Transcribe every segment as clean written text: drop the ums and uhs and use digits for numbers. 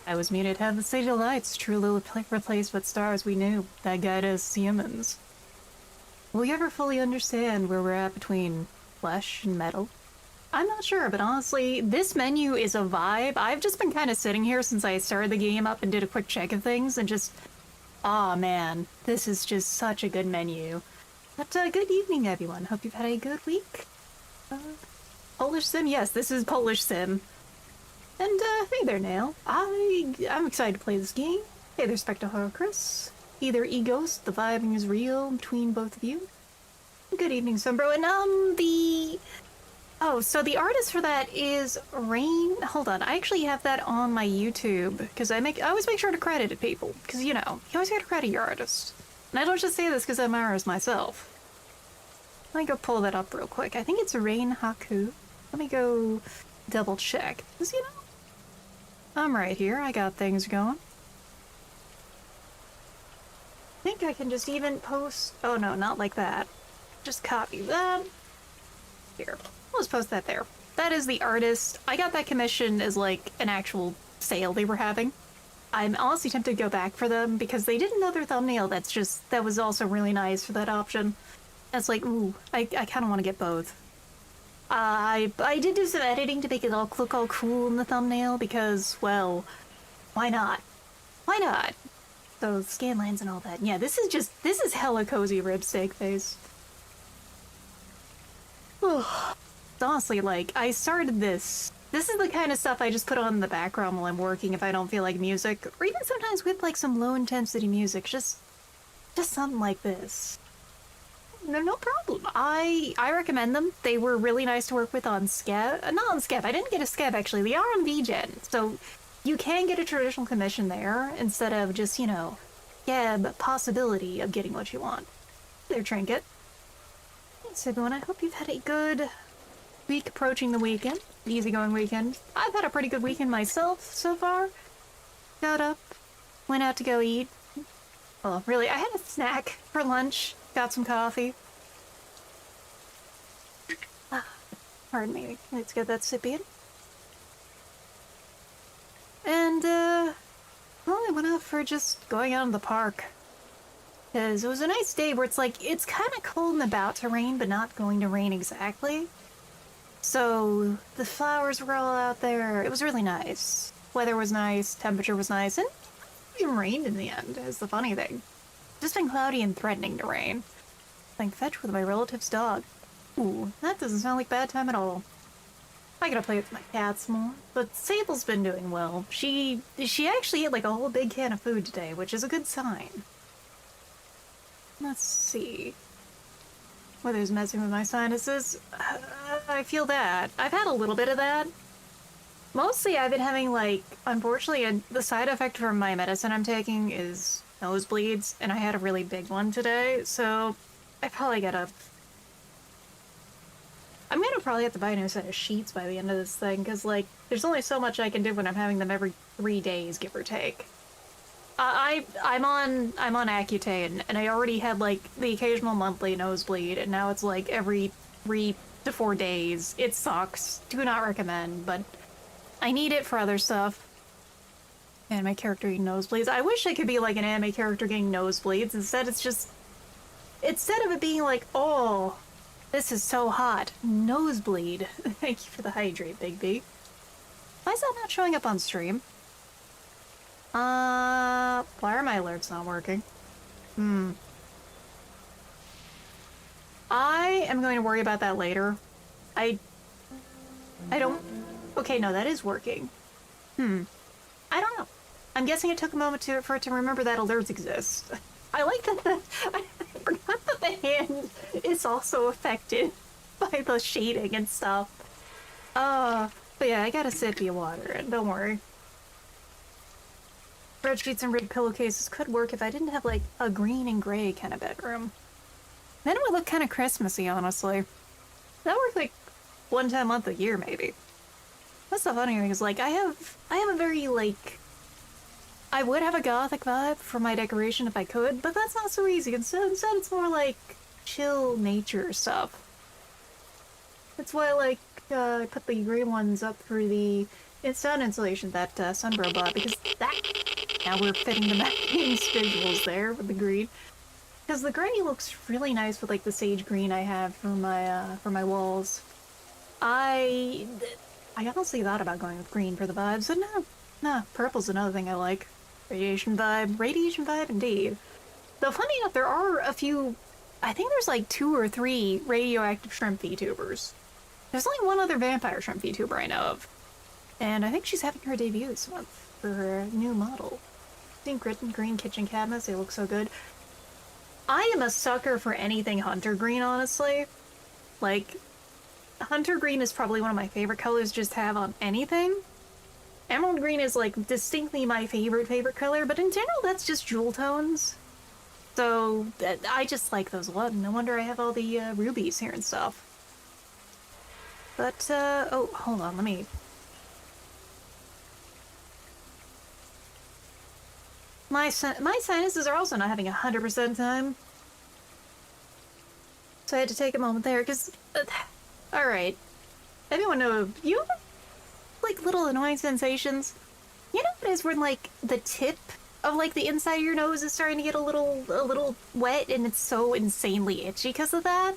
I was muted. Have the city lights truly replaced what stars we knew that guide us humans? Will we ever fully understand where we're at between flesh and metal? I'm not sure, but honestly, this menu is a vibe. I've just been kind of sitting here since I started the game up and did a quick check of things and just, aw man, this is just such a good menu. But good evening, everyone. Hope you've had a good week. Uh, Polish Sim? Yes, this is Polish Sim. And, hey there, Nail. I'm excited to play this game. Hey there, Spectre Horror Chris. Either E-Ghost, the vibing is real between both of you. Good evening, Sombro. And, oh, so the artist for that is Rain. Hold on, I actually have that on my YouTube, because I always make sure to credit it, people. Because, you know, you always gotta credit your artist. And I don't just say this because I'm an artist myself. Let me go pull that up real quick. I think it's Rain Haku. Let me go double check. Because, you know, I'm right here. I got things going. I think I can just even post... Oh no, not like that. Just copy that. Here. I'll just post that there. That is the artist. I got that commissioned as like an actual sale they were having. I'm honestly tempted to go back for them because they did another thumbnail that was also really nice for that option. It's like, ooh, I kind of want to get both. I did do some editing to make it all look all cool in the thumbnail because, well, why not? Why not? So scanlines and all that. Yeah, this is hella cozy rib steak face. Honestly, like, I started this. This is the kind of stuff I just put on in the background while I'm working if I don't feel like music, or even sometimes with like some low intensity music, just something like this. No problem. I recommend them. They were really nice to work with on Scab. Not on Scab. I didn't get a Scab actually. They are on VGen, so you can get a traditional commission there instead of just, you know, Scab possibility of getting what you want. Their trinket. Thanks everyone. I hope you've had a good week approaching the weekend. Easygoing weekend. I've had a pretty good weekend myself so far. Got up, went out to go eat. Well, really, I had a snack for lunch. Got some coffee. Pardon me. Let's get that sippy in. And, well, I went out for just going out in the park. Because it was a nice day where it's like, it's kind of cold and about to rain, but not going to rain exactly. So, the flowers were all out there. It was really nice. Weather was nice, temperature was nice, and it even rained in the end, is the funny thing. Just been cloudy and threatening to rain. Playing fetch with my relative's dog. Ooh, that doesn't sound like a bad time at all. I gotta play with my cats more, but Sable's been doing well. She actually ate like a whole big can of food today, which is a good sign. Let's see. Weather's messing with my sinuses. I feel that. I've had a little bit of that. Mostly I've been having like, unfortunately, the side effect from my medicine I'm taking is nosebleeds, and I had a really big one today, so I probably gotta... I'm gonna probably have to buy a new set of sheets by the end of this thing, because, like, there's only so much I can do when I'm having them every 3 days, give or take. I'm on Accutane, and I already had, like, the occasional monthly nosebleed, and now it's, like, every 3 to 4 days. It sucks. Do not recommend, but I need it for other stuff. Anime character getting nosebleeds. I wish I could be like an anime character getting nosebleeds. Instead, it's just... Instead of it being like, oh, this is so hot. Nosebleed. Thank you for the hydrate, Big B. Why is that not showing up on stream? Why are my alerts not working? I am going to worry about that later. I don't... Okay, no, that is working. I don't know. I'm guessing it took a moment for it to remember that alerts exist. I like that I forgot that the hand is also affected by the shading and stuff. But yeah, I got a sip of water, and don't worry. Red sheets and red pillowcases could work if I didn't have, like, a green and gray kind of bedroom. Then it would look kind of Christmassy, honestly. That worked, like, one time a month a year, maybe. That's the funny thing is, like, I have a very, like... I would have a gothic vibe for my decoration if I could, but that's not so easy. Instead it's more like chill nature stuff. That's why I like, I put the gray ones up through the it's sound insulation that Sunbro bought because that. Now we're fitting the Macking's visuals there with the green. Because the gray looks really nice with like the sage green I have for my walls. I honestly thought about going with green for the vibes, but no, purple's another thing I like. Radiation vibe indeed. Though funny enough, there are a few. I think there's like 2 or 3 radioactive shrimp VTubers. There's only one other vampire shrimp VTuber I know of, and I think she's having her debut this month for her new model. I think green kitchen cabinets, they look so good. I am a sucker for anything hunter green, honestly. Like, hunter green is probably one of my favorite colors just to have on anything. Emerald green is like distinctly my favorite color, but in general that's just jewel tones. So I just like those a lot. No wonder I have all the rubies here and stuff. But oh, hold on, let me. My sinuses are also not having 100% time. So I had to take a moment there, because... Alright. Everyone know... You have, like, little annoying sensations? You know what it is when, like, the tip of, like, the inside of your nose is starting to get a little wet, and it's so insanely itchy because of that?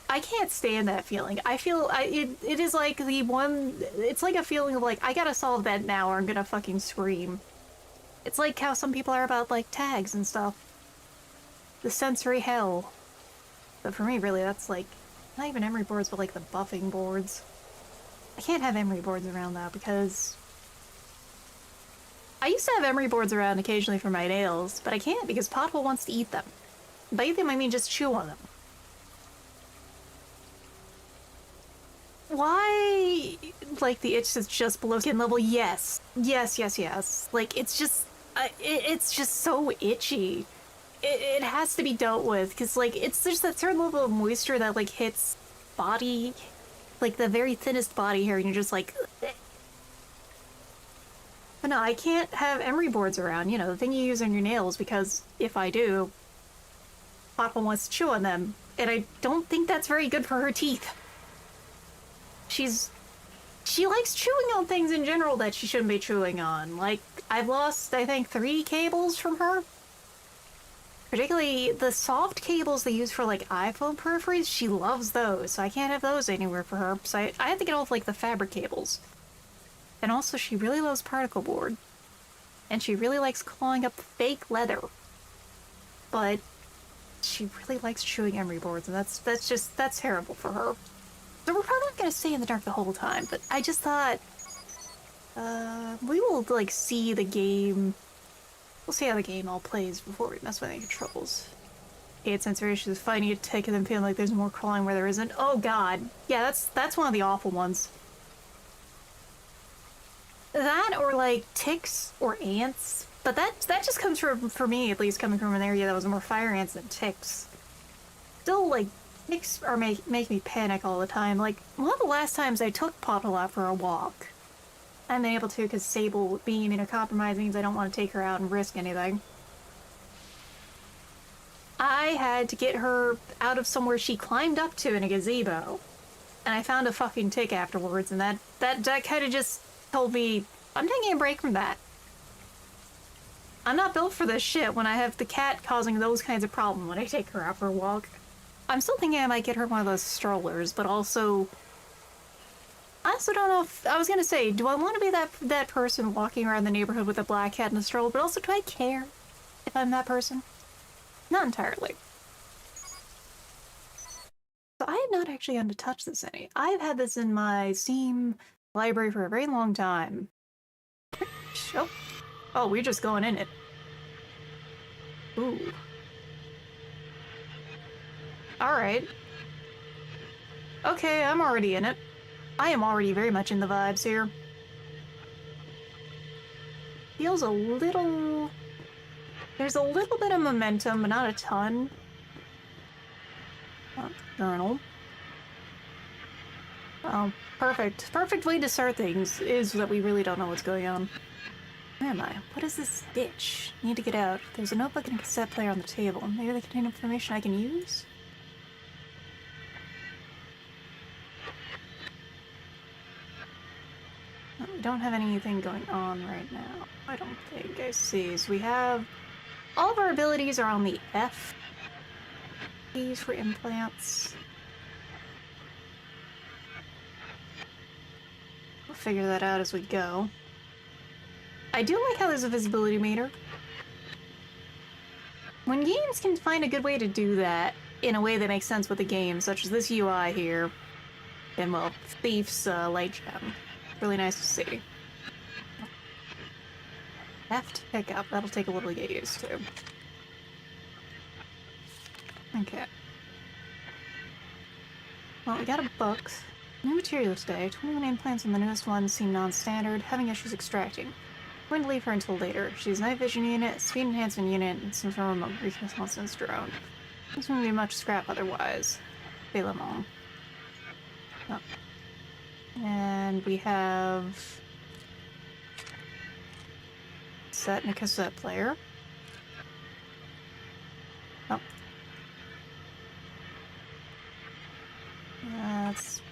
I can't stand that feeling. I feel... it is, like, the one... It's like a feeling of, like, I gotta solve that now or I'm gonna fucking scream. It's like how some people are about, like, tags and stuff. The sensory hell. But for me, really, that's, like, not even emery boards, but, like, the buffing boards. I can't have emery boards around now because... I used to have emery boards around occasionally for my nails, but I can't because Pothole wants to eat them. By eat them, I mean just chew on them. Why, like, the itch that's just below skin level? Yes. Yes. Like, it's just... it's just so itchy. It has to be dealt with, because, like, it's just that certain level of moisture that, like, hits body, like, the very thinnest body hair, and you're just like... But no, I can't have emery boards around, you know, the thing you use on your nails, because if I do, Papa wants to chew on them, and I don't think that's very good for her teeth. She likes chewing on things in general that she shouldn't be chewing on. Like, I've lost, I think, 3 cables from her. Particularly the soft cables they use for, like, iPhone peripheries, she loves those, so I can't have those anywhere for her. So I have to get off, like, the fabric cables. And also, she really loves particle board. And she really likes clawing up fake leather. But she really likes chewing emery boards, and that's terrible for her. So we're probably not gonna stay in the dark the whole time, but I just thought, we will, like, see the game. We'll see how the game all plays before we mess with any controls. Gate sensor issues, finding a tick and then feeling like there's more crawling where there isn't. Oh god. Yeah, that's one of the awful ones. That or, like, ticks or ants. But that just comes from, for me at least, coming from an area that was more fire ants than ticks. Still, like, ticks are make me panic all the time. Like, one of the last times I took Pothole out for a walk. I haven't been able to because Sable being immunocompromised means I don't want to take her out and risk anything. I had to get her out of somewhere she climbed up to in a gazebo. And I found a fucking tick afterwards, and that kind of just told me, I'm taking a break from that. I'm not built for this shit when I have the cat causing those kinds of problems when I take her out for a walk. I'm still thinking I might get her one of those strollers, but also... I also don't know if... I was gonna say, do I want to be that person walking around the neighborhood with a black cat and a stroller, but also do I care if I'm that person? Not entirely. So I have not actually had to touch this any. I've had this in my Steam library for a very long time. Oh, we're just going in it. Ooh. Alright. Okay, I'm already in it. I am already very much in the vibes here. Feels a little... There's a little bit of momentum, but not a ton. Journal. Oh, perfect. Perfect way to start things is that we really don't know what's going on. Where am I? What is this ditch? Need to get out. There's a notebook and a cassette player on the table. Maybe they contain information I can use? we don't have anything going on right now. I don't think I see. So we have... all of our abilities are on the F keys for implants. We'll figure that out as we go. I do like how there's a visibility meter. When games can find a good way to do that in a way that makes sense with the game, such as this UI here, and well, Thief's light gem. Really nice to see. F to pick up. That'll take a little to get used to. Okay. Well, we got a book. New materials today. 21 implants and the newest ones seem non-standard. Having issues extracting. I'm going to leave her until later. She's night vision unit, speed enhancement unit, and some sort of remote reconnaissance drone. This wouldn't be much scrap otherwise. Phelan. Oh. And we have... set and a cassette player. Oh. That's...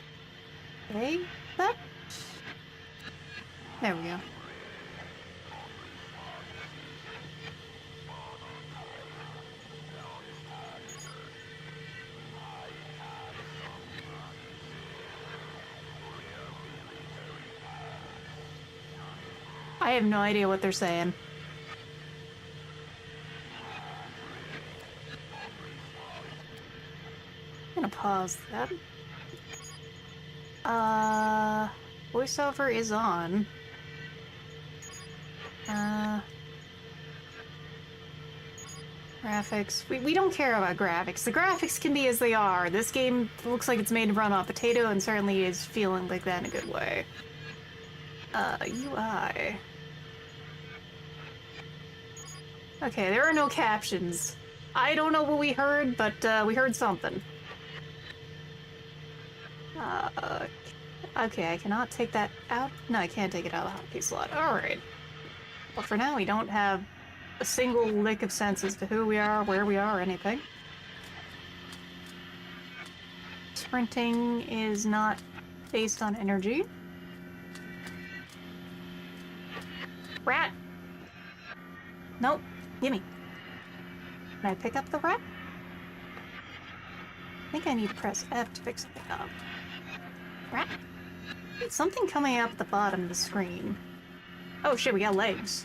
okay. That? There we go. I have no idea what they're saying. I'm gonna pause that. Voiceover is on. Graphics. We don't care about graphics. The graphics can be as they are. This game looks like it's made to run on potato and certainly is feeling like that in a good way. UI. Okay, there are no captions. I don't know what we heard, but we heard something. Okay, I cannot take that out. No, I can't take it out of the hotkey slot. Alright. Well, for now, we don't have a single lick of sense as to who we are, where we are, or anything. Sprinting is not based on energy. Rat! Nope. Gimme. Can I pick up the rat? I think I need to press F to pick something up. Rat? There's something coming up at the bottom of the screen. Oh shit, we got legs.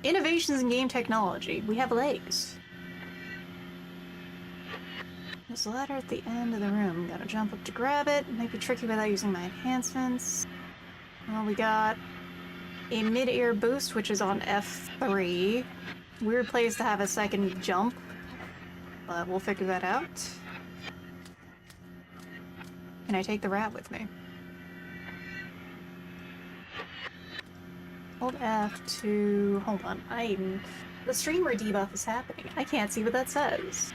Innovations in game technology. We have legs. There's a ladder at the end of the room. Gotta jump up to grab it. Might be tricky without using my enhancements. Well, we got a mid-air boost, which is on F3. Weird place to have a second jump, but we'll figure that out. Can I take the rat with me? Hold F to... hold on, the streamer debuff is happening. I can't see what that says.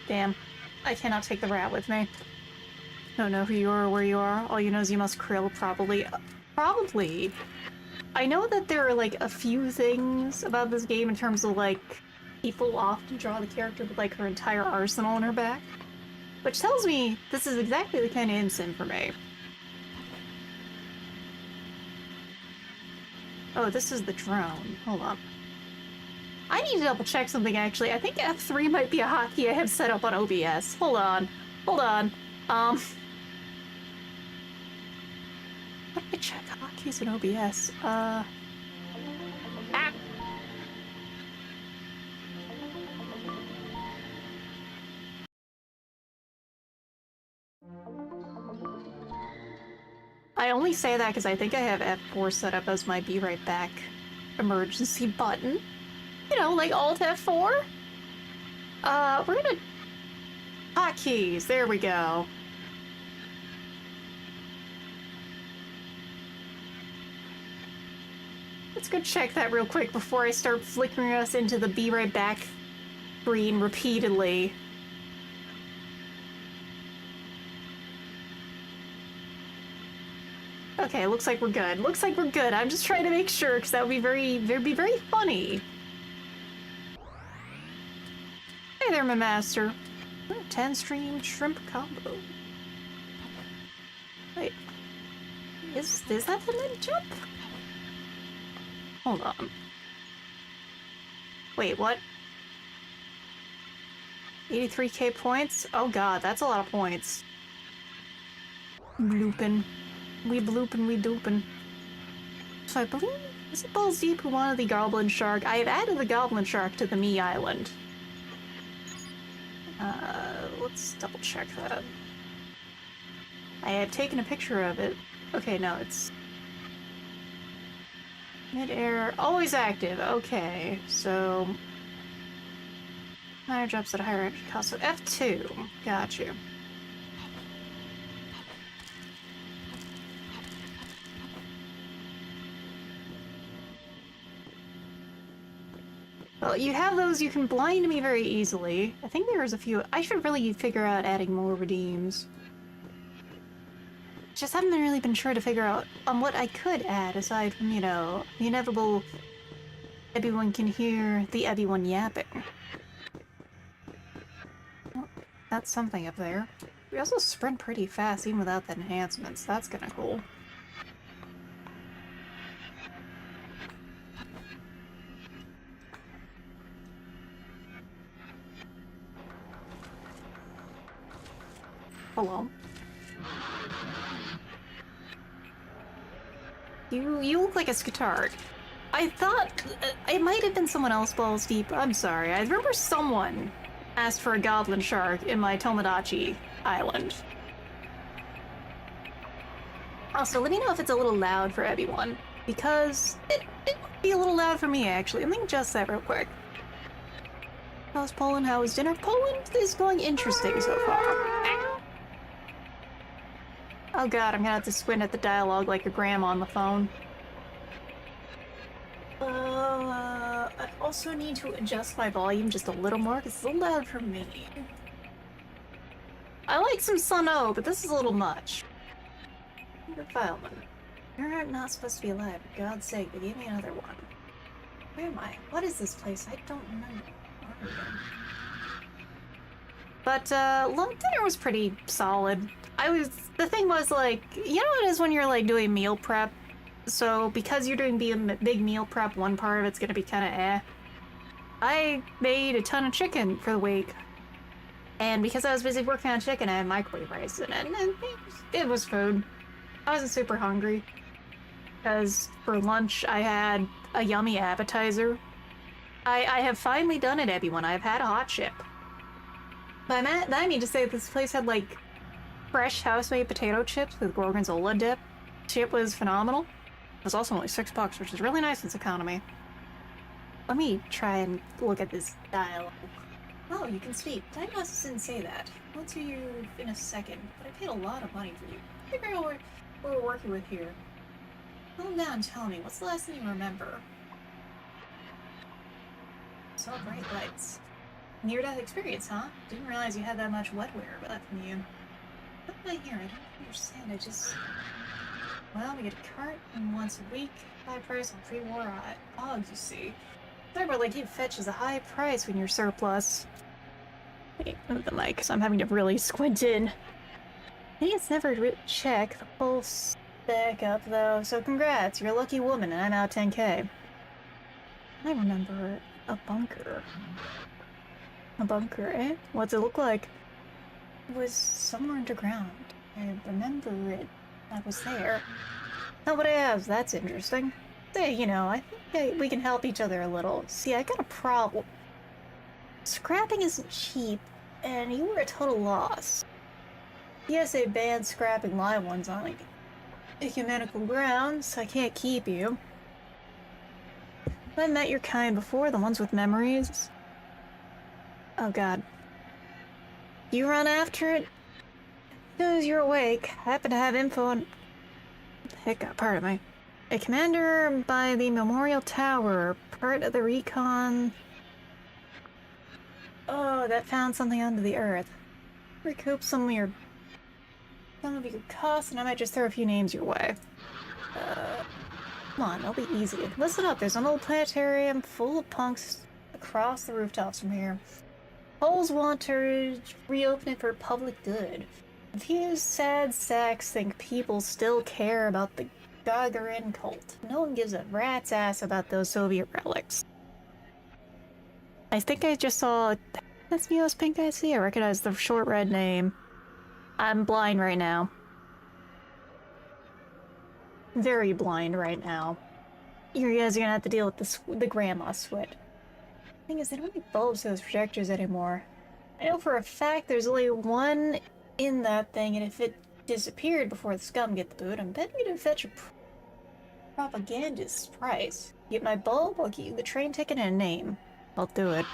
Damn. I cannot take the rat with me. Don't know who you are or where you are. All you know is you must krill, probably. Probably. I know that there are, like, a few things about this game in terms of, like, people often draw the character with, like, her entire arsenal on her back. Which tells me this is exactly the kind of imsim for me. Oh, this is the drone. Hold on. I need to double check something, actually. I think F3 might be a hotkey I have set up on OBS. Hold on. Hold on. How do I check hotkeys in OBS? Ah. I only say that because I think I have F4 set up as my be right back emergency button. You know, like Alt F4. We're gonna... hotkeys, there we go. Let's go check that real quick before I start flickering us into the be right back screen repeatedly. Okay, looks like we're good. Looks like we're good. I'm just trying to make sure, because that would be very funny. Hey there, my master. 10-stream shrimp combo. Wait. Is that the mid jump? Hold on. Wait, what? 83k points? Oh god, that's a lot of points. Bloopin'. We bloopin', we doopin'. So I believe, is it Balls Deep who wanted the Goblin Shark? I have added the Goblin Shark to the Me Island. Let's double check that. I have taken a picture of it. Okay, no, it's... Mid-air, always active, okay, so... Higher drops at a higher energy cost, so F2, got you. Well, you have those, you can blind me very easily. I think there's a few, I should really figure out adding more redeems. Just haven't really been sure to figure out on what I could add aside from, you know, the inevitable everyone can hear the everyone yapping. Well, that's something up there. We also sprint pretty fast even without the enhancements. That's kinda cool. Hello. You look like a Skitard. I thought it might have been someone else, Balls Deep. I'm sorry. I remember someone asked for a Goblin Shark in my Tomodachi Island. Also, let me know if it's a little loud for everyone, because it might be a little loud for me, actually. Let me adjust that real quick. How's Poland? How was dinner? Poland is going interesting so far. Oh god, I'm gonna have to squint at the dialogue like your grandma on the phone. I also need to adjust my volume just a little more because it's a little loud for me. I like some Sun-O, but this is a little much. Defilement. You're not supposed to be alive, for God's sake, but give me another one. Where am I? What is this place? I don't remember. But, dinner was pretty solid. The thing was, like, you know what it is when you're, like, doing meal prep? So, because you're doing big meal prep, one part of it's gonna be kinda eh. I made a ton of chicken for the week. And because I was busy working on chicken, I had microwave rice in it, and it was food. I wasn't super hungry. Because for lunch, I had a yummy appetizer. I have finally done it, everyone. I've had a hot chip. But I mean to say this place had, like, fresh house-made potato chips with gorgonzola dip. Chip was phenomenal. It was also only $6, which is really nice in this economy. Let me try and look at this dialogue. Oh, you can speak. Diagnosis didn't say that. I'll tell you in a second, but I paid a lot of money for you. Figure out what we're working with here. Calm down and tell me, what's the last thing you remember? Saw bright lights. Near-death experience, huh? Didn't realize you had that much wetware left from you. What am I here? I don't understand. I just... Well, we get a cart once a week. High price on pre-war odds, you see. Cyber like you fetches a high price when you're surplus. Wait, move the mic, because I'm having to really squint in. I think it's never check the full stack up, though, so congrats, you're a lucky woman, and I'm out 10k. I remember a bunker. A bunker, eh? What's it look like? It was somewhere underground. I remember it. I was there. Not what I have, that's interesting. Say, you know, I think we can help each other a little. See, I got a problem. Scrapping isn't cheap, and you were a total loss. PSA banned scrapping live ones on, like, ecumenical grounds. I can't keep you. I've met your kind before, the ones with memories. Oh god. You run after it? As soon as you're awake, I happen to have info on... Hiccup, pardon me. A commander by the Memorial Tower, part of the recon... Oh, that found something under the earth. Recoup some of your costs, and I might just throw a few names your way. Come on, it'll be easy. Listen up, there's an old planetarium full of punks across the rooftops from here. Polls want to reopen it for public good. A few sad sacks think people still care about the Gagarin cult. No one gives a rat's ass about those Soviet relics. I think I just saw... That's Neo's Pink I see. I recognize the short red name. I'm blind right now. Very blind right now. You guys are gonna have to deal with the grandma sweat. Thing is, they don't make bulbs to those projectors anymore. I know for a fact there's only one in that thing, and if it disappeared before the scum get the boot, I'm betting it'd fetch a propagandist price. Get my bulb, I'll get you the train ticket and a name. I'll do it.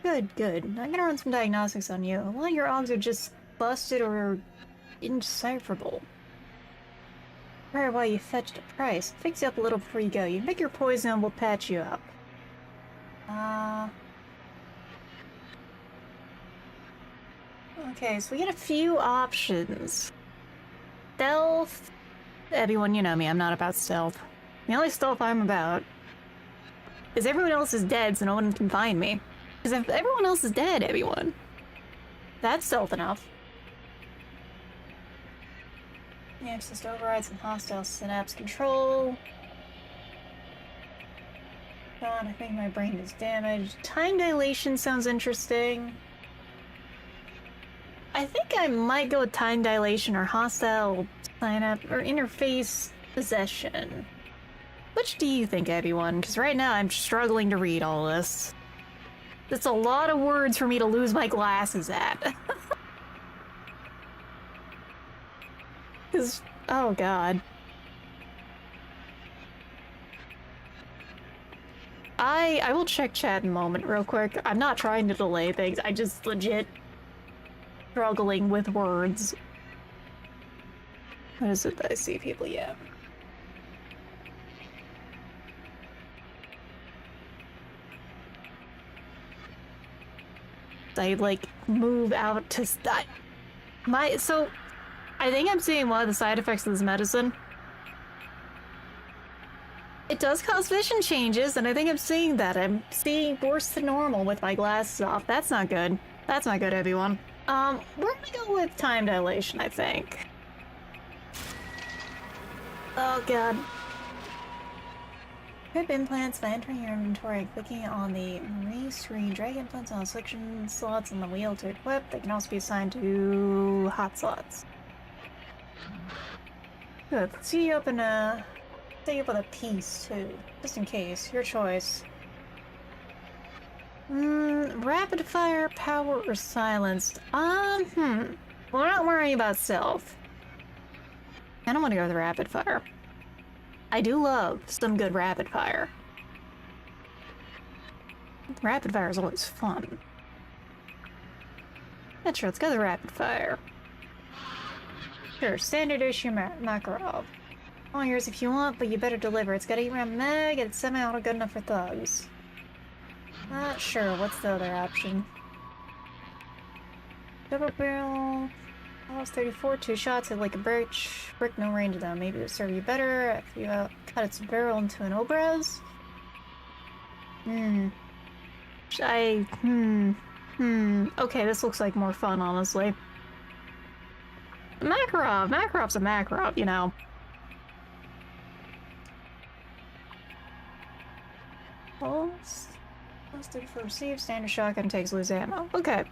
Good, good. I'm gonna run some diagnostics on you. A lot of your odds are just busted or indecipherable. Right, why you fetched a price. Fix you up a little before you go. You make your poison and we'll patch you up. Okay, so we get a few options. Stealth. Everyone, you know me, I'm not about stealth. The only stealth I'm about is everyone else is dead, so no one can find me. Because if everyone else is dead, everyone, that's stealth enough. Access to overrides and hostile synapse control. God, I think my brain is damaged. Time dilation sounds interesting. I think I might go with time dilation or hostile synapse or interface possession. Which do you think, everyone? Because right now I'm struggling to read all this. That's a lot of words for me to lose my glasses at. Because, oh god. I will check chat in a moment real quick. I'm not trying to delay things, I just legit struggling with words. What is it that I see people, yeah. I like move out to so I think I'm seeing one of the side effects of this medicine. It does cause vision changes, and I think I'm seeing that. I'm seeing worse than normal with my glasses off. That's not good. That's not good, everyone. We're gonna go with time dilation, I think. Oh god. Equip implants by entering your inventory and clicking on the Marie screen. Drag implants on selection slots on the wheel to equip. They can also be assigned to hot slots. Good. Let's see you up in a... Stay up with a piece, too. Just in case. Your choice. Rapid fire, power, or silenced? We're not worrying about stealth. I don't want to go with rapid fire. I do love some good rapid fire. Rapid fire is always fun. Yeah, sure, let's go with rapid fire. Sure, standard issue Makarov. All yours if you want, but you better deliver. It's got 8-round mag, and it's semi-auto good enough for thugs. Not sure, what's the other option? Double barrel... Almost 34, 2 shots at like a brick, no range though. Maybe it would serve you better if you cut its barrel into an obraz. Okay, this looks like more fun, honestly. Makarov's a Makarov, you know. Pulse 34 received, standard shotgun takes loose ammo. Okay.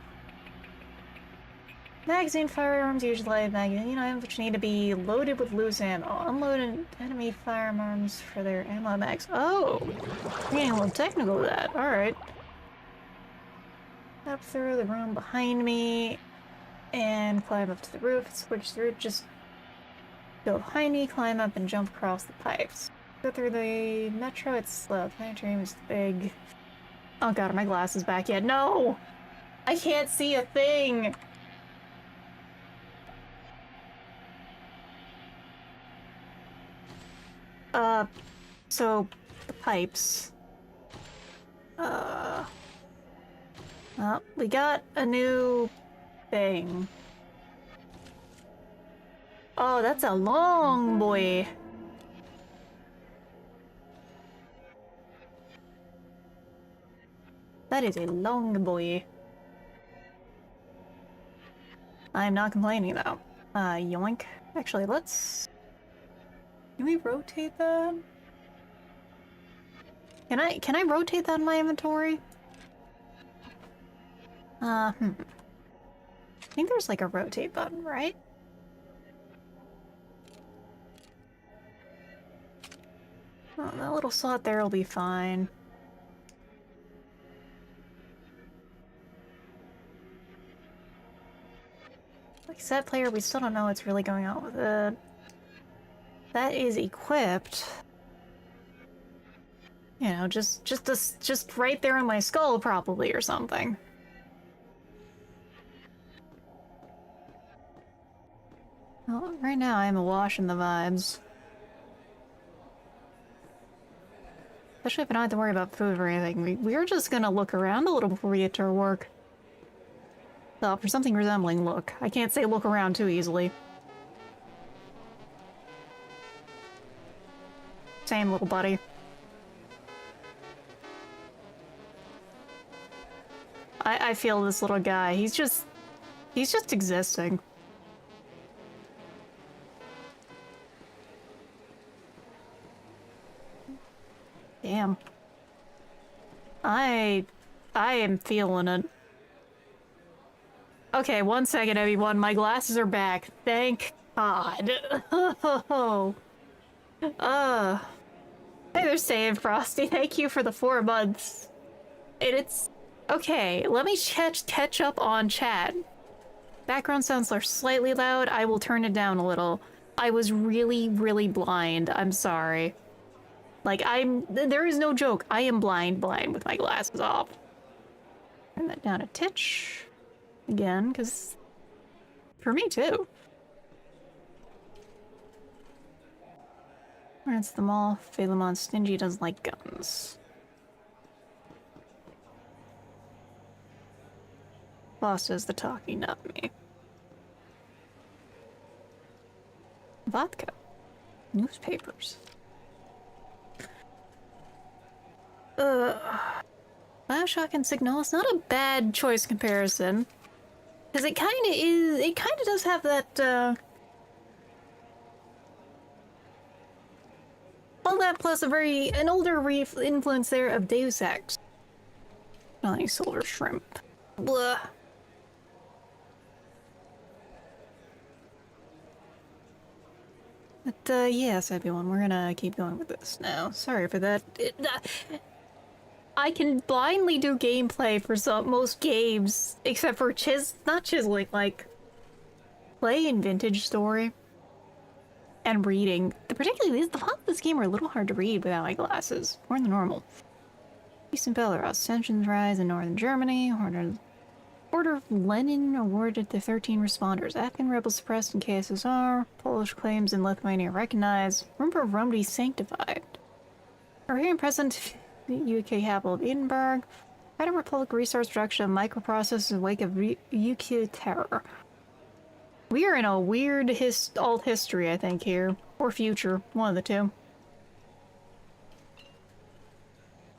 Magazine firearms usually have magazine items which need to be loaded with loose ammo. Unloaded enemy firearms for their ammo mags. Oh! We're getting a little technical with that. Alright. Up through the room behind me and climb up to the roof. Switch through, just go behind me, climb up and jump across the pipes. Go through the metro, it's slow. The planetarium is big. Oh god, are my glasses back yet? No! I can't see a thing! So, the pipes. Well, we got a new thing. Oh, that's a long boy. That is a long boy. I'm not complaining though. Yoink. Actually, let's... Can we rotate that? Can I rotate that in my inventory? I think there's like a rotate button, right? Oh, that little slot there will be fine. Like set player, we still don't know what's really going on with it. That is equipped. You know, just right there in my skull, probably, or something. Well, right now I'm awash in the vibes. Especially if I don't have to worry about food or anything. We're just gonna look around a little before we get to our work. Well, for something resembling look. I can't say look around too easily. Same, little buddy. I feel this little guy. He's just existing. Damn. I am feeling it. Okay, 1 second, everyone. My glasses are back. Thank God. Oh. Hey, they're saying, Frosty. Thank you for the 4 months. It's... Okay, let me catch up on chat. Background sounds are slightly loud. I will turn it down a little. I was really, really blind. I'm sorry. Like, there is no joke. I am blind with my glasses off. Turn that down a titch. Again, because... For me, too. Rinse them off. Phelan stingy, doesn't like guns. Boss does the talking, not me. Vodka. Newspapers. Bioshock and Signal is not a bad choice comparison. Because it kinda is, it kinda does have that, all that plus an older influence there of Deus Ex. Not any silver shrimp. Blah. But, yes, everyone, we're gonna keep going with this now. Sorry for that. I can blindly do gameplay for most games, except for not chiseling, like, playing Vintage Story and reading. Particularly, the fonts of this game are a little hard to read without my glasses, more than normal. Peace in Belarus, tensions rise in northern Germany, Order of Lenin awarded to 13 responders. Afghan rebels suppressed in KSSR. Polish claims in Lithuania recognized. Rumor of Rumney sanctified. Hungarian President UK capital of Edinburgh. Federal Republic resource production of microprocessors in the wake of UK terror. We are in a weird alt history, I think, here. Or future. One of the two.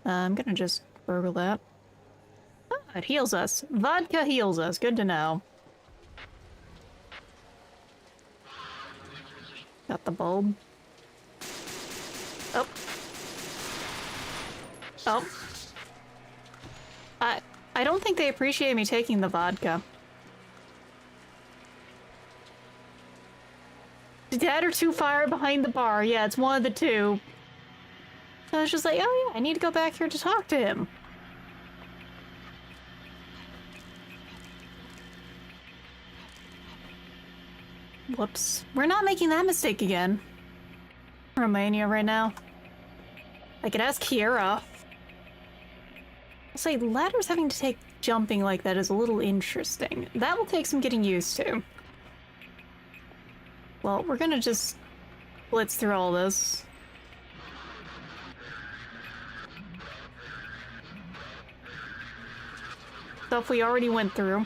I'm gonna just burgle that. It heals us. Vodka heals us. Good to know. Got the bulb. Oh. Oh. I don't think they appreciate me taking the vodka. Dad or too far behind the bar. Yeah, it's one of the two. So I was just like, oh yeah, I need to go back here to talk to him. Whoops. We're not making that mistake again. Romania right now. I could ask Kiera. I'll say ladders having to take jumping like that is a little interesting. That will take some getting used to. Well, we're gonna just blitz through all this. Stuff we already went through.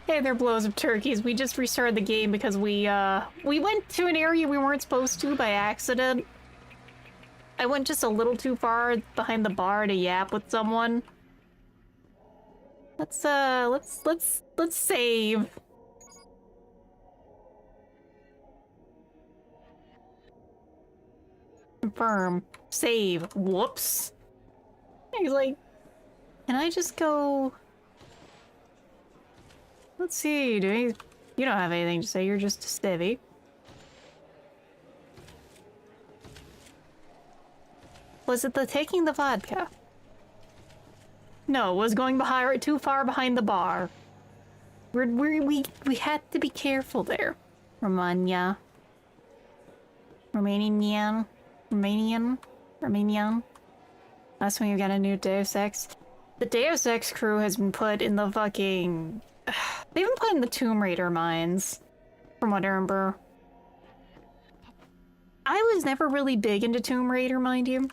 Hey there, blows of turkeys. We just restarted the game because we went to an area we weren't supposed to by accident. I went just a little too far behind the bar to yap with someone. Let's save. Confirm. Save. Whoops. He's like, can I just go? Let's see, you don't have anything to say, you're just a civvy. Was it the taking the vodka? No, it was going behind, too far behind the bar. We had to be careful there. Romania. Romanian. Last time you got a new Deus Ex. The Deus Ex crew has been put in the fucking... They've been put in the Tomb Raider mines, from what I remember. I was never really big into Tomb Raider, mind you.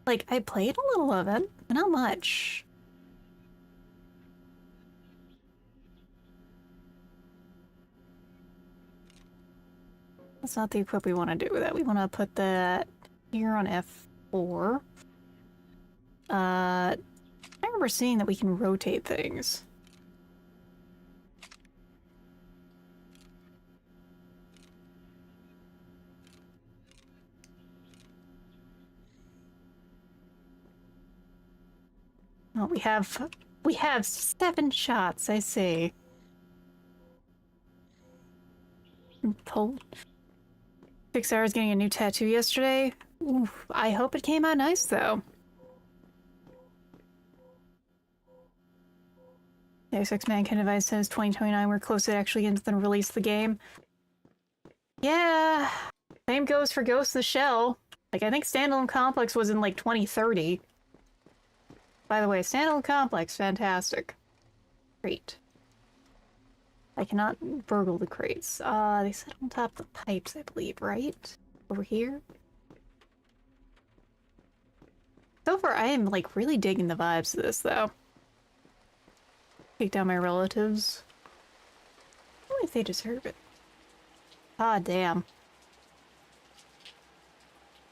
Like, I played a little of it, but not much. That's not the equip we want to do with that. We want to put that here on F4. I remember seeing that we can rotate things. Oh, we have 7 shots, I see. Pull. 6 hours getting a new tattoo yesterday. Oof, I hope it came out nice though. Deus Ex Mankind Device says 2029, we're close to actually getting to the release of the game. Yeah, same goes for Ghost in the Shell. Like, I think Standalone Complex was in like 2030. By the way, Standalone Complex, fantastic. Great. I cannot burgle the crates. They sit on top of the pipes, I believe, right? Over here? So far, I am, like, really digging the vibes of this, though. Take down my relatives. I don't know if they deserve it. Ah, damn.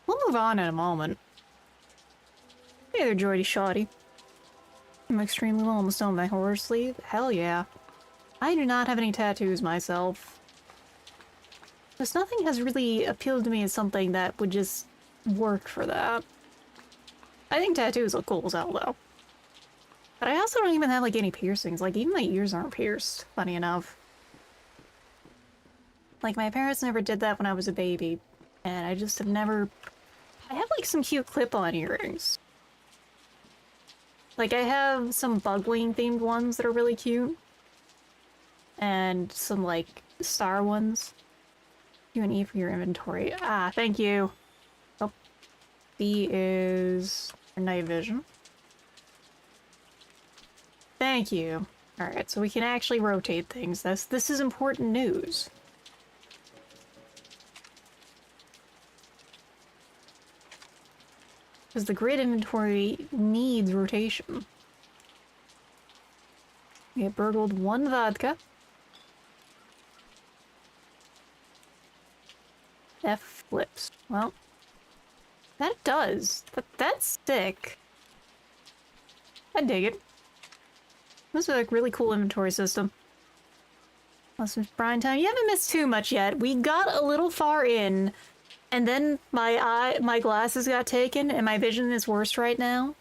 We'll move on in a moment. Hey there, Jordy Shoddy. I'm extremely low, almost on my horror sleeve. Hell yeah. I do not have any tattoos myself. Because nothing has really appealed to me as something that would just work for that. I think tattoos look cool as hell, though. But I also don't even have, like, any piercings. Like, even my ears aren't pierced, funny enough. Like, my parents never did that when I was a baby. And I just have never... I have, like, some cute clip-on earrings. Like, I have some Bugwing themed ones that are really cute. And some, like, star ones. Q and E for your inventory. Ah, thank you. Oh. B is for night vision. Thank you. Alright, so we can actually rotate things. This is important news. Because the grid inventory needs rotation. We have burgled 1 vodka. F flips. Well, that does. That's sick. I dig it. This is a really cool inventory system. This is Brian time. You haven't missed too much yet. We got a little far in, and then my glasses got taken, and my vision is worse right now.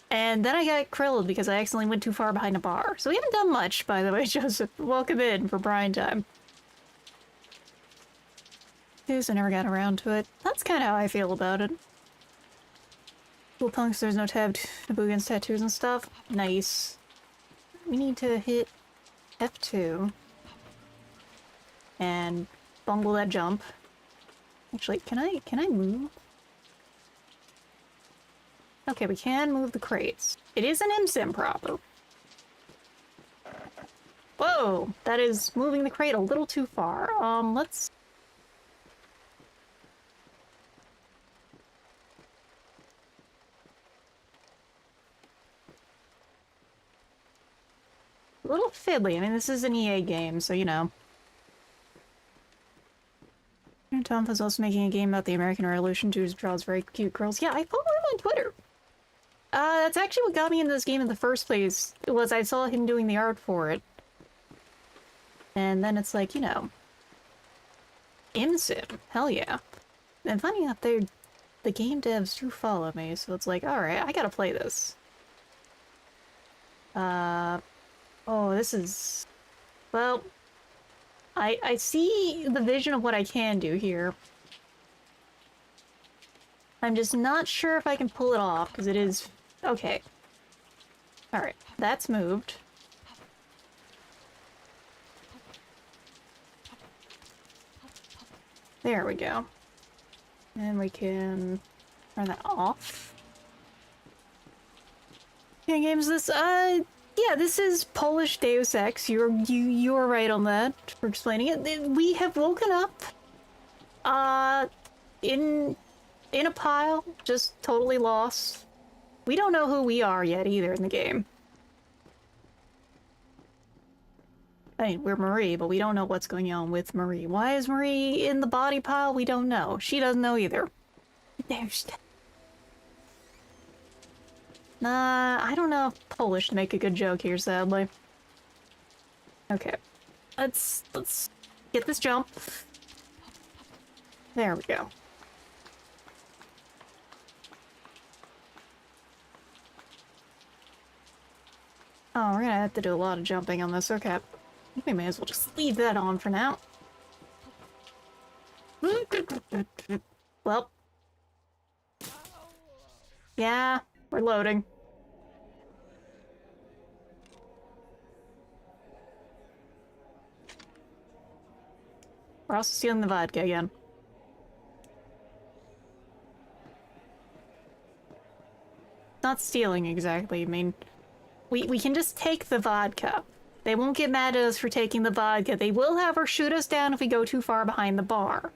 And then I got krilled because I accidentally went too far behind a bar. So we haven't done much, by the way, Joseph. Welcome in for Brian time. I never got around to it. That's kind of how I feel about it. Cool punks, there's no taboo against tattoos and stuff. Nice. We need to hit F2 and bungle that jump. Actually, can I move? Okay, we can move the crates. It is an imsim proper. Whoa, that is moving the crate a little too far. Let's... A little fiddly. I mean, this is an EA game, so you know. And Tom was also making a game about the American Revolution too, draws very cute girls. Yeah, I follow him on Twitter. That's actually what got me into this game in the first place, was I saw him doing the art for it. And then it's like, you know, imsim, hell yeah. And funny enough, the game devs do follow me, so it's like, alright, I gotta play this. Oh, this is... Well, I see the vision of what I can do here. I'm just not sure if I can pull it off, because it is... Okay. Alright, that's moved. There we go. And we can turn that off. What game is this? Yeah, this is Polish Deus Ex. You're right on that for explaining it. We have woken up, in a pile, just totally lost. We don't know who we are yet either in the game. I mean, we're Marie, but we don't know what's going on with Marie. Why is Marie in the body pile? We don't know. She doesn't know either. There's... Nah, I don't know if Polish to make a good joke here, sadly. Okay. Let's get this jump. There we go. Oh, we're gonna have to do a lot of jumping on this. Okay. We may as well just leave that on for now. Well. Yeah, we're loading. We're also stealing the vodka again. Not stealing exactly, I mean... We can just take the vodka. They won't get mad at us for taking the vodka. They will, however, shoot us down if we go too far behind the bar.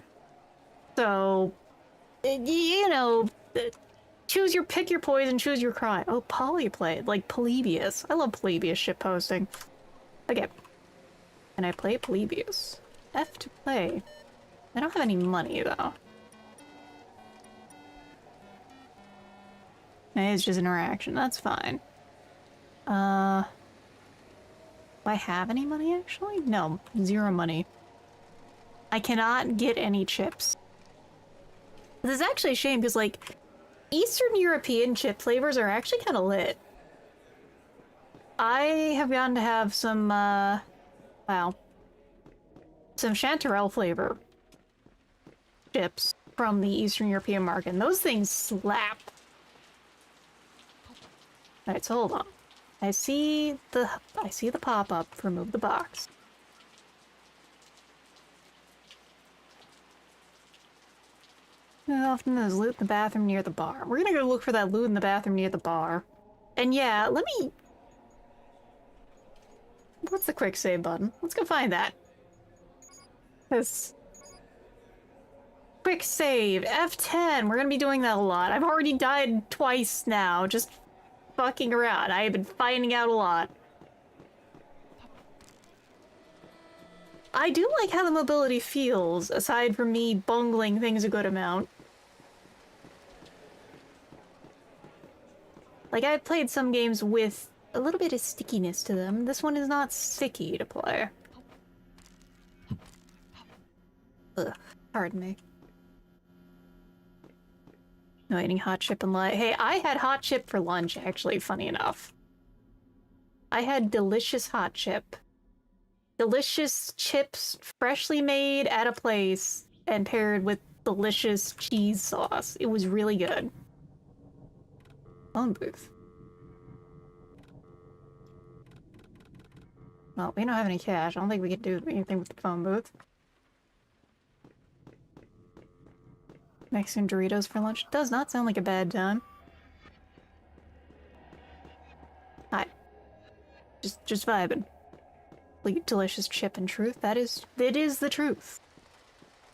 So... You know... pick your poison, choose your crime. Oh, polyplay, like Polybius. I love Polybius shitposting. Okay. Can I play Polybius? F to play. I don't have any money, though. It's just interaction, that's fine. Do I have any money, actually? No, 0 money. I cannot get any chips. This is actually a shame, because, like, Eastern European chip flavors are actually kind of lit. I have gotten to have some, wow. Some chanterelle flavor chips from the Eastern European market, and those things slap. Alright, so hold on. I see the pop-up, remove the box. How often there's loot in the bathroom near the bar. We're gonna go look for that loot in the bathroom near the bar. And yeah, let me... What's the quick save button? Let's go find that. This... Quick save, F10, we're gonna be doing that a lot. I've already died twice now, just fucking around. I have been finding out a lot. I do like how the mobility feels, aside from me bungling things a good amount. Like, I've played some games with a little bit of stickiness to them. This one is not sticky to play. Ugh, pardon me. No eating hot chip and light. Hey, I had hot chip for lunch, actually, funny enough. I had delicious hot chip. Delicious chips, freshly made at a place, and paired with delicious cheese sauce. It was really good. Phone booth. Well, we don't have any cash. I don't think we can do anything with the phone booth. Mexican Doritos for lunch. Does not sound like a bad time. Hi. Just vibing. Like, delicious chip and truth. It is the truth.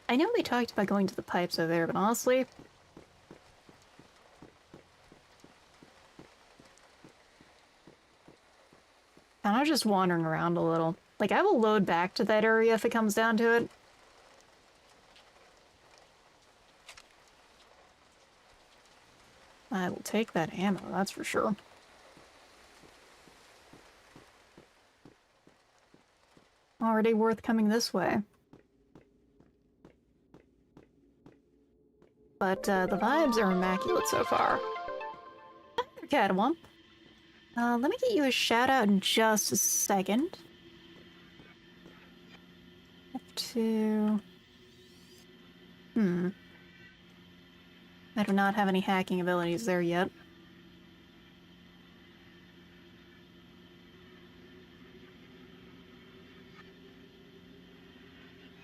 I know they talked about going to the pipes over there, but honestly... I'm just wandering around a little. Like, I will load back to that area if it comes down to it. I will take that ammo, that's for sure. Already worth coming this way. But the vibes are immaculate so far. Catawamp. Let me get you a shout out in just a second. Up to... I do not have any hacking abilities there yet.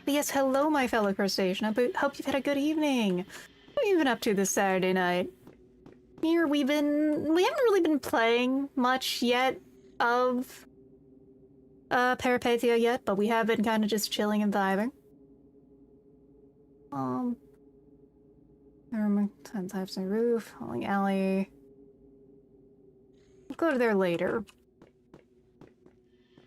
But yes, hello my fellow crustacean. I hope you've had a good evening. What have you been up to this Saturday night? Here we haven't really been playing much yet of Peripeteia yet, but we have been kind of just chilling and vibing. Ten types of roof, hauling alley. We'll go to there later.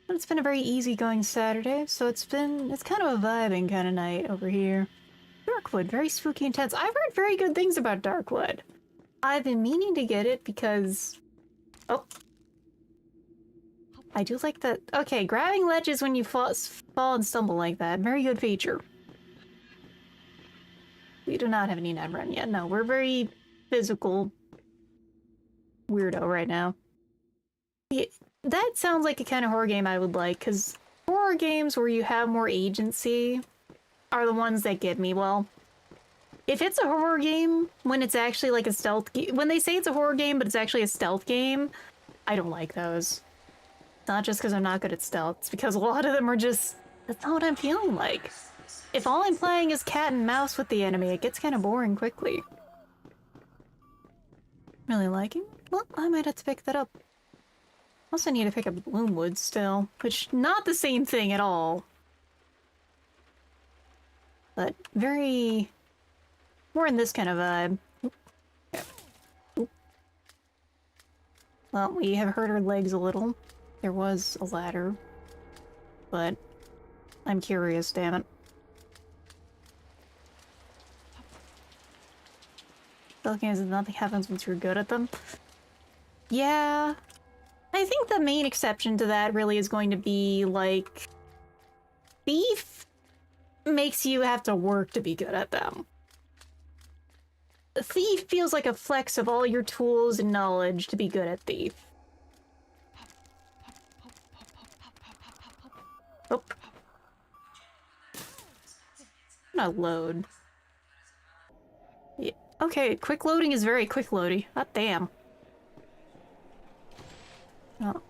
But it's been a very easygoing Saturday, so it's kind of a vibing kind of night over here. Darkwood, very spooky intense. I've heard very good things about Darkwood. I've been meaning to get it because... Oh. I do like that. Okay, grabbing ledges when you fall and stumble like that. Very good feature. We do not have any net run yet. No, we're very physical weirdo right now. Yeah, that sounds like a kind of horror game I would like, because horror games where you have more agency are the ones that get me. Well, if it's a horror game, when it's actually like a stealth game, when they say it's a horror game, but it's actually a stealth game, I don't like those. It's not just because I'm not good at stealth, it's because a lot of them are just, that's not what I'm feeling like. If all I'm playing is cat and mouse with the enemy, it gets kind of boring quickly. Really liking? Well, I might have to pick that up. Also need to pick up Bloomwood still, which not the same thing at all. But very... more in this kind of vibe. Oop. Well, we have hurt our legs a little. There was a ladder. But I'm curious, damn it. Stealth games, nothing happens once you're good at them. Yeah. I think the main exception to that really is going to be, like... Thief makes you have to work to be good at them. Thief feels like a flex of all your tools and knowledge to be good at Thief. Oh. Not load. Yeah. Okay, quick loading is very quick loading. God damn. Oh.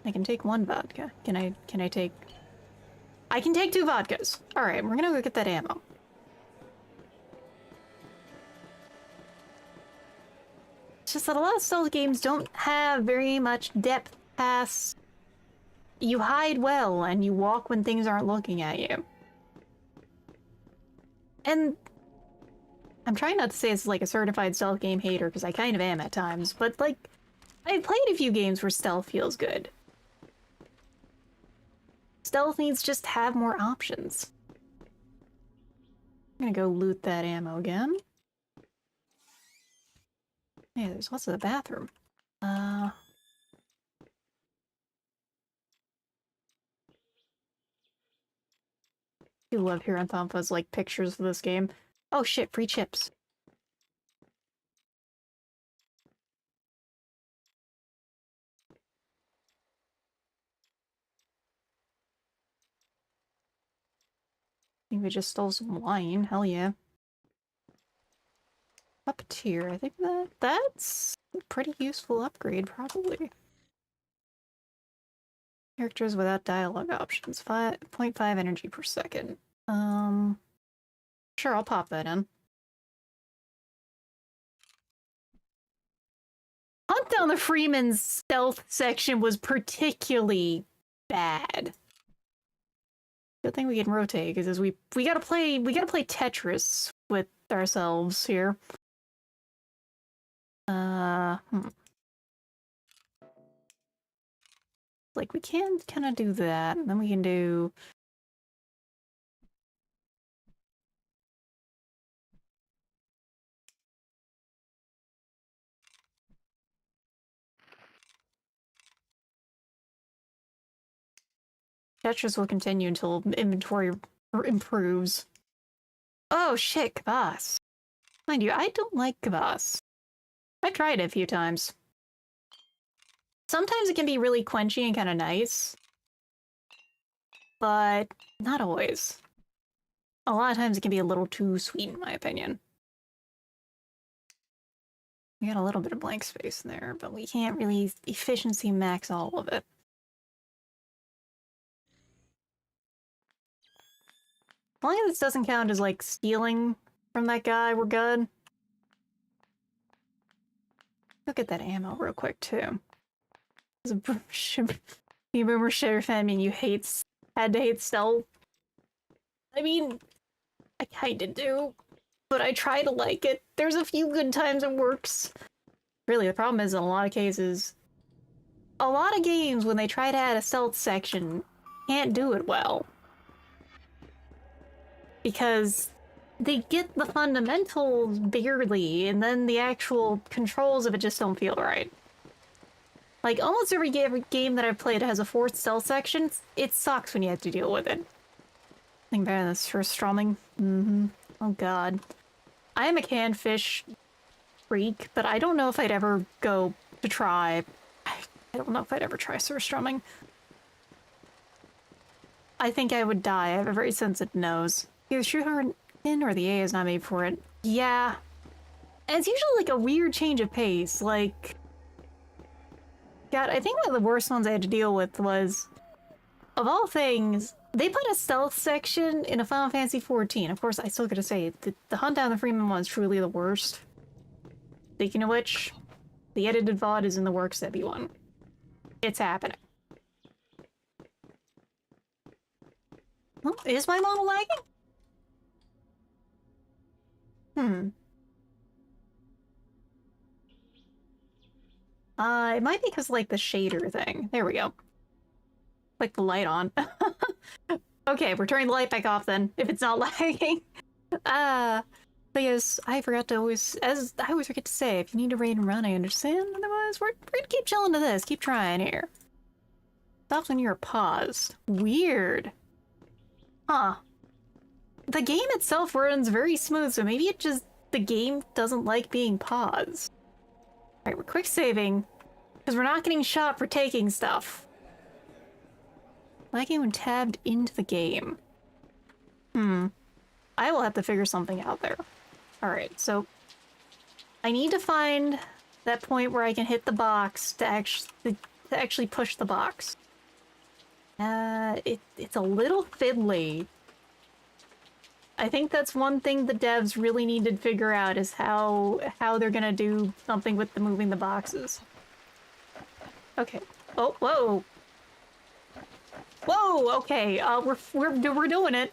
I can take one vodka. Can I take... I can take 2 vodkas. Alright, we're gonna go get that ammo. It's just that a lot of stealth games don't have very much depth past... You hide well, and you walk when things aren't looking at you. And... I'm trying not to say it's like a certified stealth game hater, because I kind of am at times, but like... I've played a few games where stealth feels good. Stealth needs just have more options. I'm gonna go loot that ammo again. Yeah, there's lots of the bathroom. I love hearing Thampa's like pictures for this game. Oh shit, free chips. I think we just stole some wine. Hell yeah. Puppeteer. I think that's a pretty useful upgrade, probably. Characters without dialogue options. 0.5 energy per second. Sure, I'll pop that in. Hunt down the Freeman's stealth section was particularly bad. Good thing we can rotate, because we gotta play Tetris with ourselves here. Like, we can kind of do that, and then we can do... Tetris will continue until inventory improves. Oh shit, kvass. Mind you, I don't like kvass. I tried it a few times. Sometimes it can be really quenchy and kind of nice, but not always. A lot of times it can be a little too sweet, in my opinion. We got a little bit of blank space in there, but we can't really efficiency max all of it. As long as this doesn't count as, like, stealing from that guy, we're good. Go get that ammo real quick, too. As a boomer shitter fan, I mean, you had to hate stealth. I mean, I kinda do, but I try to like it. There's a few good times it works. Really, the problem is, in a lot of cases, a lot of games, when they try to add a stealth section, can't do it well. Because they get the fundamentals barely, and then the actual controls of it just don't feel right. Like, almost every game that I've played has a fourth stealth section. It sucks when you have to deal with it. Think better than this for strumming. Oh god. I am a canned fish freak, but I don't know if I'd ever go to try. I don't know if I'd ever try surstrumming. I think I would die. I have a very sensitive nose. Either shoehorn in or the A is not made for it. Yeah. And it's usually like a weird change of pace. Like, God, I think one of the worst ones I had to deal with was, of all things, they put a stealth section in a Final Fantasy XIV. Of course, I still gotta say, the Hunt Down the Freeman one is truly the worst. Speaking of which, the edited VOD is in the works, that'd be one. It's happening. Oh, is my model lagging? It might be because, like, the shader thing. There we go. Click the light on. Okay, we're turning the light back off then, if it's not lagging. But yes, I forgot to always, as I always forget to say, if you need to raid and run, I understand. Otherwise, we're gonna keep chilling to this. Keep trying here. Stops when you're paused. Weird. Huh. The game itself runs very smooth, so maybe it just, the game doesn't like being paused. Alright, we're quick saving, because we're not getting shot for taking stuff. Lagging when tabbed into the game. I will have to figure something out there. Alright, so I need to find that point where I can hit the box to actually push the box. It's a little fiddly. I think that's one thing the devs really need to figure out, is how they're gonna do something with the moving the boxes. Okay. Oh, whoa. Whoa, okay, we're doing it.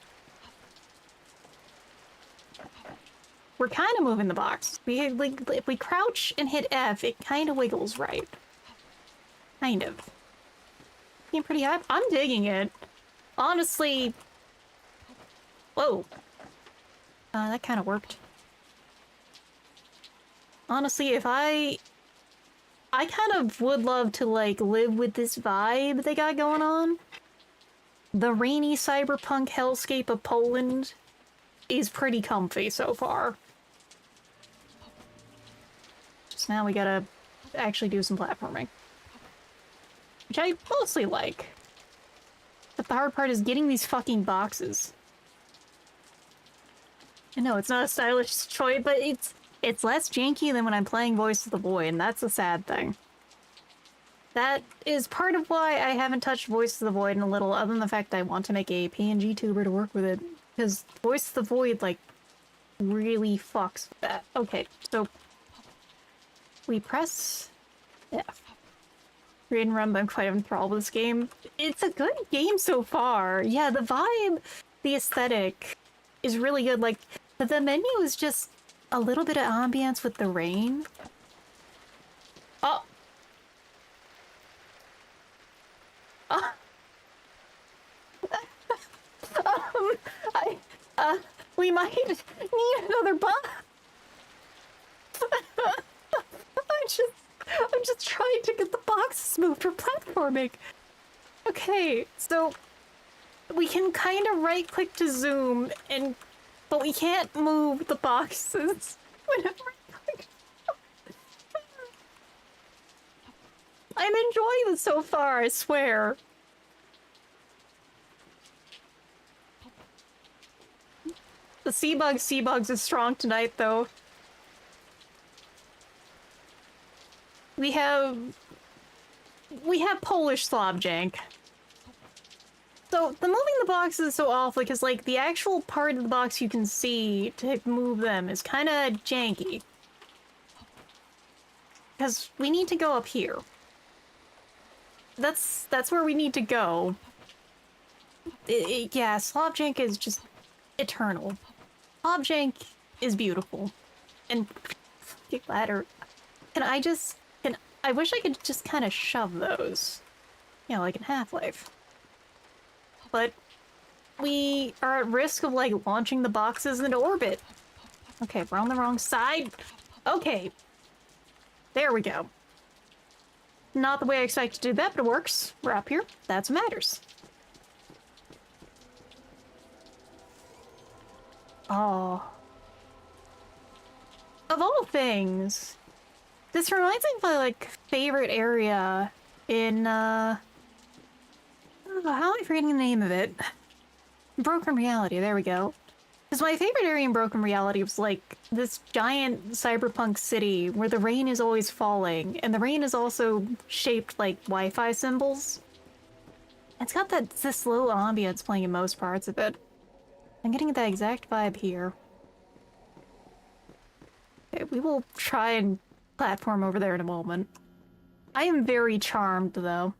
We're kind of moving the box. Like, if we crouch and hit F, it kind of wiggles right. Kind of. Being pretty high. I'm digging it. Honestly. Whoa. That kind of worked. Honestly, if I kind of would love to, like, live with this vibe they got going on. The rainy cyberpunk hellscape of Poland is pretty comfy so far. Just now we gotta actually do some platforming. Which I mostly like. But the hard part is getting these fucking boxes. I know, it's not a stylish choice, but it's less janky than when I'm playing Voice of the Void, and that's a sad thing. That is part of why I haven't touched Voice of the Void in a little, other than the fact I want to make a PNG tuber to work with it. Because Voice of the Void, like, really fucks with that. Okay, so we press F. Read and run, but I'm quite enthralled with this game. It's a good game so far. Yeah, the vibe, the aesthetic is really good. Like, the menu is just a little bit of ambience with the rain. Oh! We might need another bus. I'm just trying to get the boxes moved for platforming. Okay, so we can kind of right-click to zoom, but we can't move the boxes. Whenever I click. I'm enjoying this so far, I swear. The Sea Bugs is strong tonight, though. We have Polish Slobjank. So, the moving the boxes is so awful because, like, the actual part of the box you can see to move them is kind of janky. Because we need to go up here. That's where we need to go. Yeah, Slobjank is just eternal. Slobjank is beautiful. And ladder. I wish I could just kind of shove those. You know, like in Half-Life. But we are at risk of, like, launching the boxes into orbit. Okay, we're on the wrong side. Okay. There we go. Not the way I expected to do that, but it works. We're up here. That's what matters. Oh. Of all things, this reminds me of my, like, favorite area in, oh, how am I forgetting the name of it? Broken Reality, there we go. Because my favorite area in Broken Reality was, like, this giant cyberpunk city where the rain is always falling, and the rain is also shaped like Wi-Fi symbols. It's got this slow ambience playing in most parts of it. I'm getting that exact vibe here. Okay, we will try and platform over there in a moment. I am very charmed, though.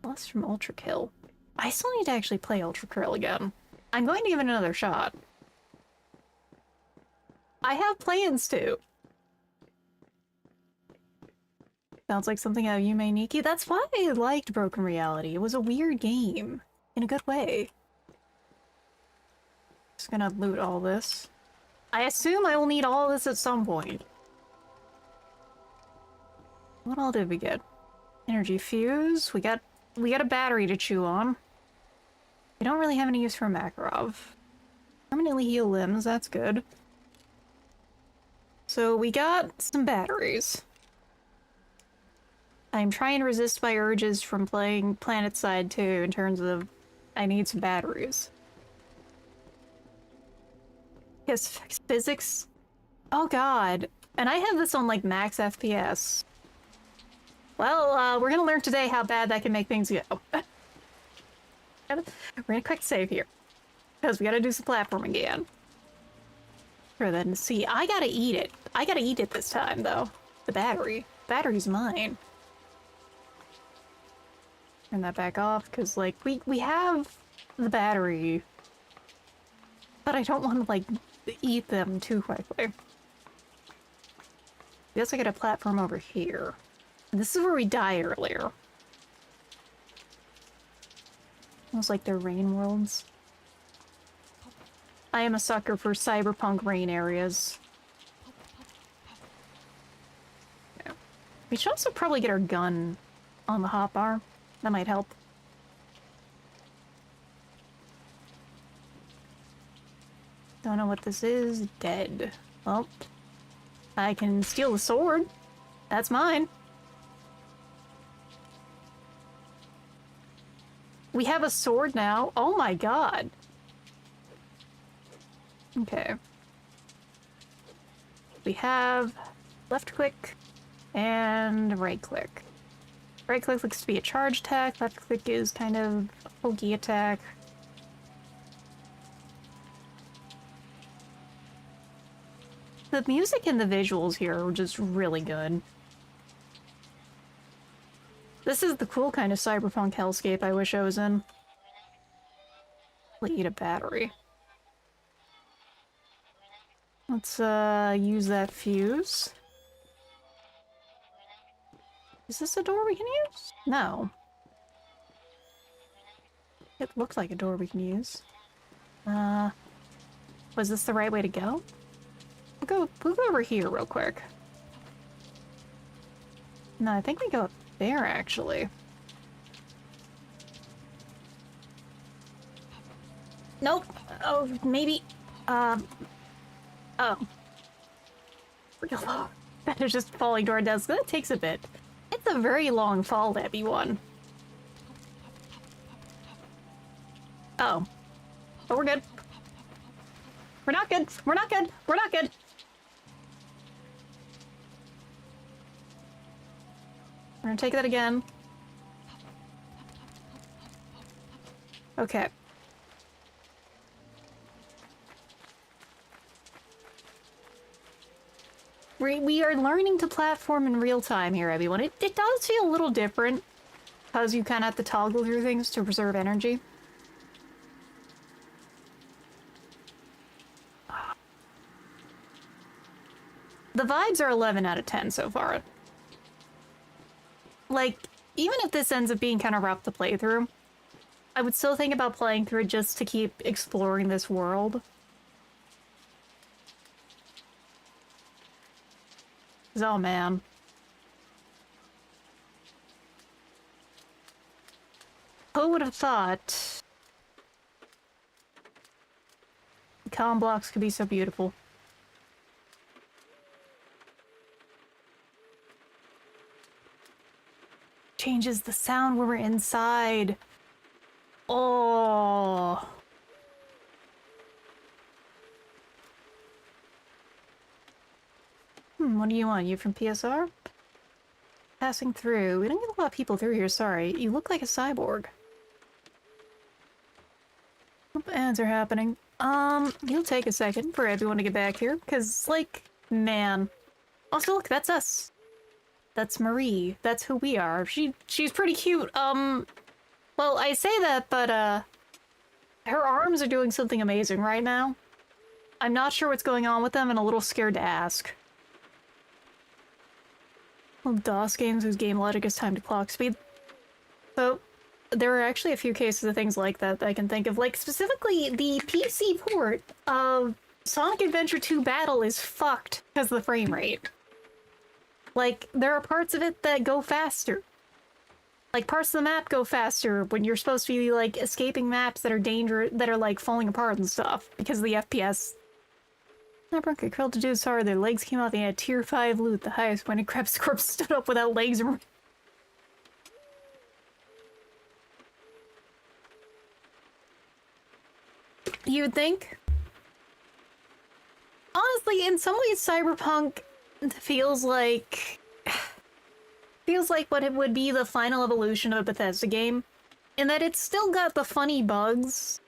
Lost from Ultra Kill. I still need to actually play Ultra Kill again. I'm going to give it another shot. I have plans to. Sounds like something out of Yume Nikki. That's why I liked Broken Reality. It was a weird game. In a good way. Just gonna loot all this. I assume I will need all this at some point. What all did we get? Energy fuse. We got a battery to chew on. We don't really have any use for Makarov. Permanently heal limbs, that's good. So we got some batteries. I'm trying to resist my urges from playing PlanetSide 2 in terms of I need some batteries. Yes, physics. Oh god. And I have this on like max FPS. Well, we're gonna learn today how bad that can make things go. We're gonna quick save here. Because we gotta do some platforming again. For then to see. I gotta eat it. I gotta eat it this time, though. The battery. Battery's mine. Turn that back off, because, like, we have the battery. But I don't want to, like, eat them too quickly. I guess I got a platform over here. And this is where we died earlier. Almost like they're rain worlds. I am a sucker for cyberpunk rain areas. Yeah. We should also probably get our gun on the hotbar. That might help. Don't know what this is. Dead. Well, I can steal the sword. That's mine. We have a sword now. Oh my god. Okay. We have left click and right click. Right click looks to be a charge attack. Left click is kind of a pokey attack. The music and the visuals here are just really good. This is the cool kind of cyberpunk hellscape I wish I was in. I'll eat a battery. Let's use that fuse. Is this a door we can use? No. It looked like a door we can use. Was this the right way to go? We'll go over here real quick. No, I think we go up there, actually. Nope. Oh, maybe. Um. Oh. That is just falling to our desk. That takes a bit. It's a very long fall, everyone. Oh. But we're good. We're not good. We're not good. We're not good. We're gonna take that again. Okay. We are learning to platform in real time here, everyone. It does feel a little different because you kind of have to toggle through things to preserve energy. The vibes are 11 out of 10 so far. Like, even if this ends up being kind of rough to play through, I would still think about playing through it just to keep exploring this world. Oh man. Who would have thought comm blocks could be so beautiful? Changes the sound when we're inside. Oh. What do you want? You from PSR? Passing through. We don't get a lot of people through here, sorry. You look like a cyborg. Ads are happening. It'll take a second for everyone to get back here, because, like, man. Also, look, that's us. That's Marie. That's who we are. She's pretty cute. Well, I say that, but, her arms are doing something amazing right now. I'm not sure what's going on with them and a little scared to ask. Well, DOS games whose game logic is timed to clock speed. So, there are actually a few cases of things like that I can think of. Like, specifically, the PC port of Sonic Adventure 2 Battle is fucked because of the frame rate. Like, there are parts of it that go faster. Like, parts of the map go faster when you're supposed to be, like, escaping maps that are, like, falling apart and stuff because of the FPS. That Brunke curled to do sorry, their legs came out, they had tier 5 loot, the highest when a Krebs corpse stood up without legs. You'd think? Honestly, in some ways, Cyberpunk feels like what it would be the final evolution of a Bethesda game, in that it's still got the funny bugs,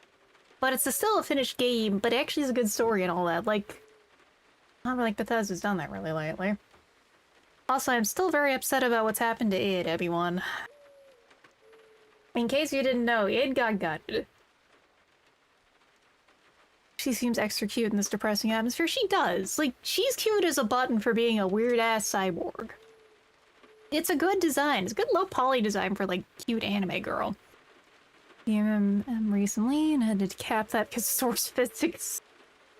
but it's still a finished game, but it actually is a good story and all that. Like, I don't think Bethesda's done that really lately. Also, I'm still very upset about what's happened to id, everyone. In case you didn't know, id got gutted. She seems extra cute in this depressing atmosphere. She does. Like, she's cute as a button for being a weird-ass cyborg. It's a good design. It's a good low-poly design for, like, cute anime girl. Recently, and I had to cap that because source physics.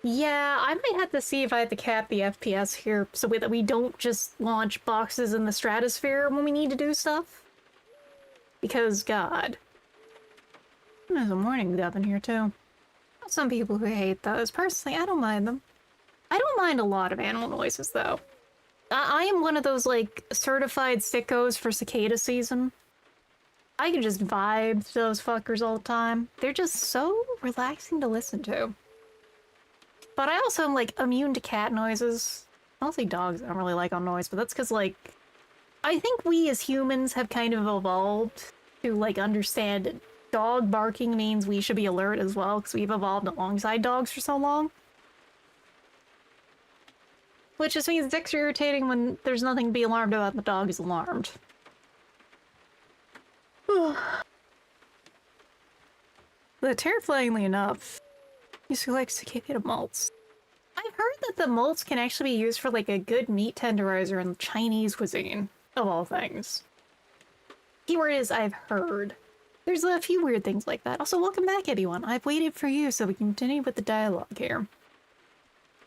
Yeah, I might have to see if I have to cap the FPS here so that we don't just launch boxes in the stratosphere when we need to do stuff. Because, God. There's a morning dove in here, too. Some people who hate those. Personally, I don't mind them. I don't mind a lot of animal noises, though. I am one of those, like, certified sickos for cicada season. I can just vibe to those fuckers all the time. They're just so relaxing to listen to. But I also am, like, immune to cat noises. Mostly dogs I don't really like on noise, but that's because, like, I think we as humans have kind of evolved to, like, understand dog barking means we should be alert as well, because we've evolved alongside dogs for so long. Which just means it's extra irritating when there's nothing to be alarmed about and the dog is alarmed. But terrifyingly enough, you select cicada malts. I've heard that the malts can actually be used for, like, a good meat tenderizer in Chinese cuisine, of all things. Keyword is I've heard. There's a few weird things like that. Also, welcome back, everyone. I've waited for you so we can continue with the dialogue here.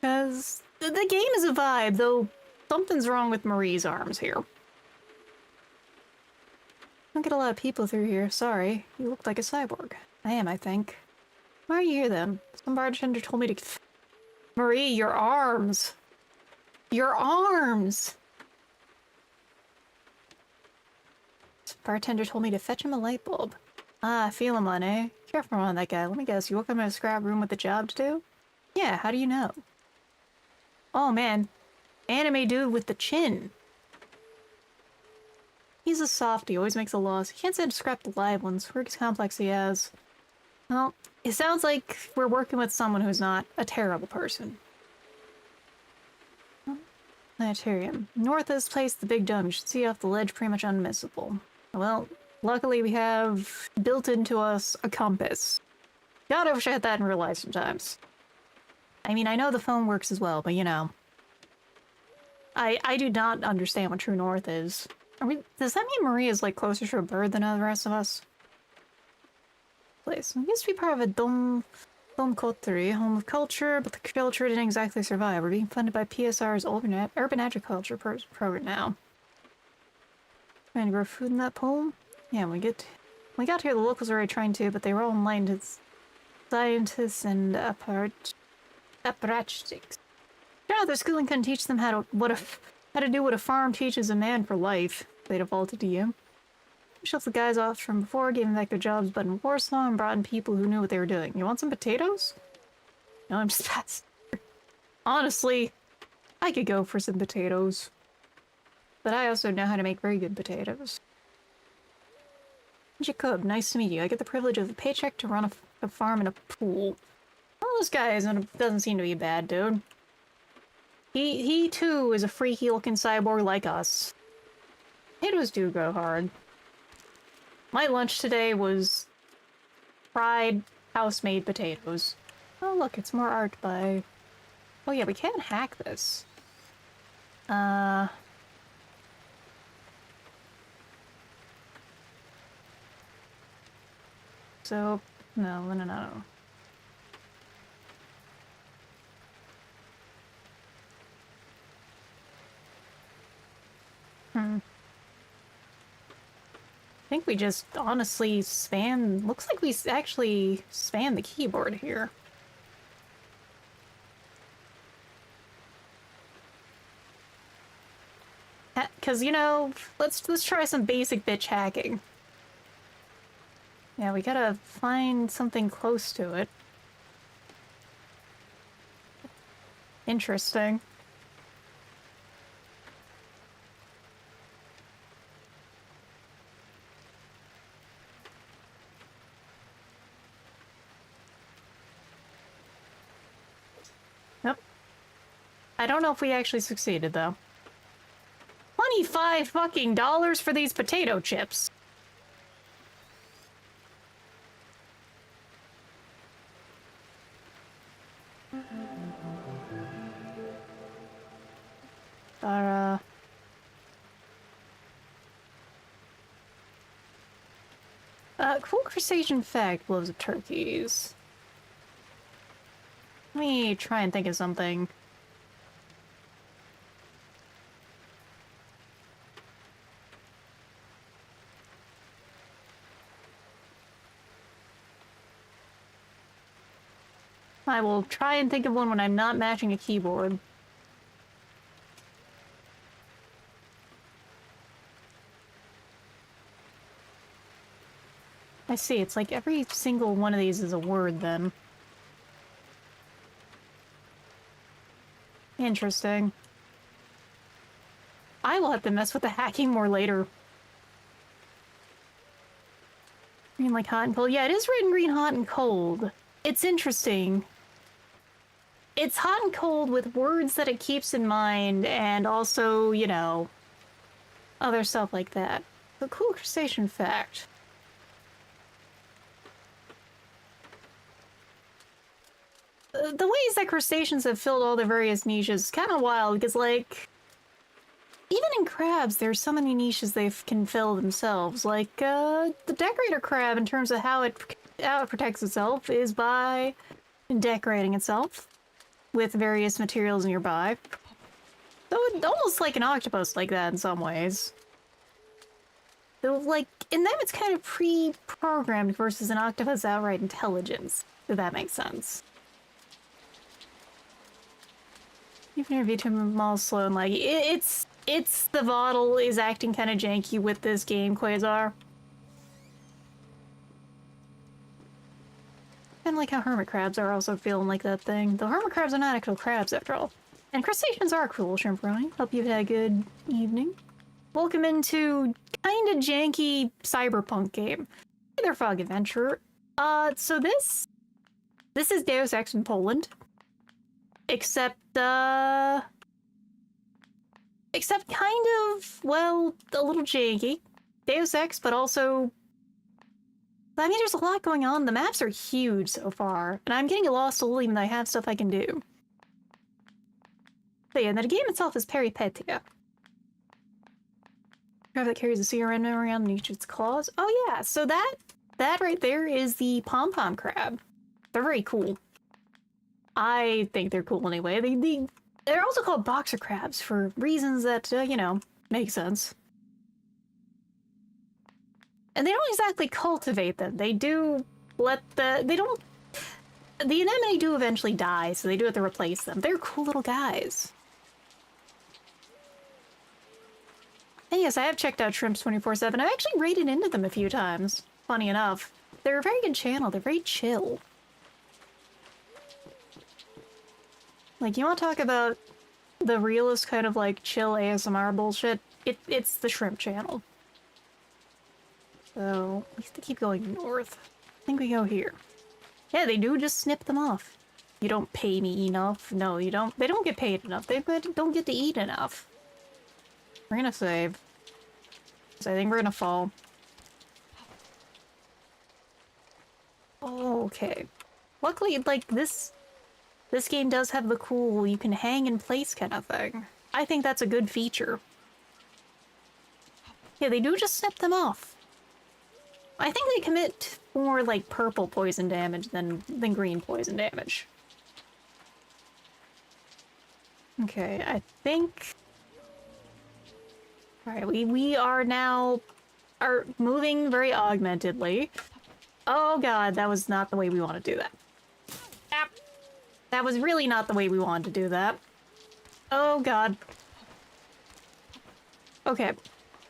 Because the game is a vibe, though something's wrong with Marie's arms here. Don't get a lot of people through here. Sorry. You look like a cyborg. I am, I think. Why are you here then? Some bartender told me to... Marie, your arms! Your arms! Some bartender told me to fetch him a light bulb. Ah, feel him on, eh? Careful on that guy. Let me guess, you woke up in a scrap room with a job to do? Yeah, how do you know? Oh man, anime dude with the chin. He's a softie, always makes a loss. He can't stand to scrap the live ones. Work is complex he has. Well, it sounds like we're working with someone who's not a terrible person. Planetarium. North has placed the big dome. You should see off the ledge, pretty much unmissable. Well, luckily we have built into us a compass. God, I wish I had that in real life sometimes. I mean, I know the phone works as well, but you know. I do not understand what true north is. Does that mean Maria is like closer to a bird than the rest of us? Place. It used to be part of a dome coterie, home of culture, but the culture didn't exactly survive. We're being funded by PSR's urban agriculture program now. Trying to grow food in that pool? Yeah, when we got here, the locals were already trying to, but they were all enlightened as scientists and apparatchiks. Turn out their schooling couldn't teach them how to do what a farm teaches a man for life. They defaulted to you. We shoved the guys off from before, gave them back their jobs, but in Warsaw, and brought in people who knew what they were doing. You want some potatoes? No, I'm just fast. Honestly, I could go for some potatoes. But I also know how to make very good potatoes. Jacob, nice to meet you. I get the privilege of a paycheck to run a farm and a pool. Well, this guy doesn't seem to be a bad dude. He too is a freaky looking cyborg like us. Potatoes do go hard. My lunch today was fried house-made potatoes. Oh look, it's more art by... Oh yeah, we can hack this. So, no. I think we just honestly spam... Looks like we actually spam the keyboard here. Because, you know, let's try some basic bitch hacking. Yeah, we gotta find something close to it. Interesting. Yep. I don't know if we actually succeeded, though. $25 fucking dollars for these potato chips. Cool crustacean fact, blows of turkeys. Let me try and think of something. I will try and think of one when I'm not matching a keyboard. I see, it's like every single one of these is a word then. Interesting. I will have to mess with the hacking more later. Green like hot and cold. Yeah, it is written green, hot, and cold. It's interesting. It's hot and cold with words that it keeps in mind and also, you know, other stuff like that. The cool crustacean fact. The ways that crustaceans have filled all their various niches is kind of wild, because, like, even in crabs, there's so many niches they can fill themselves. Like, the decorator crab, in terms of how it protects itself, is by decorating itself with various materials nearby. So it's almost like an octopus like that in some ways. Though, like, in them it's kind of pre-programmed versus an octopus outright intelligence. if that makes sense. You've interviewed him all slow and laggy. It's the bottle is acting kind of janky with this game, Quasar. Kind of like how hermit crabs are also feeling like that thing. Though hermit crabs are not actual crabs after all. And crustaceans are cool, Shrimperoni. Hope you've had a good evening. Welcome into kind of janky cyberpunk game. Hey there, Fog Adventurer. So this is Deus Ex in Poland. Except kind of, well, a little janky. Deus Ex, but also... I mean, there's a lot going on. The maps are huge so far, and I'm getting lost a little even though I have stuff I can do. But yeah, and the game itself is PERIPETEIA. Crab that carries a CRM around in each of its claws. Oh yeah, so that right there is the pom-pom crab. They're very cool. I think they're cool anyway. They're also called boxer crabs for reasons that, you know, make sense. And they don't exactly cultivate them. They do the anemone do eventually die, so they do have to replace them. They're cool little guys. And yes, I have checked out Shrimps 24/7. I've actually raided into them a few times. Funny enough. They're a very good channel. They're very chill. Like, you want to talk about the realest kind of, like, chill ASMR bullshit? It's the Shrimp channel. So, we have to keep going north. I think we go here. Yeah, they do just snip them off. You don't pay me enough. No, you don't. They don't get paid enough. They don't get to eat enough. We're gonna save. So I think we're gonna fall. Oh, okay. Luckily, like, this game does have the cool you can hang in place kind of thing. I think that's a good feature. Yeah, they do just snip them off. I think they commit more, like, purple poison damage than green poison damage. Okay, I think... Alright, we are now... are moving very augmentedly. Oh god, that was not the way we want to do that. Ah, that was really not the way we wanted to do that. Oh god. Okay,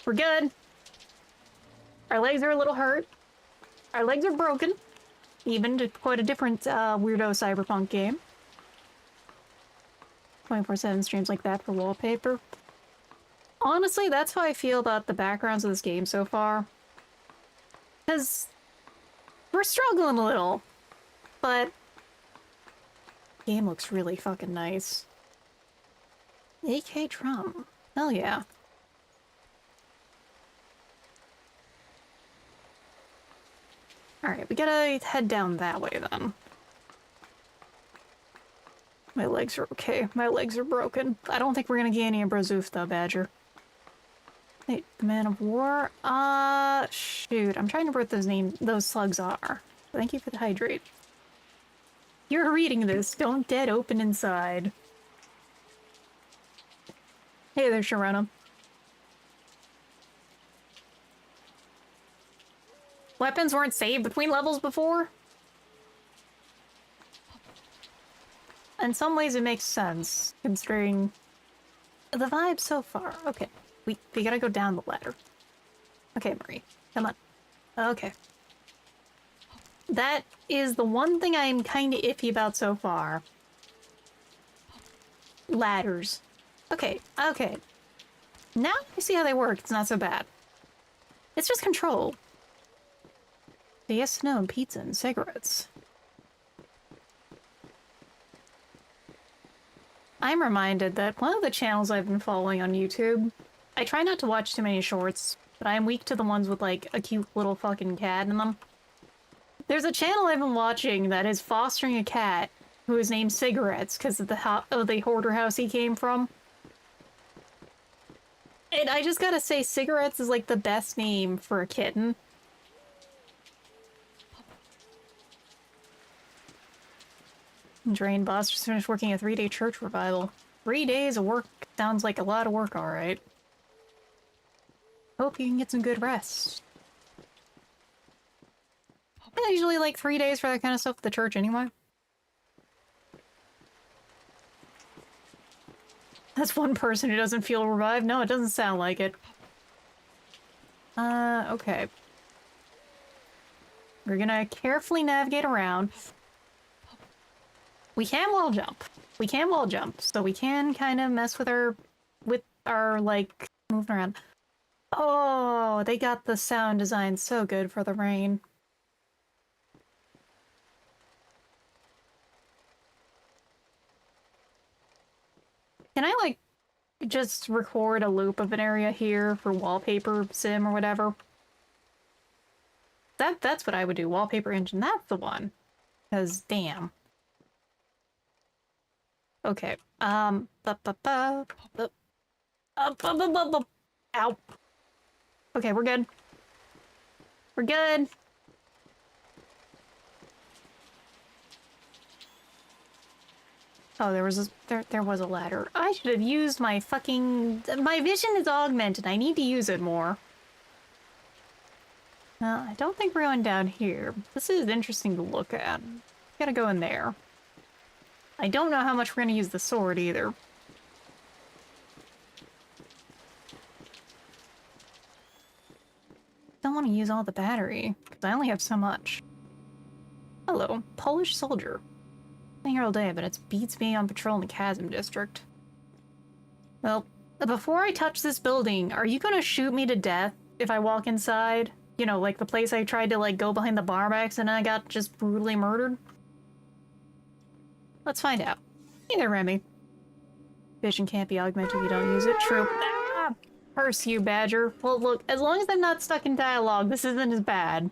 we're good. Our legs are a little hurt. Our legs are broken. Even to quite a different weirdo cyberpunk game. 24/7 streams like that for wallpaper. Honestly, that's how I feel about the backgrounds of this game so far. Because we're struggling a little, but the game looks really fucking nice. AK drum. Hell yeah. Alright, we gotta head down that way then. My legs are okay. My legs are broken. I don't think we're gonna get any Brazoof though, Badger. Hey, the Man of War? Shoot. I'm trying to remember what those slugs are. Thank you for the hydrate. You're reading this. Don't dead open inside. Hey there, Sharona. Weapons weren't saved between levels before? In some ways it makes sense, considering the vibe so far. Okay, we gotta go down the ladder. Okay, Marie, come on. Okay. That is the one thing I'm kinda iffy about so far. Ladders. Okay, okay. Now I see how they work, it's not so bad. It's just control. Yes, no, pizza and cigarettes. I'm reminded that one of the channels I've been following on YouTube, I try not to watch too many shorts, but I'm weak to the ones with, like, a cute little fucking cat in them. There's a channel I've been watching that is fostering a cat who is named Cigarettes because of the hoarder house he came from. And I just gotta say, Cigarettes is, like, the best name for a kitten. Drain boss just finished working a 3-day church revival. 3 days of work sounds like a lot of work, alright. Hope you can get some good rest. I usually like 3 days for that kind of stuff at the church anyway. That's one person who doesn't feel revived. No, it doesn't sound like it. Okay. We're gonna carefully navigate around. We can wall jump. We can wall jump, so we can kind of mess with our, like, moving around. Oh, they got the sound design so good for the rain. Can I, like, just record a loop of an area here for wallpaper sim or whatever? That's what I would do. Wallpaper engine. That's the one. Because, damn. Okay. Ow. Okay, we're good. We're good. Oh, there was a ladder. I should have used my fucking... My vision is augmented. I need to use it more. I don't think we're going down here. This is interesting to look at. Gotta go in there. I don't know how much we're gonna use the sword either. Don't want to use all the battery, because I only have so much. Hello, Polish soldier. Been here all day, but it beats me on patrol in the Chasm district. Well, before I touch this building, are you gonna shoot me to death if I walk inside? You know, like the place I tried to, like, go behind the bar by accident and I got just brutally murdered? Let's find out. Hey there, Remy. Vision can't be augmented if you don't use it. True. Ah, curse you, Badger. Well, look, as long as I'm not stuck in dialogue, this isn't as bad.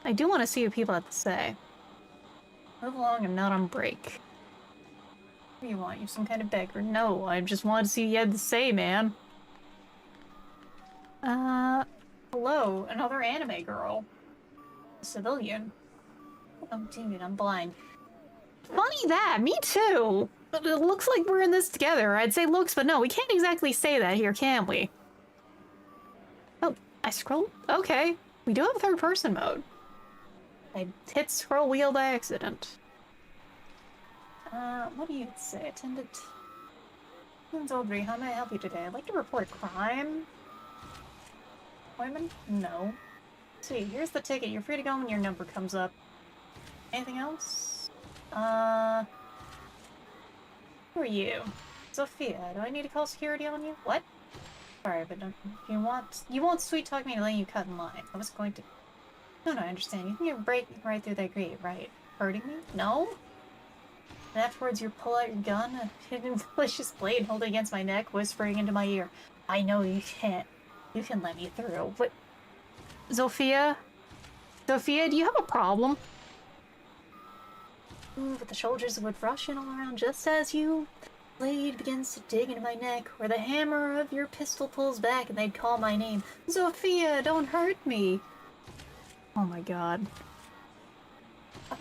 I do want to see what people have to say. Move along, I'm not on break. What do you want? You're some kind of beggar. No, I just wanted to see what you had to say, man. Hello, another anime girl. A civilian. Oh, dude, I'm blind. Funny that, me too! It looks like we're in this together. I'd say looks, but no, we can't exactly say that here, can we? Oh, I scrolled? Okay. We do have third person mode. I hit scroll wheel by accident. What do you say? Attendant... Audrey, how may I help you today? I'd like to report a crime. Appointment? No. Let's see, here's the ticket. You're free to go when your number comes up. Anything else? Who are you? Sophia. Do I need to call security on you? What? Sorry, but you won't sweet talk me to let you cut in line. I was going to... No, I understand. You think you're breaking right through that grate, right? Hurting me? No? And afterwards you pull out your gun, a hidden malicious blade, hold it against my neck, whispering into my ear. I know you can't. You can let me through. But... Sophia? Sophia, do you have a problem? Ooh, but the soldiers would rush in all around just as you... blade begins to dig into my neck, or the hammer of your pistol pulls back and they'd call my name. Sophia, don't hurt me! Oh my god.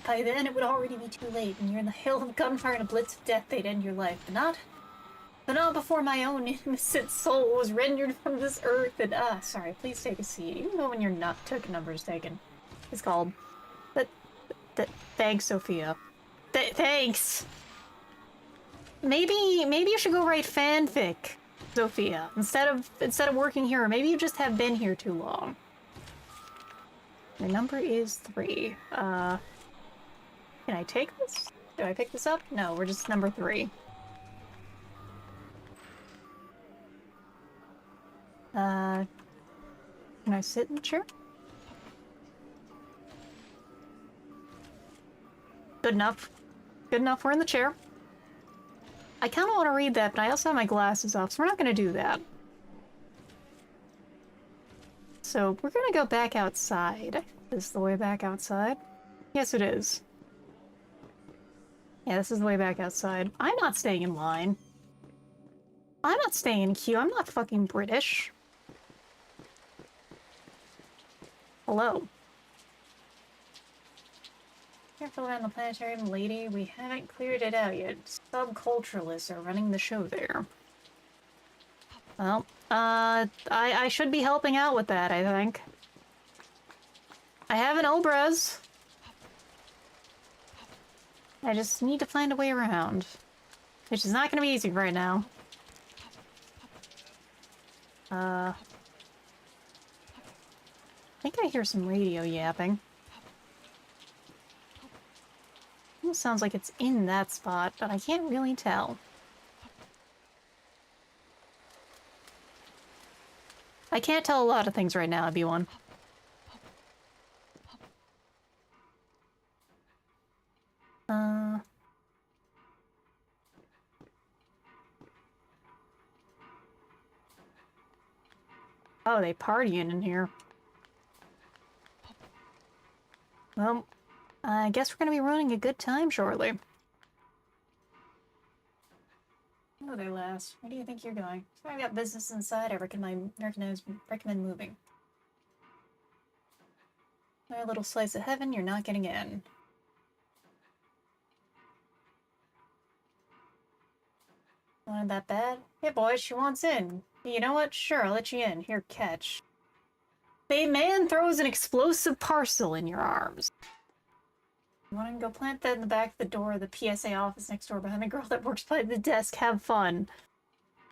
By then it would already be too late, and you're in the hail of gunfire and a blitz of death, they'd end your life. But not before my own innocent soul was rendered from this earth and, sorry, please take a seat. Even though when your token number is taken. It's called... Thanks, Sophia. Thanks! Maybe you should go write fanfic, Sophia, instead of working here. Or maybe you just have been here too long. Your number is 3. Can I take this? Do I pick this up? No, we're just number 3. Can I sit in the chair? Good enough. Good enough, we're in the chair. I kind of want to read that, but I also have my glasses off, so we're not going to do that. So, we're going to go back outside. Is this the way back outside? Yes, it is. Yeah, this is the way back outside. I'm not staying in line. I'm not staying in queue. I'm not fucking British. Hello. Careful around the planetarium, lady. We haven't cleared it out yet. Subculturalists are running the show there. Well, I should be helping out with that, I think. I have an Obras. I just need to find a way around. Which is not gonna be easy right now. I think I hear some radio yapping. Almost sounds like it's in that spot, but I can't really tell. I can't tell a lot of things right now, everyone. Oh, they partying in here. Well, I guess we're gonna be running a good time shortly. Oh, there, lass. Where do you think you're going? I've got business inside. I recommend moving. A little slice of heaven, you're not getting in. Not that bad? Hey, boy, she wants in. You know what? Sure, I'll let you in. Here, catch. A man throws an explosive parcel in your arms. You want to go plant that in the back of the door of the PSA office next door behind the girl that works by the desk. Have fun.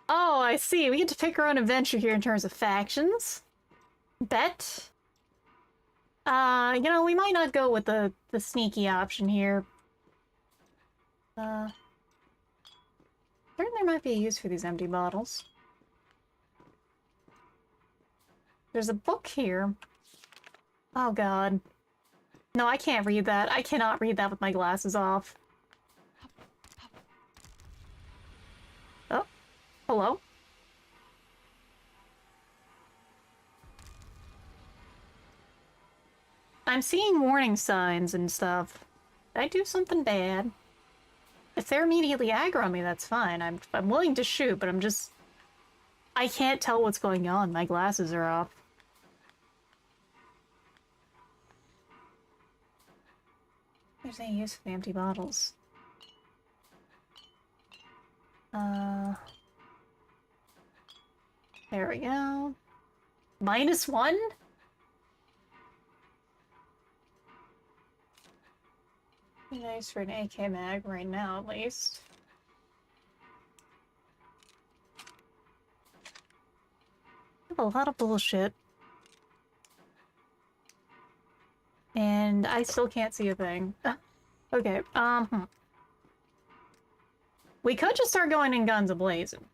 Oh, I see. We get to pick our own adventure here in terms of factions. Bet. You know, we might not go with the sneaky option here. Certainly there might be a use for these empty bottles. There's a book here. Oh, God. No, I can't read that. I cannot read that with my glasses off. Oh, hello? I'm seeing warning signs and stuff. Did I do something bad? If they're immediately aggro me, that's fine. I'm willing to shoot, but I'm just... I can't tell what's going on. My glasses are off. There's any use for the empty bottles. There we go. -1? Nice for an AK mag right now, at least. I have a lot of bullshit. And I still can't see a thing. Okay, we could just start going in guns a-blazing.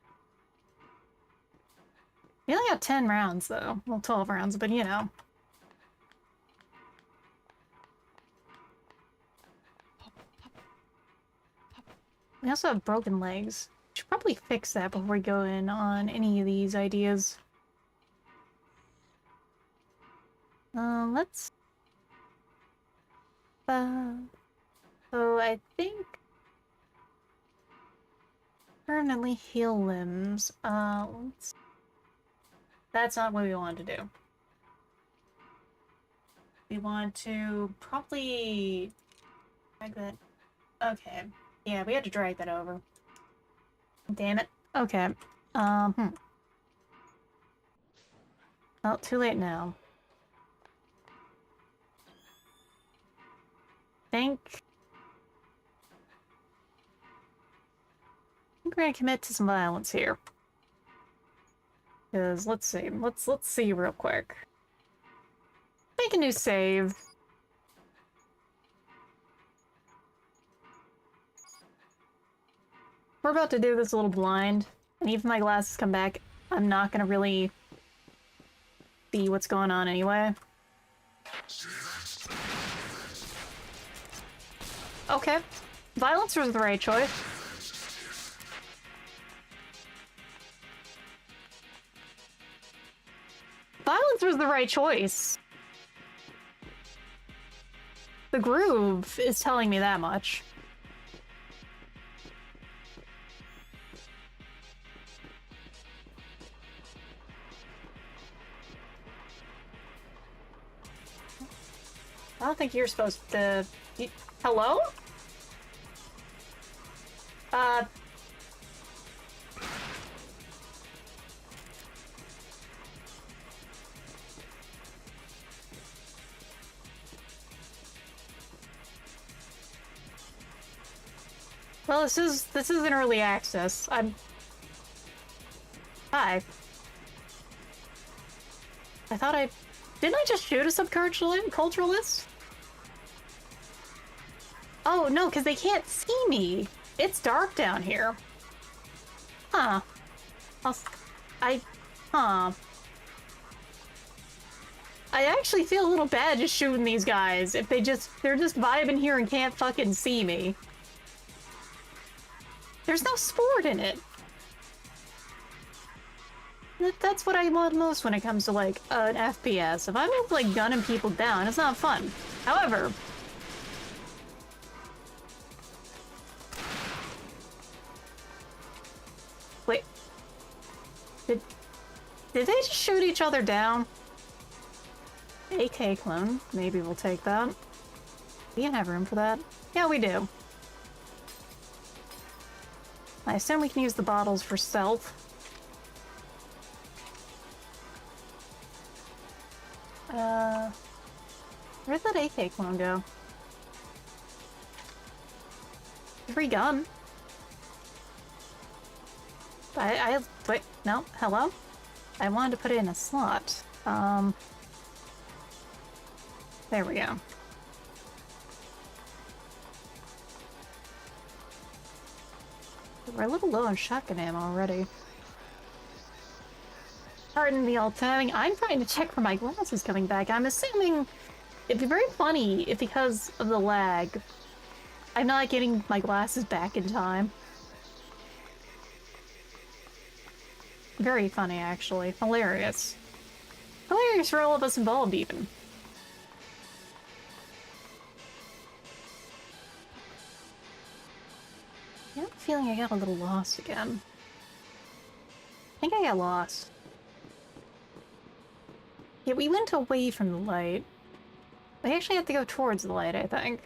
We only got 10 rounds, though. Well, 12 rounds, but you know. We also have broken legs. Should probably fix that before we go in on any of these ideas. Let's... So I think... Permanently heal limbs. That's not what we want to do. We want to probably... drag that... Okay. Yeah, we had to drag that over. Damn it. Okay. Well, too late now. I'm gonna commit to some violence here. Because, let's see. Let's see real quick. Make a new save. We're about to do this a little blind, and even if my glasses come back, I'm not gonna really see what's going on anyway. Okay. Violence was the right choice. Violence was the right choice. The groove is telling me that much. I don't think you're supposed to... Hello? Well, this is an early access. Hi. I thought didn't I just shoot a subculturalist? Oh no, because they can't see me. It's dark down here. Huh. I'll, I, huh. I actually feel a little bad just shooting these guys if they're just vibing here and can't fucking see me. There's no sport in it. That's what I want most when it comes to, like, an FPS. If I'm, like, gunning people down, it's not fun. However... Wait. Did they just shoot each other down? AK clone. Maybe we'll take that. We can have room for that. Yeah, we do. I assume we can use the bottles for stealth. Where'd that AK clone go? Free gun. Wait, no, hello? I wanted to put it in a slot. There we go. We're a little low on shotgun ammo already. Pardon the alt-tabbing. I'm trying to check for my glasses coming back. I'm assuming it'd be very funny if, because of the lag, I'm not getting my glasses back in time. Very funny, actually. Hilarious. Hilarious for all of us involved, even. I have a feeling I got a little lost again. I think I got lost. Yeah, we went away from the light. I actually have to go towards the light, I think.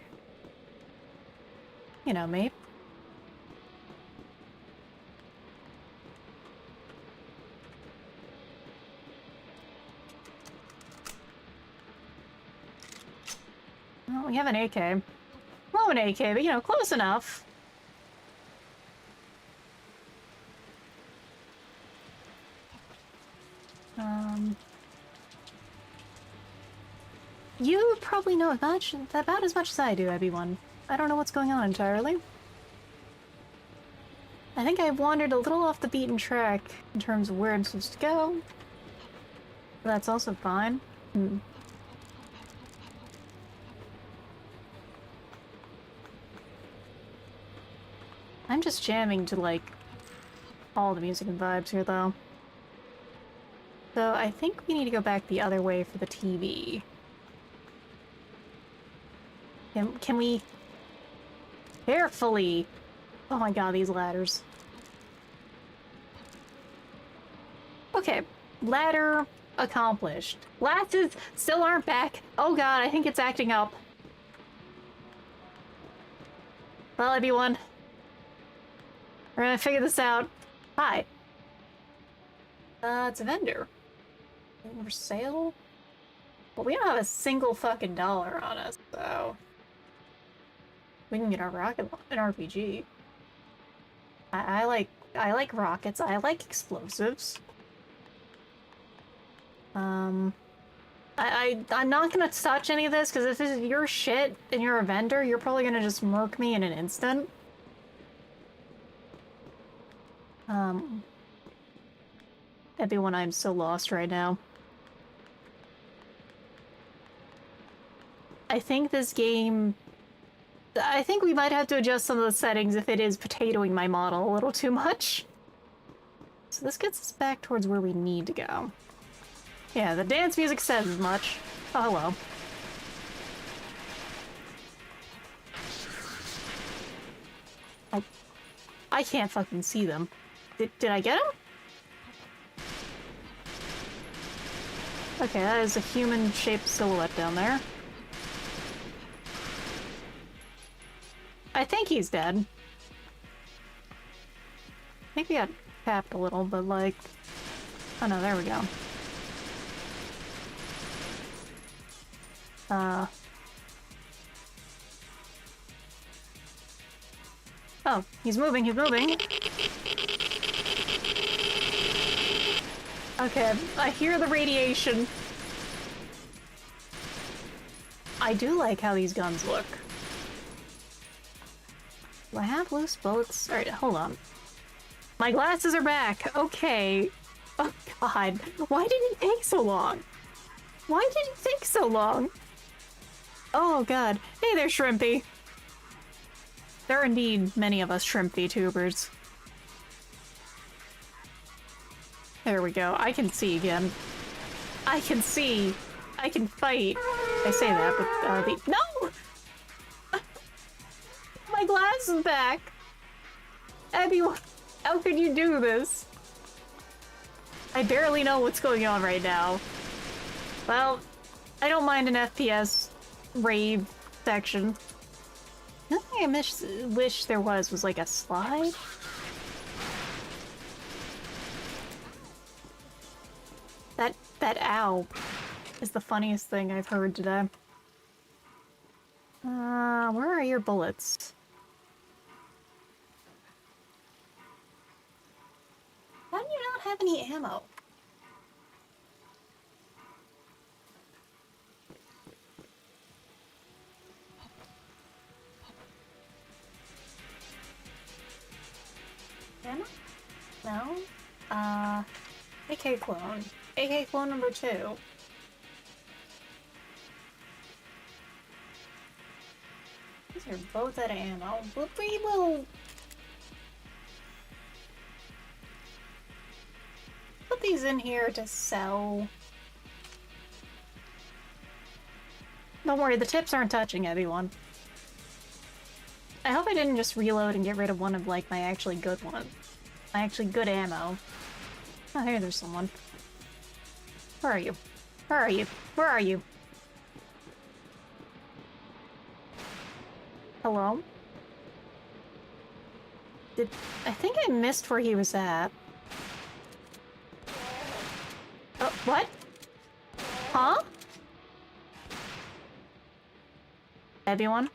You know me. Well, we have an AK. Well, an AK, but you know, close enough. You probably know about as much as I do, everyone. I don't know what's going on entirely. I think I wandered a little off the beaten track in terms of where I'm supposed to go. But that's also fine. I'm just jamming to, like, all the music and vibes here, though. So I think we need to go back the other way for the TV. Can we... Carefully! Oh my god, these ladders. Okay, ladder accomplished. Glasses still aren't back. Oh god, I think it's acting up. Well, everyone, we're gonna figure this out. Hi. It's a vendor. For sale? Well, we don't have a single fucking dollar on us, so... We can get our rocket an RPG. I like rockets. I like explosives. I'm not gonna touch any of this because if this is your shit and you're a vendor, you're probably gonna just murk me in an instant. Everyone, I'm so lost right now. I think this game... I think we might have to adjust some of the settings if it is potatoing my model a little too much. So this gets us back towards where we need to go. Yeah, the dance music says as much. Oh, hello. I can't fucking see them. Did I get him? Okay, that is a human-shaped silhouette down there. I think he's dead. I think we got tapped a little, but like... Oh no, there we go. Oh, he's moving, he's moving. Okay, I hear the radiation. I do like how these guns look. Do I have loose bullets? Alright, hold on. My glasses are back. Okay. Oh god. Why did it take so long? Why did it take so long? Oh god. Hey there, Shrimpy. There are indeed many of us shrimp VTubers. There we go. I can see again. I can see. I can fight. I say that, but no! My glass is back. Abby, how could you do this? I barely know what's going on right now. Well, I don't mind an FPS rave section. The only thing I wish there was like a slide. That ow is the funniest thing I've heard today. Where are your bullets? How do you not have any ammo? Ammo? No? AK clone. AK clone number 2. These are both out of ammo, but we will put these in here to sell. Don't worry, the tips aren't touching everyone. I hope I didn't just reload and get rid of one of, like, my actually good one. My actually good ammo. Oh, hey, there's someone. Where are you? Where are you? Where are you? Hello? I think I missed where he was at. Oh, what? Huh? Everyone?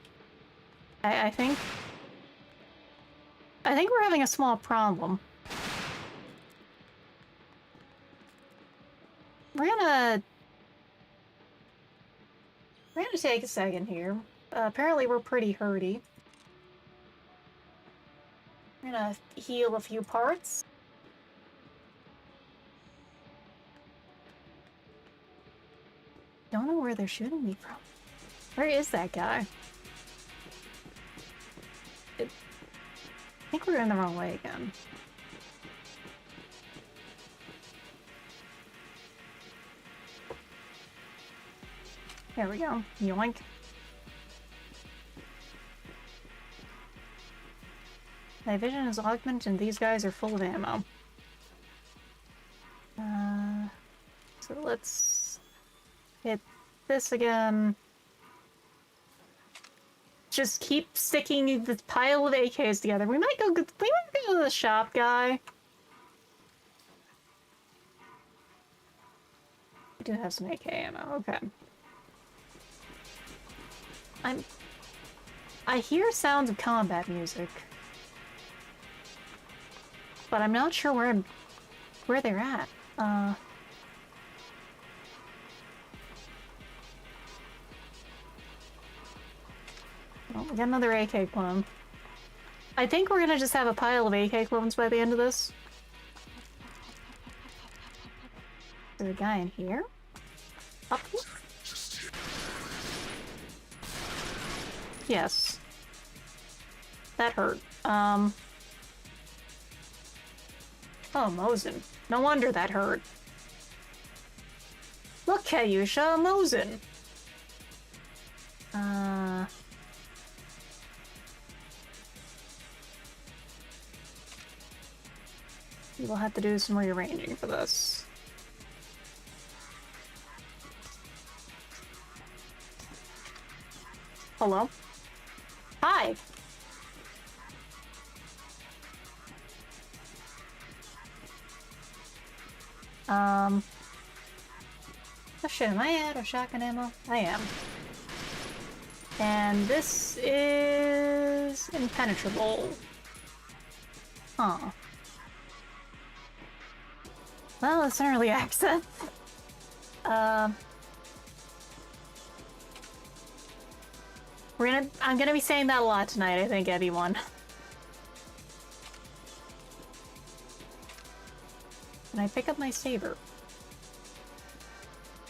I think we're having a small problem. We're gonna take a second here. Apparently we're pretty hurty. We're gonna heal a few parts. Don't know where they're shooting me from. Where is that guy? I think we're going the wrong way again. There we go. Yoink. My vision is augmented and these guys are full of ammo. So let's hit this again. Just keep sticking this pile of AKs together. We might go to the shop guy. We do have some AK ammo, okay. I hear sounds of combat music. But I'm not sure where they're at. Well, we got another AK clone. I think we're gonna just have a pile of AK clones by the end of this. Is there a guy in here? Up here? Yes. That hurt. Oh, Mosin. No wonder that hurt. Look, Kayusha, Mosin. We'll have to do some rearranging for this. Hello? Hi! Oh shit, am I out of shotgun ammo? I am. And this is impenetrable. Huh. Well, it's an early access. I'm gonna be saying that a lot tonight, I think, everyone. Can I pick up my saber?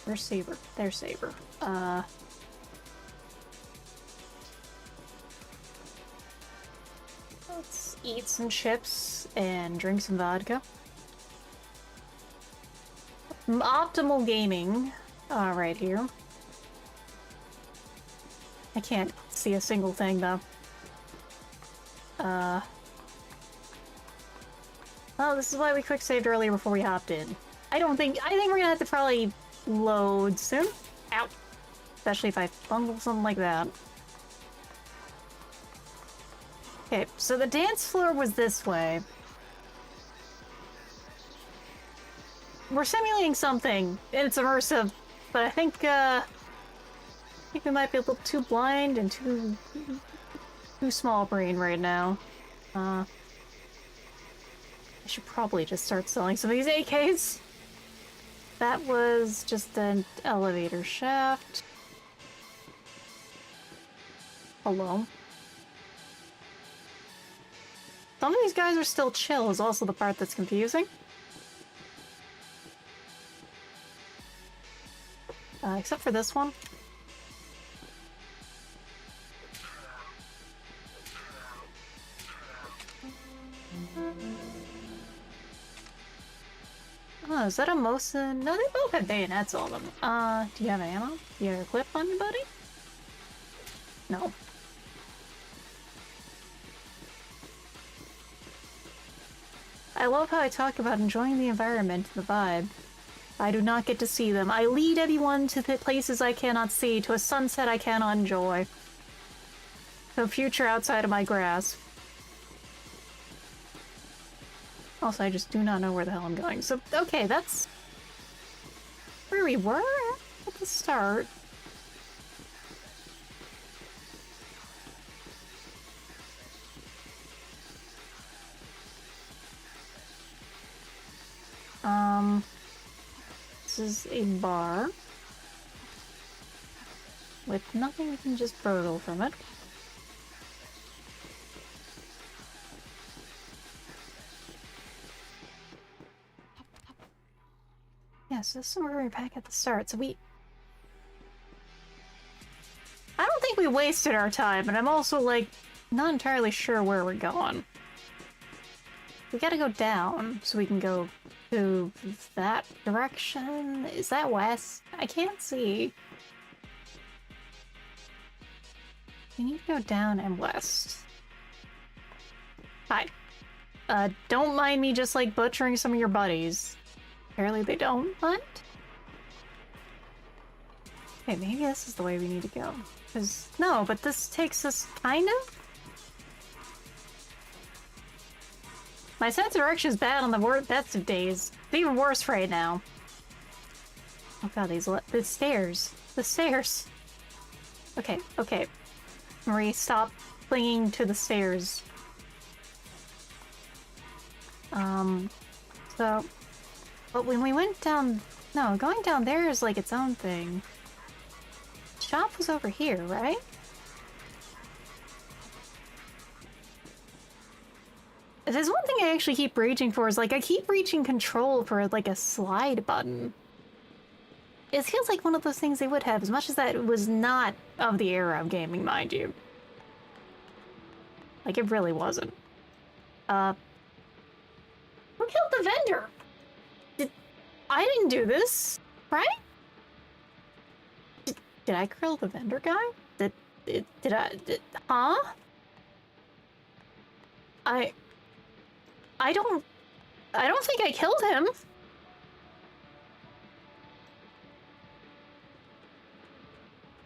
Where's saber? There's saber. Let's eat some chips and drink some vodka. Optimal gaming. Right here. I can't see a single thing, though. Well, this is why we quick saved earlier before we hopped in. I think we're gonna have to probably load soon. Ow. Especially if I bungle something like that. Okay, so the dance floor was this way. We're simulating something. It's immersive, but I think we might be a little too blind and too small brain right now. I should probably just start selling some of these AKs. That was just an elevator shaft. Hello. Some of these guys are still chill is also the part that's confusing. Except for this one. Oh, is that a Mosin? No, they both have bayonets on them. Do you have ammo? Do you have a clip on you, buddy? No. I love how I talk about enjoying the environment, the vibe. I do not get to see them. I lead everyone to the places I cannot see, to a sunset I cannot enjoy. To a future outside of my grasp. Also, I just do not know where the hell I'm going. So, okay, that's where we were at the start. This is a bar with nothing we can just burgle from it. Yeah, so this is where we're back at the start. So I don't think we wasted our time, but I'm also, like, not entirely sure where we're going. We gotta go down, so we can go to that direction. Is that west? I can't see. We need to go down and west. Hi. Don't mind me just, like, butchering some of your buddies. Apparently they don't mind. Okay, maybe this is the way we need to go. No, but this takes us kind of? My sense of direction is bad on the best of days. It's even worse right now. Oh god, the stairs. The stairs. Okay, okay. Marie, stop clinging to the stairs. But when we went down... No, going down there is like its own thing. Shop was over here, right? There's one thing I actually keep reaching for is, like, I keep reaching control for, like, a slide button. It feels like one of those things they would have, as much as that was not of the era of gaming, mind you. Like, it really wasn't. Who killed the vendor? I didn't do this, right? Did I kill the vendor guy? Huh? I don't think I killed him.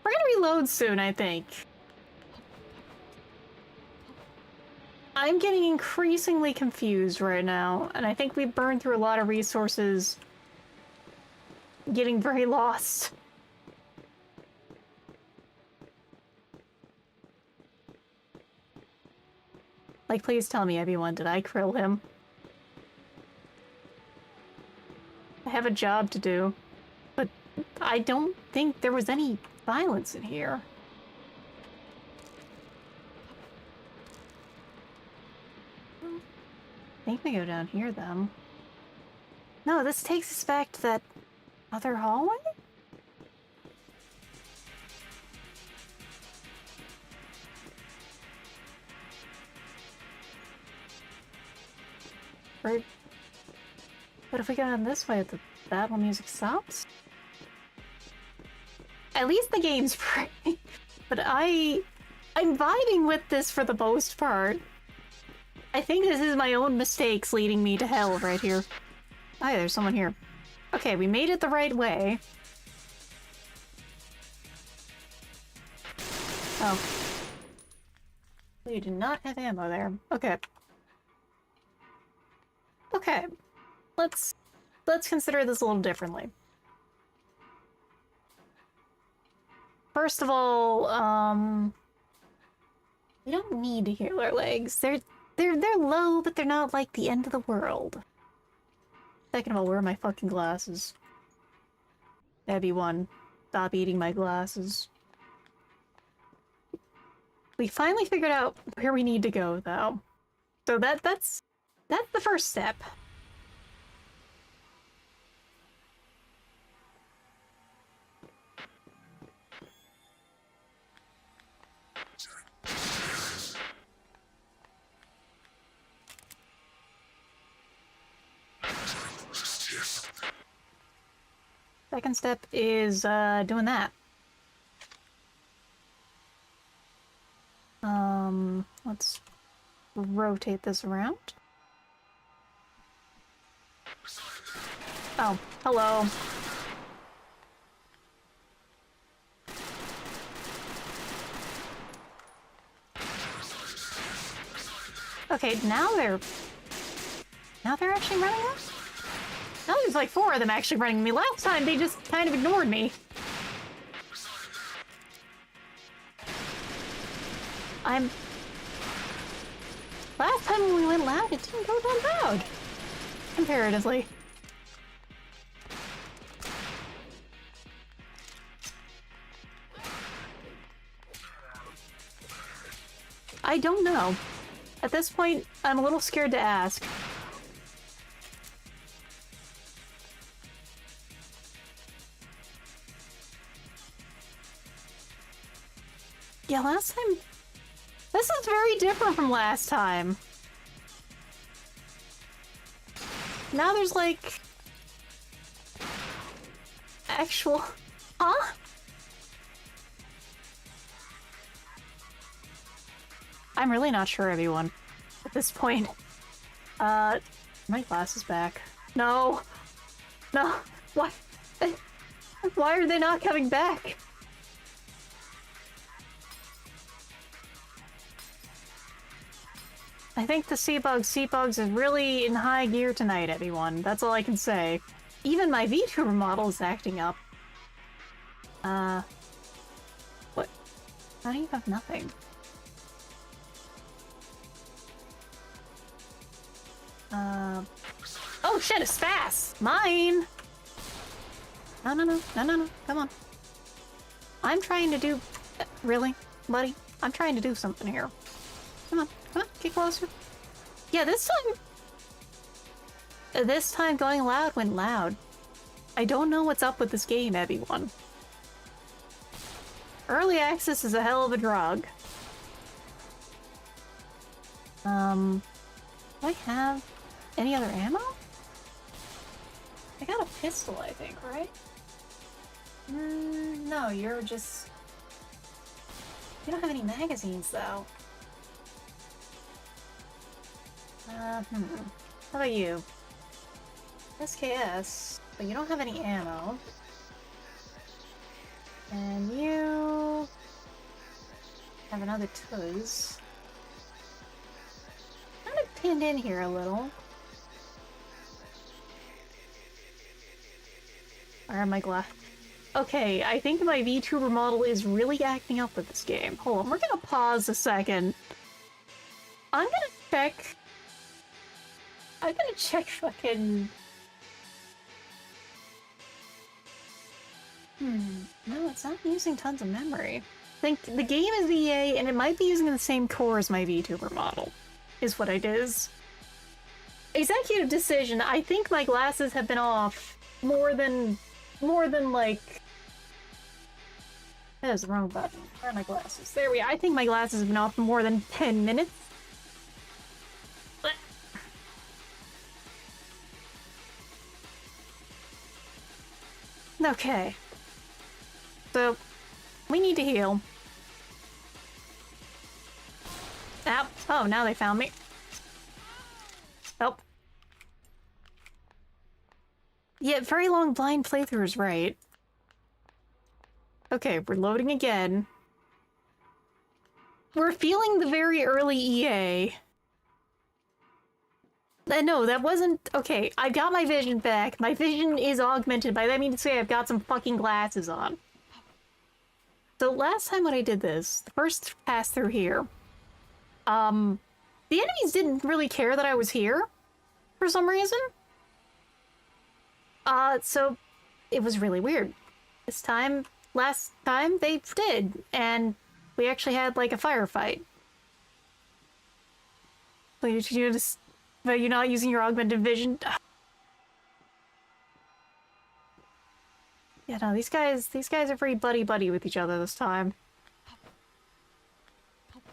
We're gonna reload soon, I think. I'm getting increasingly confused right now, and I think we've burned through a lot of resources getting very lost. Like, please tell me, everyone, did I krill him? I have a job to do, but I don't think there was any violence in here. I think we go down here, then. No, this takes us back to that other hallway? Right. But if we go down this way, the battle music stops? At least the game's free. But I'm vibing with this for the most part. I think this is my own mistakes leading me to hell right here. Oh, yeah, there's someone here. Okay, we made it the right way. Oh. We did not have ammo there. Okay. Okay. Let's consider this a little differently. First of all, we don't need to heal our legs. They're low, but they're not like the end of the world. Second of all, where are my fucking glasses? That'd be one. Stop eating my glasses. We finally figured out where we need to go, though. So that's the first step. Second step is doing that. Let's rotate this around. Oh, hello. Okay, now they're actually running us? Now there's like 4 of them actually running me. Last time they just kind of ignored me. Last time when we went loud, it didn't go that loud. Comparatively. I don't know. At this point, I'm a little scared to ask. Yeah, last time... This is very different from last time. Now there's like... actual... Huh? I'm really not sure, everyone. At this point. My glasses back. No! No! Why? Why are they not coming back? I think the Seabugs is really in high gear tonight, everyone. That's all I can say. Even my VTuber model is acting up. What? How do you have nothing? Oh shit, a spaz! Mine! No, come on. I'm trying to do... Really? Buddy? I'm trying to do something here. Come on, get closer. Yeah, this time going loud went loud. I don't know what's up with this game, everyone. Early access is a hell of a drug. Do I have any other ammo? I got a pistol, I think, right? No, you're just... You don't have any magazines, though. How about you? SKS, but you don't have any ammo. And you... have another Tuz. Kind of pinned in here a little. Where are my glass? Okay, I think my VTuber model is really acting up with this game. Hold on, we're gonna pause a second. I'm gonna check. I'm gonna check fucking. No, it's not using tons of memory. I think the game is EA, and it might be using the same core as my VTuber model, is what it is. Executive decision. I think my glasses have been off more than like. That is the wrong button. Where are my glasses? There we are. I think my glasses have been off for more than 10 minutes. Okay. So, we need to heal. Ow. Oh, now they found me. Oh. Yeah, very long blind playthroughs, right? Okay, we're loading again. We're feeling the very early EA. No, that wasn't... Okay, I got my vision back. My vision is augmented. By that I mean to say I've got some fucking glasses on. So last time when I did this, the first pass through here, the enemies didn't really care that I was here for some reason. So it was really weird. Last time they did, and we actually had like a firefight. But you're not using your augmented vision. Yeah, no, these guys are pretty buddy-buddy with each other this time.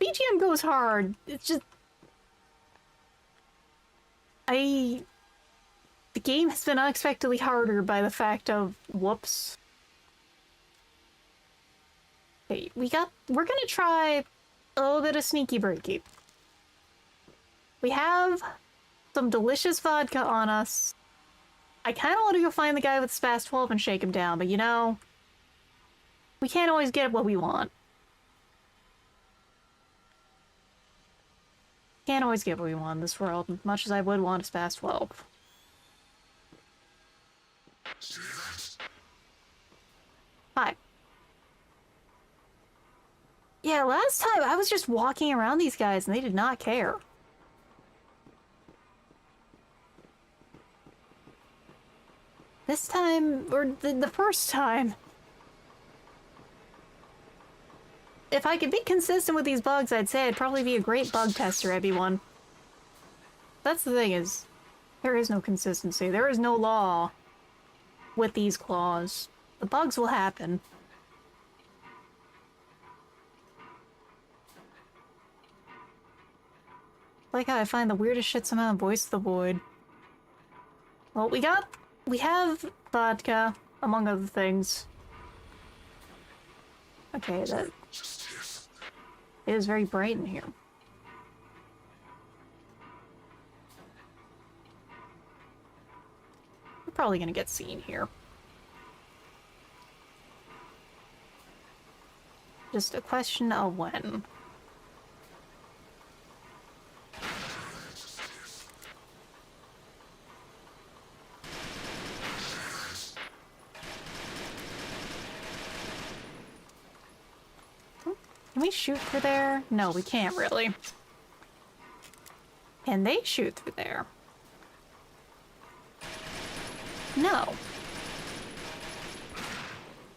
BGM goes hard. It's just... The game has been unexpectedly harder by the fact of... Whoops. Okay, we're gonna try a little bit of sneaky breaky. We have some delicious vodka on us. I kind of want to go find the guy with Spaz 12 and shake him down, but you know, we can't always get what we want. Can't always get what we want in this world, as much as I would want a Spaz 12. Hi. Yeah, last time I was just walking around these guys and they did not care. This time, or the first time, if I could be consistent with these bugs, I'd say I'd probably be a great bug tester, everyone. That's the thing is, there is no consistency. There is no law with these claws. The bugs will happen. Like how I find the weirdest shit somehow in Voice of the Void. Well, we have vodka, among other things. Okay, that... It is very bright in here. We're probably gonna get seen here. Just a question of when. Can we shoot through there? No, we can't really. Can they shoot through there? No.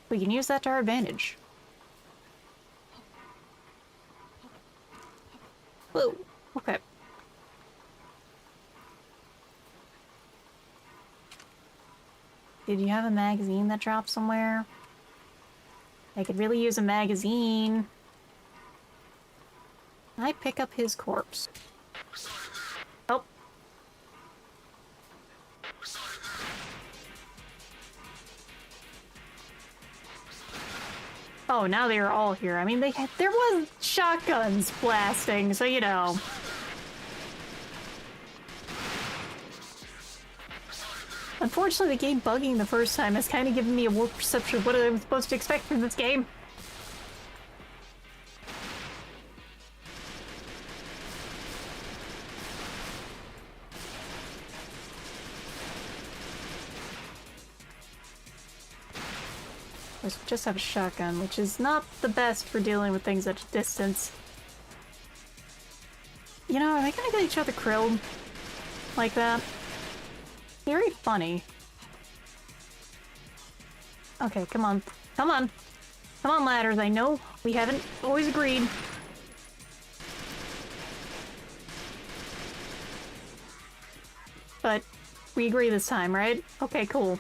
We can use that to our advantage. Whoa, okay. Did you have a magazine that dropped somewhere? I could really use a magazine. Can I pick up his corpse? Oh. Oh, now they are all here. I mean, there was shotguns blasting, so you know. Unfortunately, the game bugging the first time has kind of given me a warped perception of what I'm supposed to expect from this game. I just have a shotgun, which is not the best for dealing with things at a distance. You know, are they gonna get each other krilled like that? Very funny. Okay, come on. Come on. Come on, ladders. I know we haven't always agreed. But we agree this time, right? Okay, cool.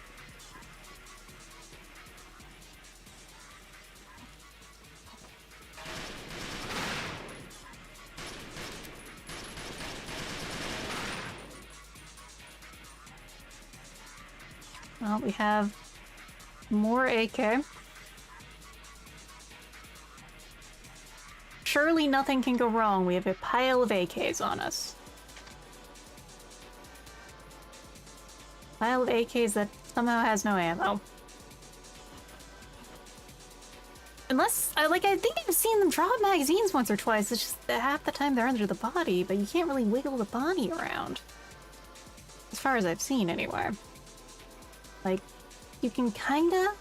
Well, we have more AK. Surely nothing can go wrong. We have a pile of AKs on us. Pile of AKs that somehow has no ammo. Unless, I think I've seen them drop magazines once or twice. It's just that half the time they're under the body, but you can't really wiggle the body around. As far as I've seen, anyway. Like, you can kinda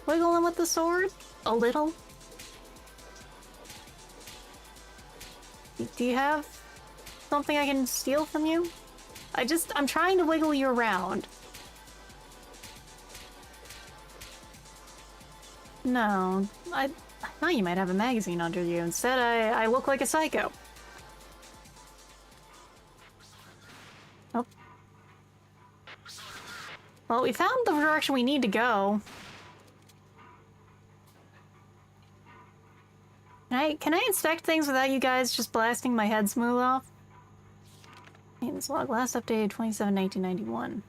wiggle them with the sword? A little? Do you have something I can steal from you? I'm trying to wiggle you around. No, I thought you might have a magazine under you. Instead, I look like a psycho. Oh. Well, we found the direction we need to go. Can I inspect things without you guys just blasting my head smooth off? Maintenance log, last updated 27/1991.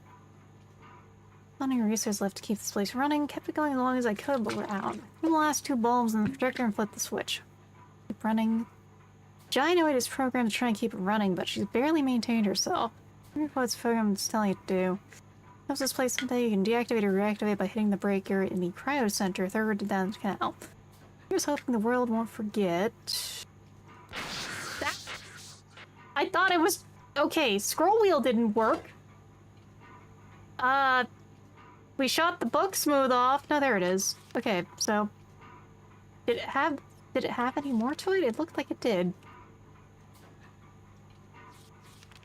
Funding resources left to keep this place running. Kept it going as long as I could, but we're out. The last 2 bulbs in the projector and flip the switch. Keep running. Gynoid is programmed to try and keep it running, but she's barely maintained herself. I wonder what this program is telling it to do. Helps this place someday you can deactivate or reactivate by hitting the breaker in the cryo center, third down the canal. Here's hoping the world won't forget. That... I thought it was... Okay, scroll wheel didn't work. We shot the book smooth off. No, there it is. Okay, so... Did it have any more to it? It looked like it did.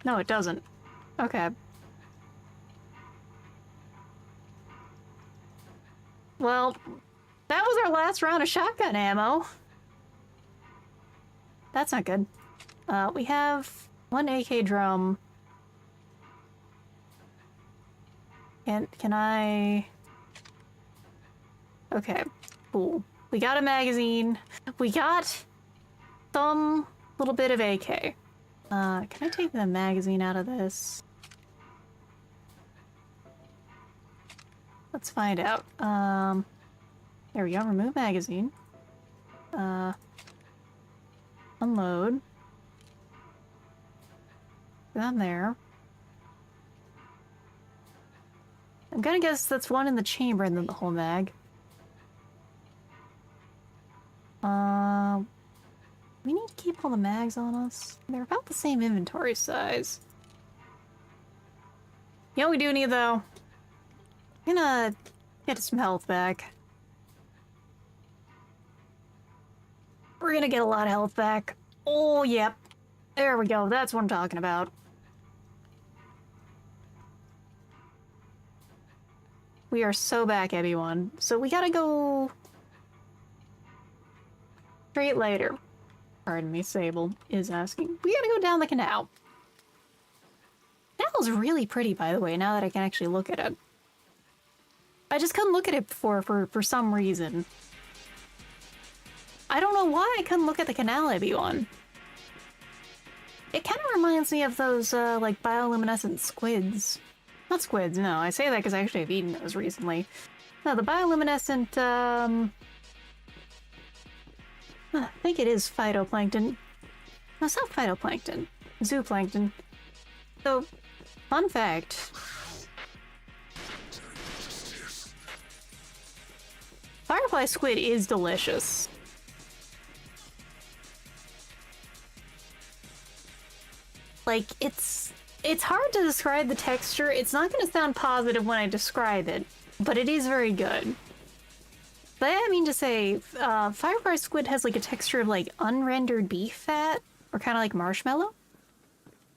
No, it doesn't. Okay. Well, that was our last round of shotgun ammo. That's not good. We have 1 AK drum. Can I... Okay, cool. We got a magazine. We got some little bit of AK. Can I take the magazine out of this? Let's find out. There we go, remove magazine. Unload. Down there. I'm gonna guess that's one in the chamber and then the whole mag. We need to keep all the mags on us. They're about the same inventory size. You know what we do need though? I'm gonna get some health back. We're gonna get a lot of health back. Oh, yep. There we go. That's what I'm talking about. We are so back, everyone. So we gotta go... straight later. Pardon me, Sable is asking. We gotta go down the canal. Canal's really pretty, by the way, now that I can actually look at it. I just couldn't look at it before for some reason. I don't know why I couldn't look at the canal, everyone. It kind of reminds me of those, like, bioluminescent squids. Not squids, no. I say that because I actually have eaten those recently. No, the bioluminescent, I think it is phytoplankton. No, it's not phytoplankton. Zooplankton. So, fun fact. Firefly squid is delicious. Like, it's hard to describe the texture. It's not going to sound positive when I describe it, but it is very good. But I mean to say, firefly squid has like a texture of like unrendered beef fat. or kind of like marshmallow.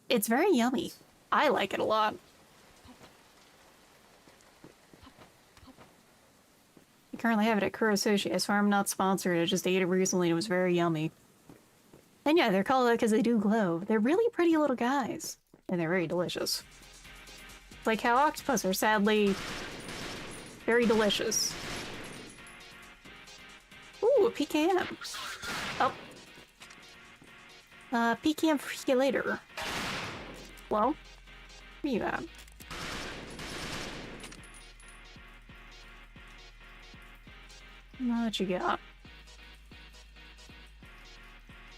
It's very yummy. I like it a lot. I currently have it at Kuro Sushi. I swear I'm not sponsored. I just ate it recently and it was very yummy. And yeah, they're called that because they do glow. They're really pretty little guys. And they're very delicious. Like how octopus are sadly very delicious. Ooh, a PKM. Oh. PKM for you later. Hello? Where you at? What you got?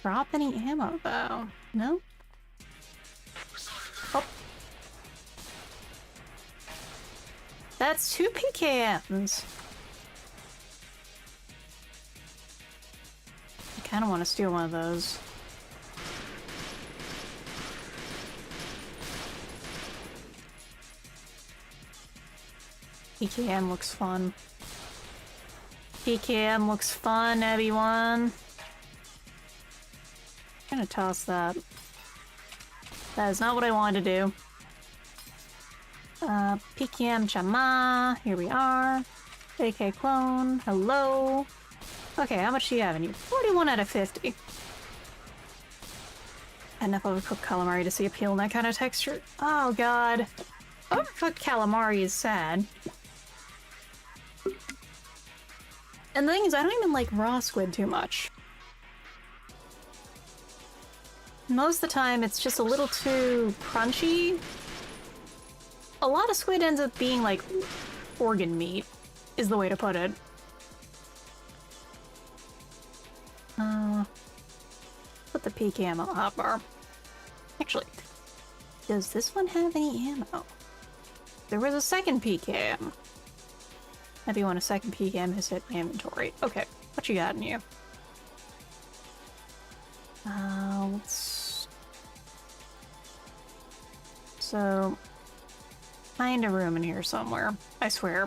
Drop any ammo, though? No? Oh. That's 2 PKMs. I kind of want to steal one of those. PKM looks fun. PKM looks fun, everyone. I'm gonna toss that. That is not what I wanted to do. PKM Chama. Here we are. AK clone. Hello. Okay, how much do you have in you? 41 out of 50. Enough overcooked calamari to see appeal in that kind of texture. Oh god. Overcooked calamari is sad. And the thing is, I don't even like raw squid too much. Most of the time, it's just a little too crunchy. A lot of squid ends up being like organ meat, is the way to put it. Put the PKM on the hotbar. Actually, does this one have any ammo? There was a second PKM. If you want a second PKM, has hit my inventory. Okay, what you got in you? Let's... So... find a room in here somewhere. I swear.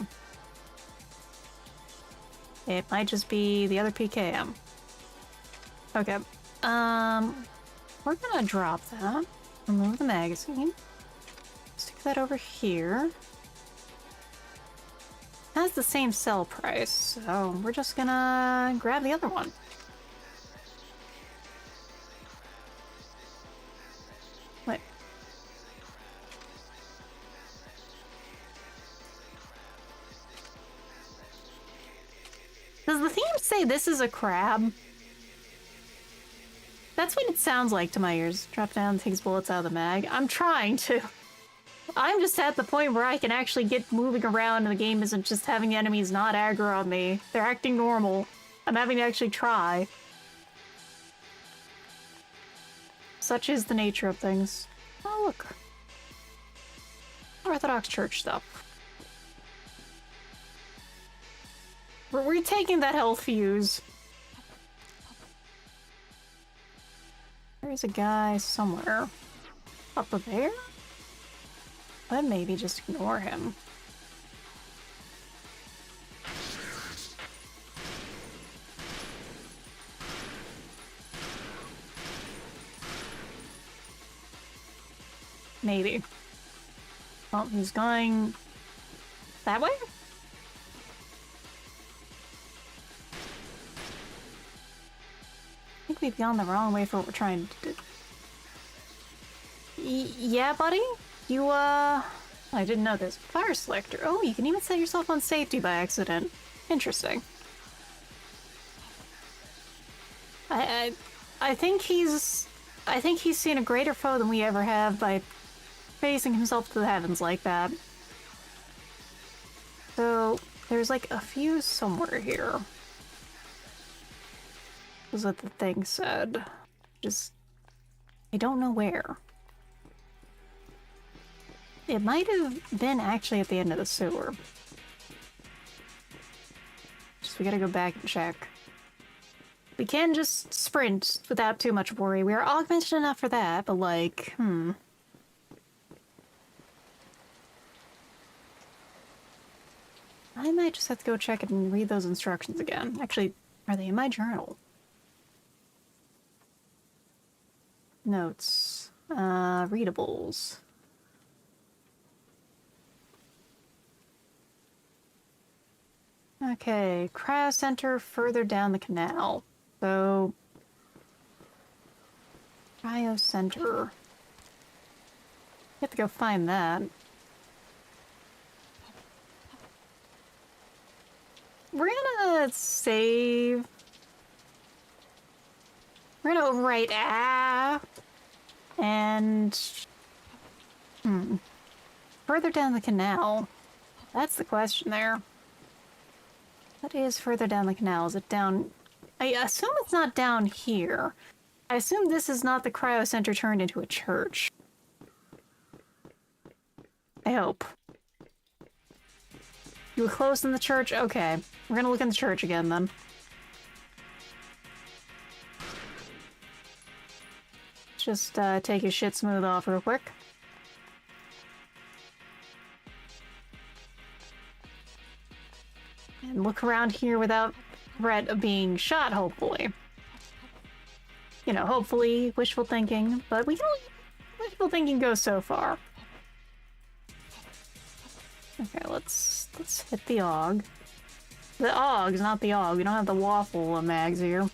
It might just be the other PKM. Okay. We're gonna drop that. Remove the magazine. Stick that over here. Has the same sell price, so we're just gonna grab the other one. Wait. Does the theme say this is a crab? That's what it sounds like to my ears. Drop down, takes bullets out of the mag. I'm trying to. I'm just at the point where I can actually get moving around and the game isn't just having enemies not aggro on me. They're acting normal. I'm having to actually try. Such is the nature of things. Oh, look. Orthodox church stuff. We're retaking that health fuse. There's a guy somewhere. Up there? But maybe just ignore him. Maybe. Well, he's going that way? I think we've gone the wrong way for what we're trying to do. Yeah, buddy? You, I didn't know this. Fire selector. Oh, you can even set yourself on safety by accident. Interesting. I think he's seen a greater foe than we ever have by facing himself to the heavens like that. So, there's like a fuse somewhere here. Was what the thing said. Just, I don't know where. It might have been actually at the end of the sewer. Just we gotta go back and check. We can just sprint without too much worry. We are augmented enough for that, but like, I might just have to go check it and read those instructions again. Actually, are they in my journal? Notes. Readables. Okay, cryo center further down the canal. So, cryo center. You have to go find that. We're gonna save. We're gonna overwrite and further down the canal. That's the question there. What is further down the canal? Is it down? I assume it's not down here. I assume this is not the cryo center turned into a church. I hope. You were close in the church? Okay. We're gonna look in the church again then. Just take his shit smooth off real quick. And look around here without threat of being shot, hopefully. You know, hopefully, wishful thinking, but we can only... Wishful thinking goes so far. Okay, let's hit the AUG. The AUGs, not the AUG. We don't have the waffle mags here.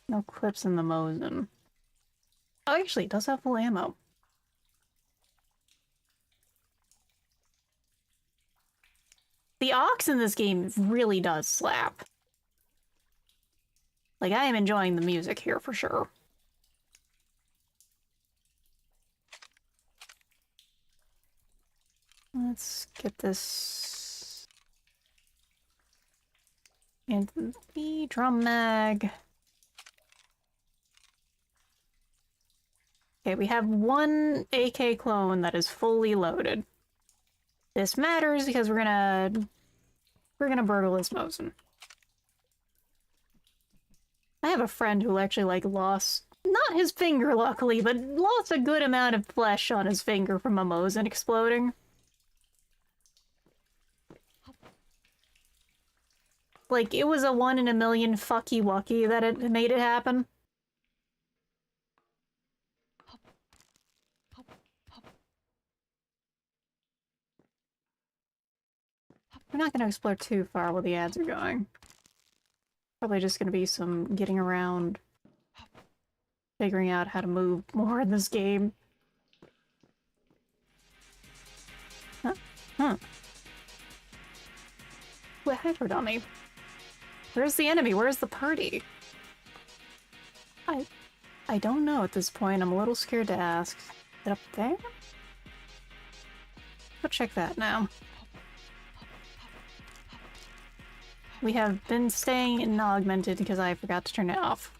No clips in the Mosin. Oh, actually, it does have full ammo. The aux in this game really does slap. Like, I am enjoying the music here for sure. Let's get this into the drum mag. Okay, we have one AK clone that is fully loaded. This matters because we're gonna burgle this Mosin. I have a friend who actually, like, lost, not his finger, luckily, but lost a good amount of flesh on his finger from a Mosin exploding. Like, it was a 1 in a million fucky wucky that it made it happen. We're not gonna explore too far while the ads are going. Probably just gonna be some getting around, figuring out how to move more in this game. Huh. What hypered on me? Where's the enemy? Where's the party? I don't know at this point. I'm a little scared to ask. Is it up there? Go check that now. We have been staying in augmented because I forgot to turn it off.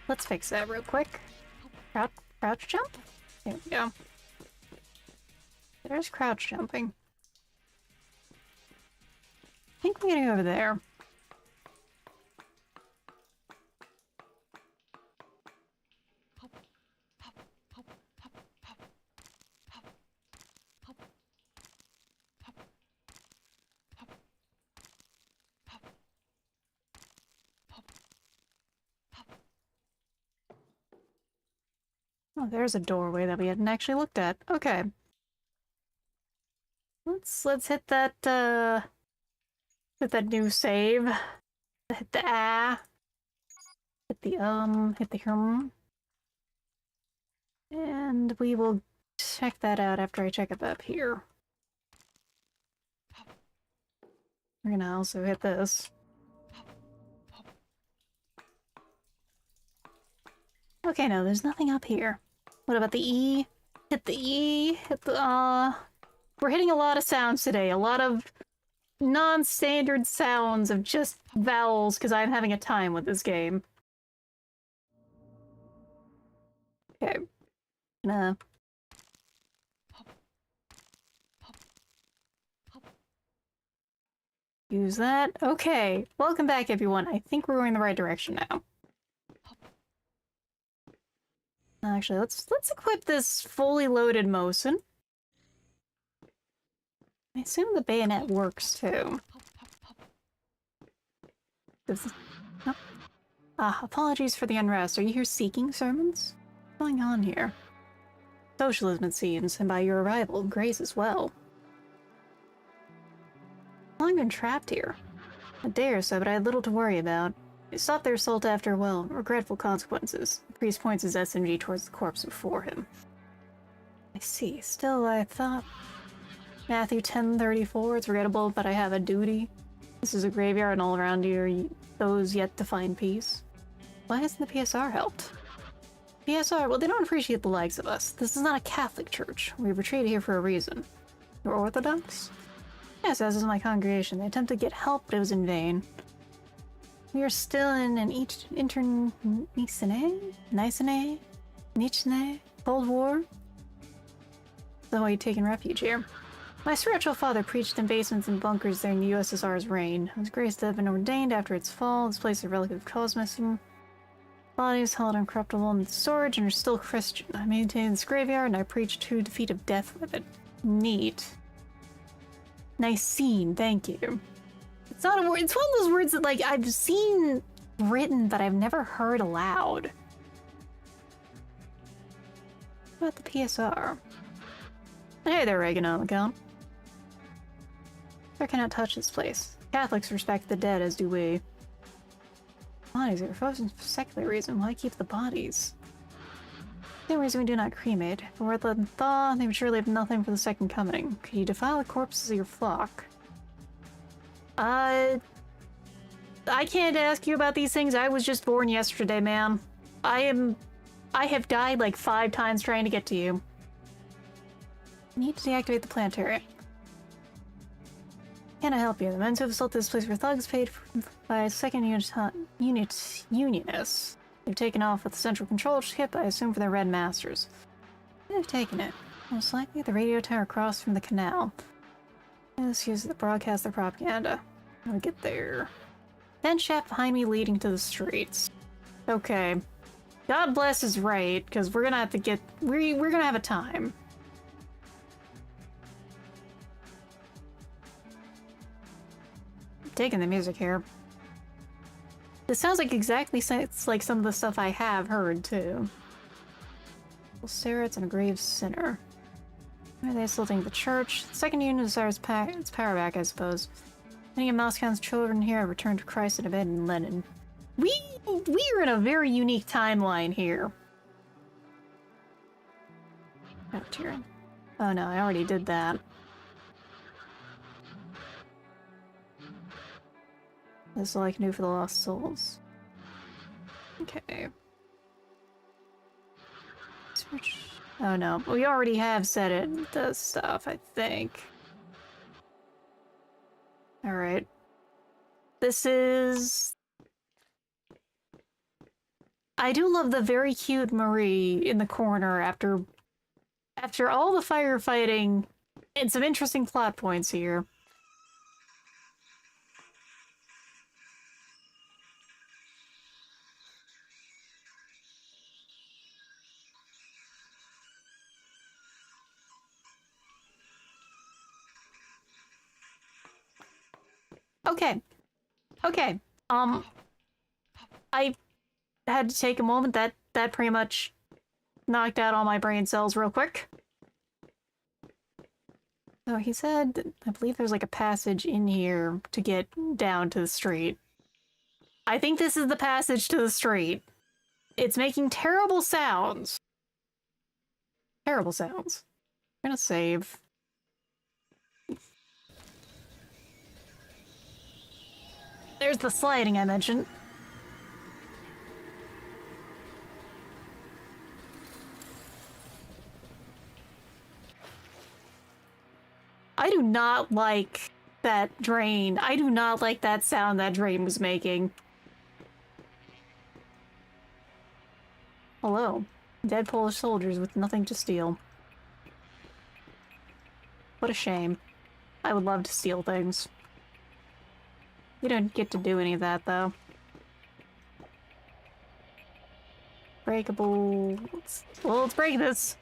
Let's fix that real quick. Crouch jump? There we go. There's crouch jumping. I think we're gonna go over there. Oh, there's a doorway that we hadn't actually looked at. Okay. Let's hit that new save. Hit the hit the and we will check that out after I check it up here. We're gonna also hit this. Okay, no, there's nothing up here. What about the E? Hit the E, hit the, we're hitting a lot of sounds today, a lot of non-standard sounds of just vowels, because I'm having a time with this game. Okay. Use that. Okay. Welcome back, everyone. I think we're going the right direction now. Actually, let's equip this fully loaded Mosin. I assume the bayonet works too. No. Apologies for the unrest. Are you here seeking sermons? What's going on here? Socialism, it seems, and by your arrival, grace as well. I've long been trapped here. A day or so, but I had little to worry about. I stopped their assault after, well, regretful consequences. The priest points his SMG towards the corpse before him. I see. Still, I thought... Matthew 10:34, it's regrettable, but I have a duty. This is a graveyard, and all around you are those yet to find peace. Why hasn't the PSR helped? PSR, well, they don't appreciate the likes of us. This is not a Catholic church. We retreated here for a reason. You're Orthodox? Yes, as is my congregation. They attempted to get help, but it was in vain. We are still in an Nicene? Cold War? So why are you taking refuge here? My spiritual father preached in basements and bunkers during the USSR's reign. It was grace that had been ordained after its fall. This place is a relic of cosmism. Bodies held incorruptible in storage and are still Christian. I maintain this graveyard and I preach to defeat of death with it. Neat. Nicene, thank you. It's not a word, it's one of those words that, like, I've seen written but I've never heard aloud. What about the PSR? Hey there, Reagan on account. I cannot touch this place. Catholics respect the dead, as do we. Bodies are frozen for secular reason. Why keep the bodies? The reason we do not cremate. If we were to let them thaw, they would surely have nothing for the second coming. Could you defile the corpses of your flock? I can't ask you about these things. I was just born yesterday, man. I have died like 5 times trying to get to you. I need to deactivate the planetarium. Can I help you? The men who have assaulted this place were thugs paid by a second unionists. They've taken off with the central control ship, I assume for their red masters. They've taken it. Most likely the radio tower across from the canal. This uses to broadcast their propaganda. I'll get there. Then shaft behind me leading to the streets. Okay. God bless is right, because we're gonna have to get... We're gonna have a time. Digging the music here. This sounds like exactly like some of the stuff I have heard too. Sarah's and a grave sinner. Why are they assaulting the church? The second unit desires its power back, I suppose. Many of Moscow's children here have returned to Christ and abandoned Lenin. We are in a very unique timeline here. Oh no, I already did that. This is all I can do for the lost souls. Okay. Search. Oh no, we already have said it does stuff, I think. Alright. This is... I do love the very cute Marie in the corner after all the firefighting and some interesting plot points here. Okay. Okay. I had to take a moment. That pretty much knocked out all my brain cells real quick. So he said, I believe there's like a passage in here to get down to the street. I think this is the passage to the street. It's making terrible sounds. Terrible sounds. I'm gonna save. There's the sliding I mentioned. I do not like that drain. I do not like that sound that drain was making. Hello. Dead Polish soldiers with nothing to steal. What a shame. I would love to steal things. We don't get to do any of that, though. Breakable... Let's break this.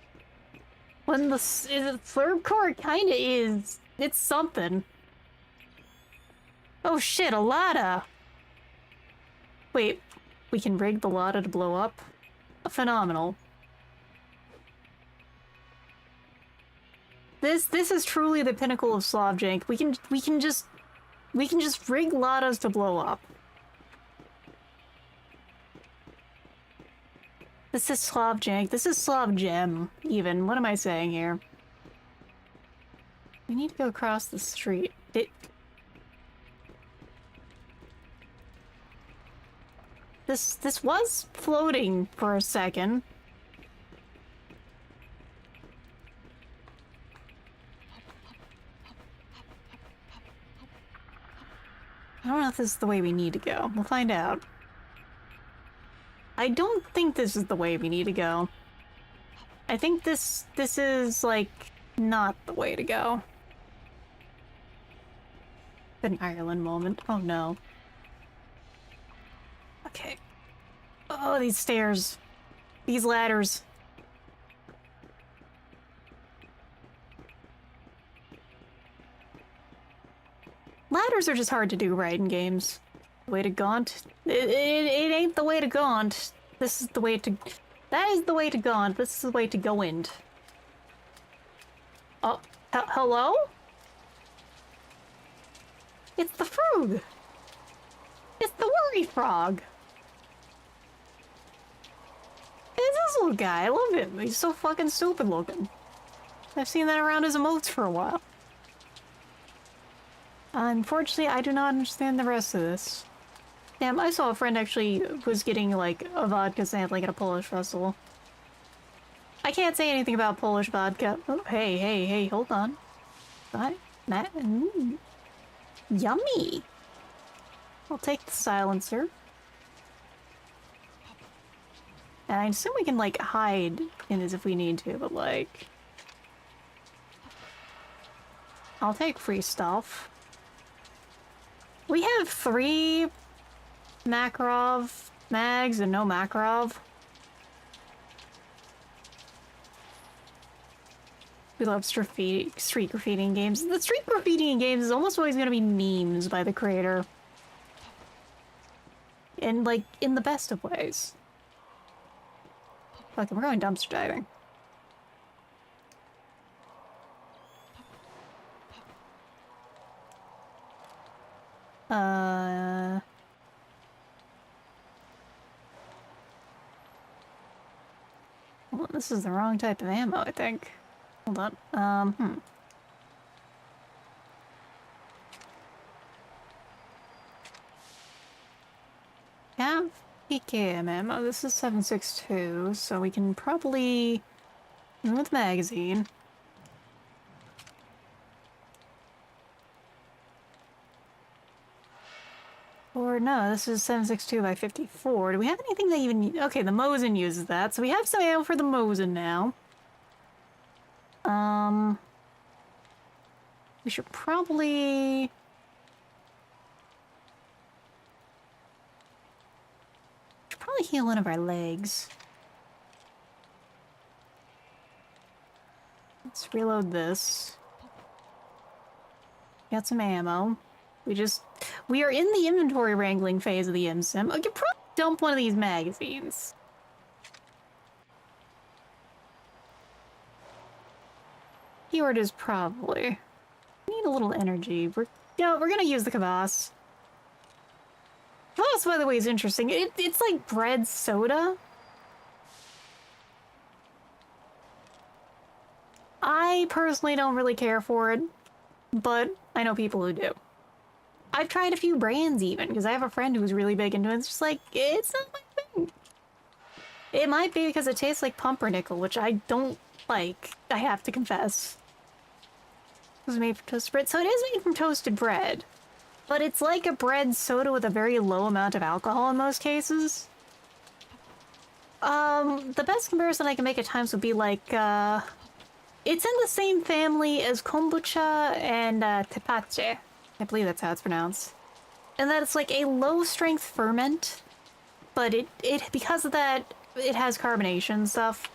When the third core kinda is It's something. Oh shit, a Lada! Wait, we can rig the Lada to blow up? Phenomenal. This is truly the pinnacle of Slav jank. We can just rig Ladas to blow up. This is Slav jank. This is Slav gem, even. What am I saying here? We need to go across the street. This was floating for a second. I don't know if this is the way we need to go. We'll find out. I don't think this is the way we need to go. I think this is, like, not the way to go. An Ireland moment. Oh no. Okay. Oh, these stairs. These ladders. Ladders are just hard to do right in games. The way to Gaunt? It ain't the way to Gaunt. This is the way to... That is the way to Gaunt. This is the way to go in. Oh, hello? It's the frog! It's the worry frog! It's this little guy. I love him. He's so fucking stupid looking. I've seen that around his emotes for a while. Unfortunately, I do not understand the rest of this. Damn, I saw a friend actually was getting, like, a vodka sample, like, at a Polish festival. I can't say anything about Polish vodka. Oh, hey, hold on. What? Yummy! I'll take the silencer. And I assume we can, like, hide in as if we need to, but, like... I'll take free stuff. We have 3 Makarov mags and no Makarov. We love street graffiti in games. The street graffiti in games is almost always going to be memes by the creator. And, like, in the best of ways. Fuck, we're going dumpster diving. Well, this is the wrong type of ammo, I think. Hold on. Have PKM ammo. This is 7.62, so we can probably with magazine. Or no, this is 7.62 by 54. Do we have anything that even... Okay, the Mosin uses that, so we have some ammo for the Mosin now. We should probably... heal one of our legs. Let's reload this. Got some ammo. We are in the inventory wrangling phase of the imsim. I could probably dump one of these magazines. Keyword is probably. We need a little energy. We're gonna use the kvass. Kvass, by the way, is interesting. It's like bread soda. I personally don't really care for it, but I know people who do. I've tried a few brands even, because I have a friend who's really big into it. It's just like, it's not my thing. It might be because it tastes like pumpernickel, which I don't like, I have to confess. It was made from toasted bread. So it is made from toasted bread. But it's like a bread soda with a very low amount of alcohol in most cases. The best comparison I can make at times would be like, it's in the same family as kombucha and tepache. I believe that's how it's pronounced. And that it's like a low-strength ferment, but it because of that, it has carbonation and stuff.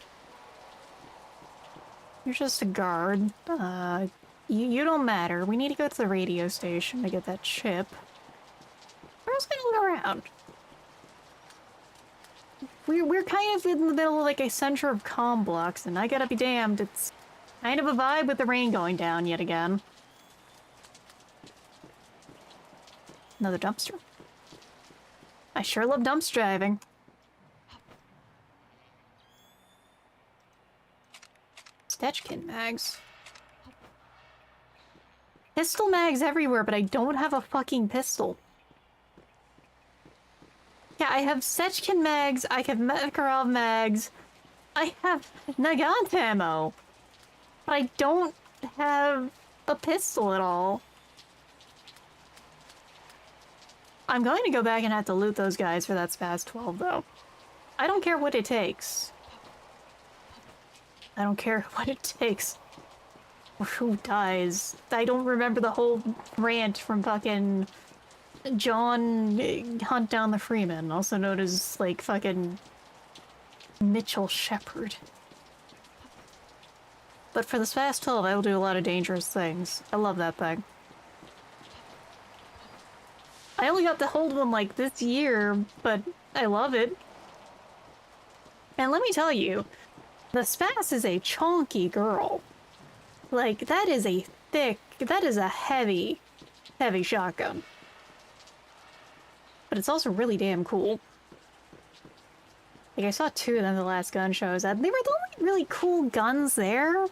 You're just a guard. You don't matter. We need to go to the radio station to get that chip. We're just gonna go around. We're kind of in the middle of like a center of comm blocks, and I gotta be damned, it's kind of a vibe with the rain going down yet again. Another dumpster. I sure love dumpster driving. Stetchkin mags. Pistol mags everywhere, but I don't have a fucking pistol. Yeah, I have Stetchkin mags, I have Makarov mags, I have Nagant ammo, but I don't have a pistol at all. I'm going to go back and have to loot those guys for that SPAS 12, though. I don't care what it takes. I don't care what it takes. Or who dies. I don't remember the whole rant from fucking John Hunt Down the Freeman, also known as, like, fucking Mitchell Shepard. But for the SPAS 12, I will do a lot of dangerous things. I love that thing. I only got to hold one like this year, but I love it. And let me tell you, the SPAS is a chonky girl. Like, that is a thick, that is a heavy, heavy shotgun. But it's also really damn cool. Like, I saw two of them the last gun shows, and they were the only really cool guns there.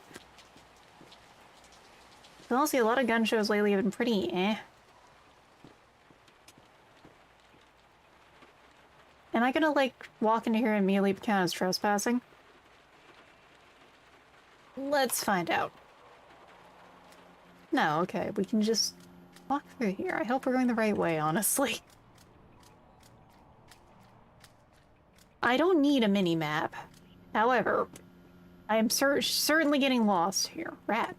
But honestly, a lot of gun shows lately have been pretty eh. Am I gonna, like, walk into here and immediately count as trespassing? Let's find out. No, okay, we can just walk through here. I hope we're going the right way, honestly. I don't need a mini-map. However, I am certainly getting lost here. Rat.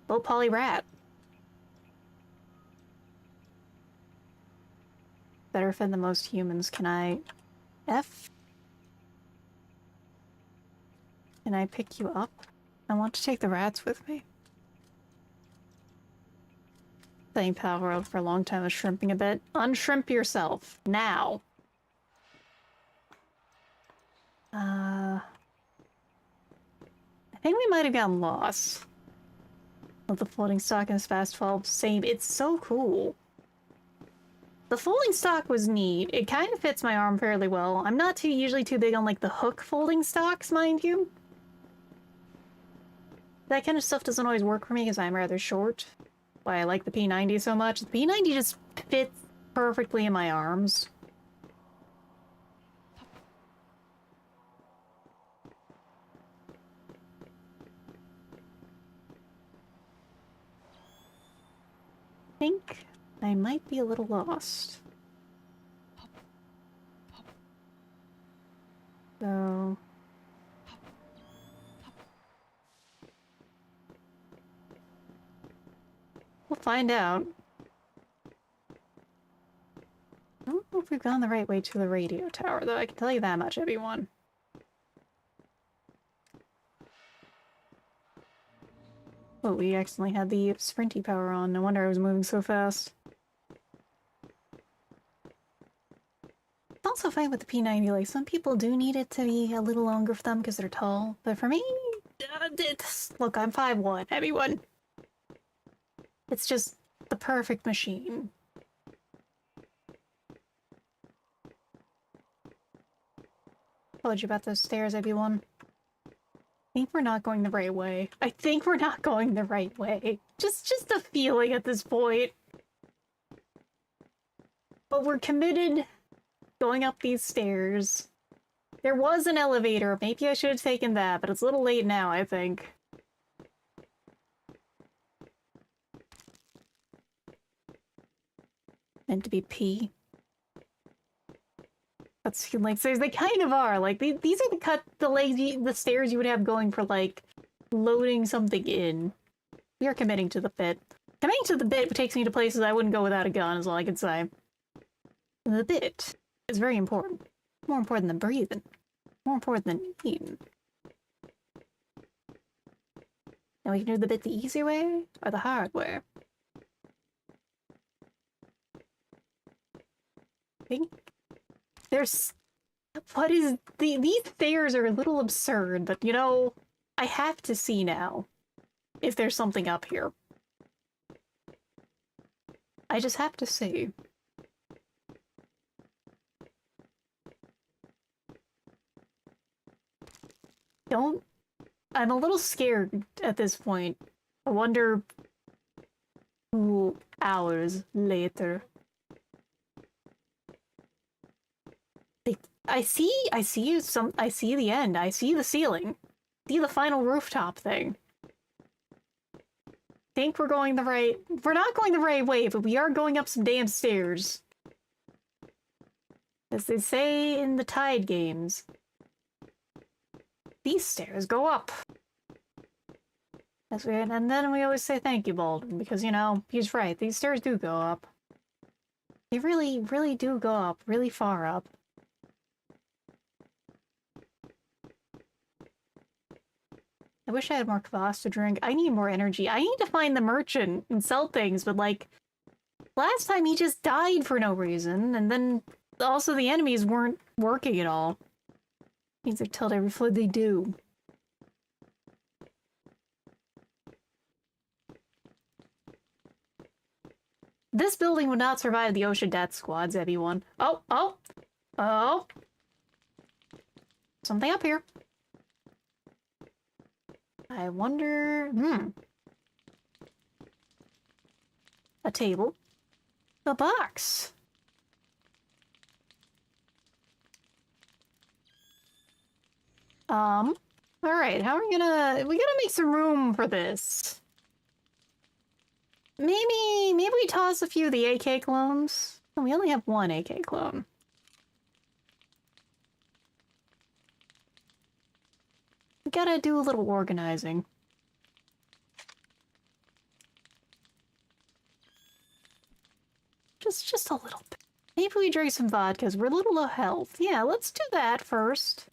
Low poly rat. Better fed than most humans. Can I... F? Can I pick you up? I want to take the rats with me. Playing Power Up for a long time is shrimping a bit. Unshrimp yourself. Now. I think we might have gotten lost. With the floating stock in this fast 12. Same. It's so cool. The folding stock was neat. It kind of fits my arm fairly well. I'm not usually too big on, like, the hook folding stocks, mind you. That kind of stuff doesn't always work for me because I'm rather short. Why I like the P90 so much. The P90 just fits perfectly in my arms. I think I might be a little lost. So... we'll find out. I don't know if we've gone the right way to the radio tower, though. I can tell you that much, everyone. Oh, we accidentally had the sprinty power on. No wonder I was moving so fast. It's also fine with the P90. Like, some people do need it to be a little longer for them because they're tall. But for me, look, I'm 5'1", everyone. It's just the perfect machine. Told you about those stairs, everyone. I think we're not going the right way. I think we're not going the right way. Just a feeling at this point. But we're committed going up these stairs. There was an elevator. Maybe I should have taken that, but it's a little late now, I think. Meant to be P. That's like stairs. They kind of are. Like these are the stairs you would have going for like loading something in. We are committing to the bit. Committing to the bit takes me to places I wouldn't go without a gun, is all I can say. The bit is very important. More important than breathing. More important than eating. And we can do the bit the easy way or the hard way. I think there's... What is... These stairs are a little absurd, but you know, I have to see now if there's something up here. I just have to see. Don't... I'm a little scared at this point. I wonder... 2 hours later. I see the end. I see the ceiling. See the final rooftop thing. Think we're going the right... We're not going the right way, but we are going up some damn stairs. As they say in the Tide games. These stairs go up. And then we always say thank you, Baldwin, because, you know, he's right. These stairs do go up. They really, really do go up. Really far up. I wish I had more kvass to drink. I need more energy. I need to find the merchant and sell things, but like, last time he just died for no reason, and then also the enemies weren't working at all. Means they're told every flood they do. This building would not survive the ocean death squads, everyone. Oh, oh, oh. Something up here. I wonder... A table. A box. Alright, how are we gonna... We gotta make some room for this. Maybe we toss a few of the AK clones. Oh, we only have one AK clone. We gotta do a little organizing. Just a little bit. Maybe we drink some vodka because we're a little low health. Yeah, let's do that first.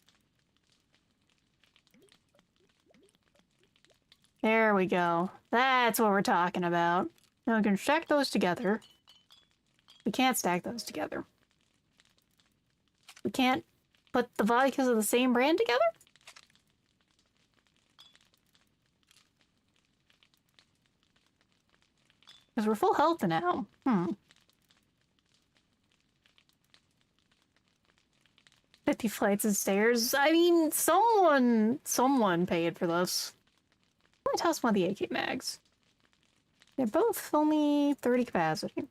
There we go. That's what we're talking about. Now we can stack those together. We can't stack those together. We can't put the vodkas of the same brand together? Because we're full health now. 50 flights of stairs. I mean, someone paid for this. Let me toss one of the AK mags. They're both only 30 capacity.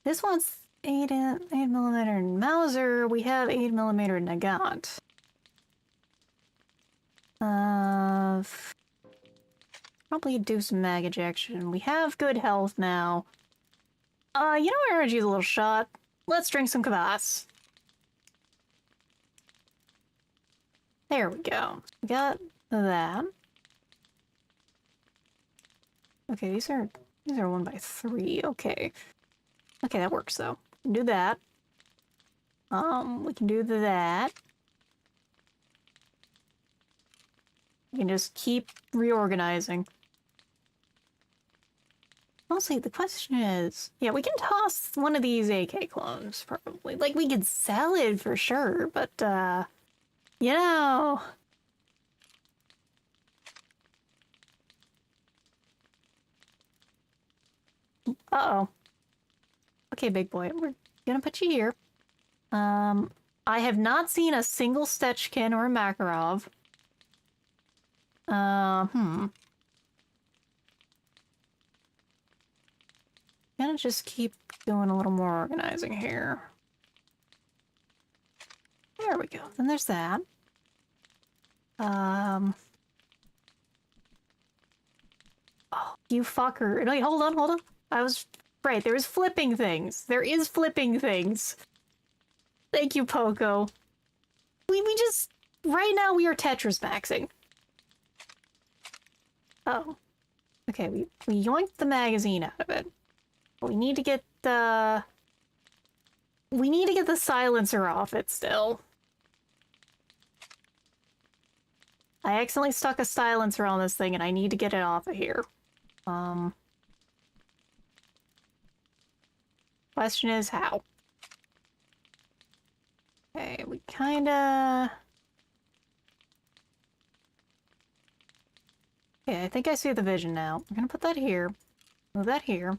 This one's 8mm Mauser. We have 8mm Nagant. Probably do some mag ejection. We have good health now. You know, our energy's a little shot. Let's drink some kvass. There we go. We got that. Okay, these are 1x3. Okay. Okay, that works though. We can do that. We can do that. We can just keep reorganizing. Honestly, the question is... Yeah, we can toss one of these AK clones, probably. Like, we could sell it for sure, but, you know... Uh-oh. Okay, big boy, we're gonna put you here. I have not seen a single Stechkin or a Makarov. Gonna just keep doing a little more organizing here. There we go. Then there's that. Oh, you fucker. Wait, hold on. I was right. There is flipping things. There is flipping things. Thank you, Poco. We just... Right now we are Tetris maxing. Oh. Okay, we yoinked the magazine out of it. But we need to get the... We need to get the silencer off it still. I accidentally stuck a silencer on this thing and I need to get it off of here. Question is how? Okay, we kinda... Okay, I think I see the vision now. I'm gonna put that here. Move that here.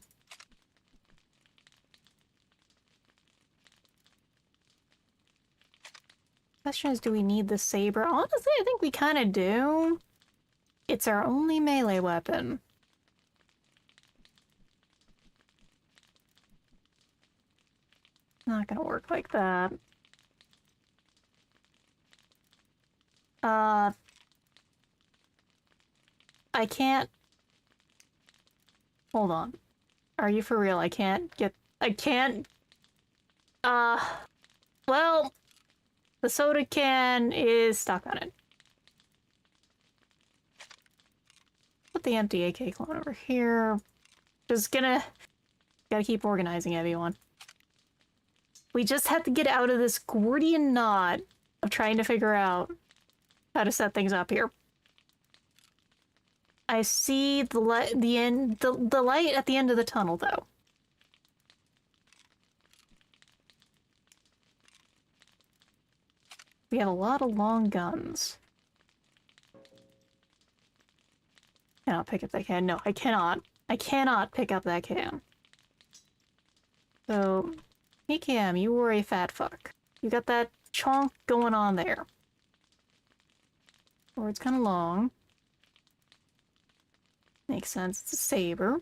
Question is, do we need the saber? Honestly, I think we kinda do. It's our only melee weapon. Not gonna work like that. I can't... Hold on. Are you for real? I can't get... I can't... Well... The soda can is stuck on it. Put the empty AK clone over here. Just gonna... Gotta keep organizing, everyone. We just have to get out of this Gordian knot of trying to figure out how to set things up here. I see the light at the end of the tunnel, though. We have a lot of long guns. Cannot pick up that can. No, I cannot. I cannot pick up that can. So, PKM, you were a fat fuck. You got that chonk going on there. Or it's kind of long. Makes sense. It's a saber.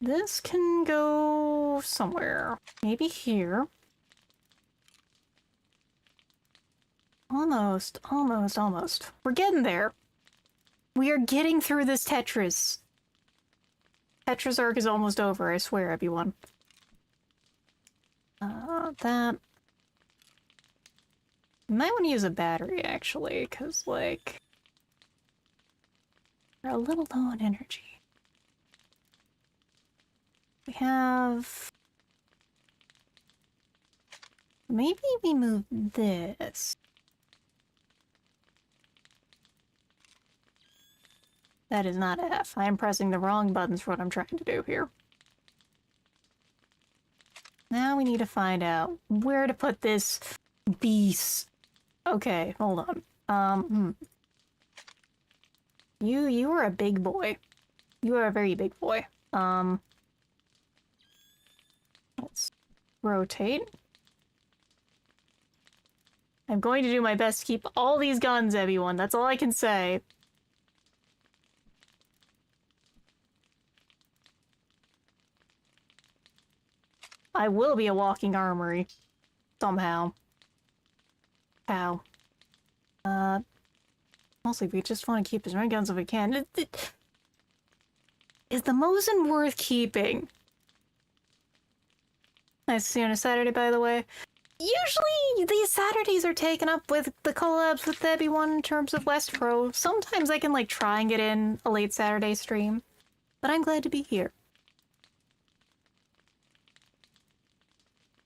This can go somewhere. Maybe here. Almost, almost, almost. We're getting there. We are getting through this Tetris. Tetris arc is almost over, I swear, everyone. That... I might want to use a battery, actually, because, like... we're a little low on energy. We have... Maybe we move this. That is not F. I am pressing the wrong buttons for what I'm trying to do here. Now we need to find out where to put this beast. Okay, hold on. You are a big boy. You are a very big boy. Let's rotate. I'm going to do my best to keep all these guns, everyone. That's all I can say. I will be a walking armory. Somehow. How? Mostly we just want to keep as many guns as we can. Is the Mosin worth keeping? Nice to see you on a Saturday, by the way. Usually, these Saturdays are taken up with the collabs with everyone in terms of West Pro. Sometimes I can, like, try and get in a late Saturday stream. But I'm glad to be here.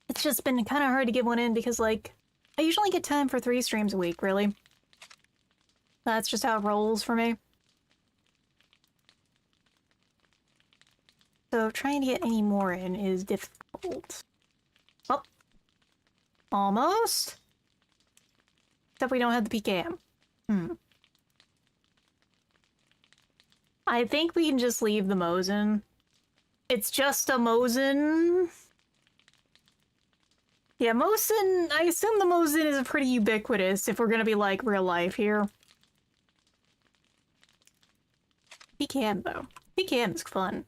It's just been kind of hard to get one in because, like, I usually get time for 3 streams a week, really. That's just how it rolls for me. So trying to get any more in is difficult. Oh. Almost. Except we don't have the PKM. I think we can just leave the Mosin. It's just a Mosin. Yeah, Mosin, I assume the Mosin is pretty ubiquitous if we're gonna be like real life here. PKM though. PKM is fun.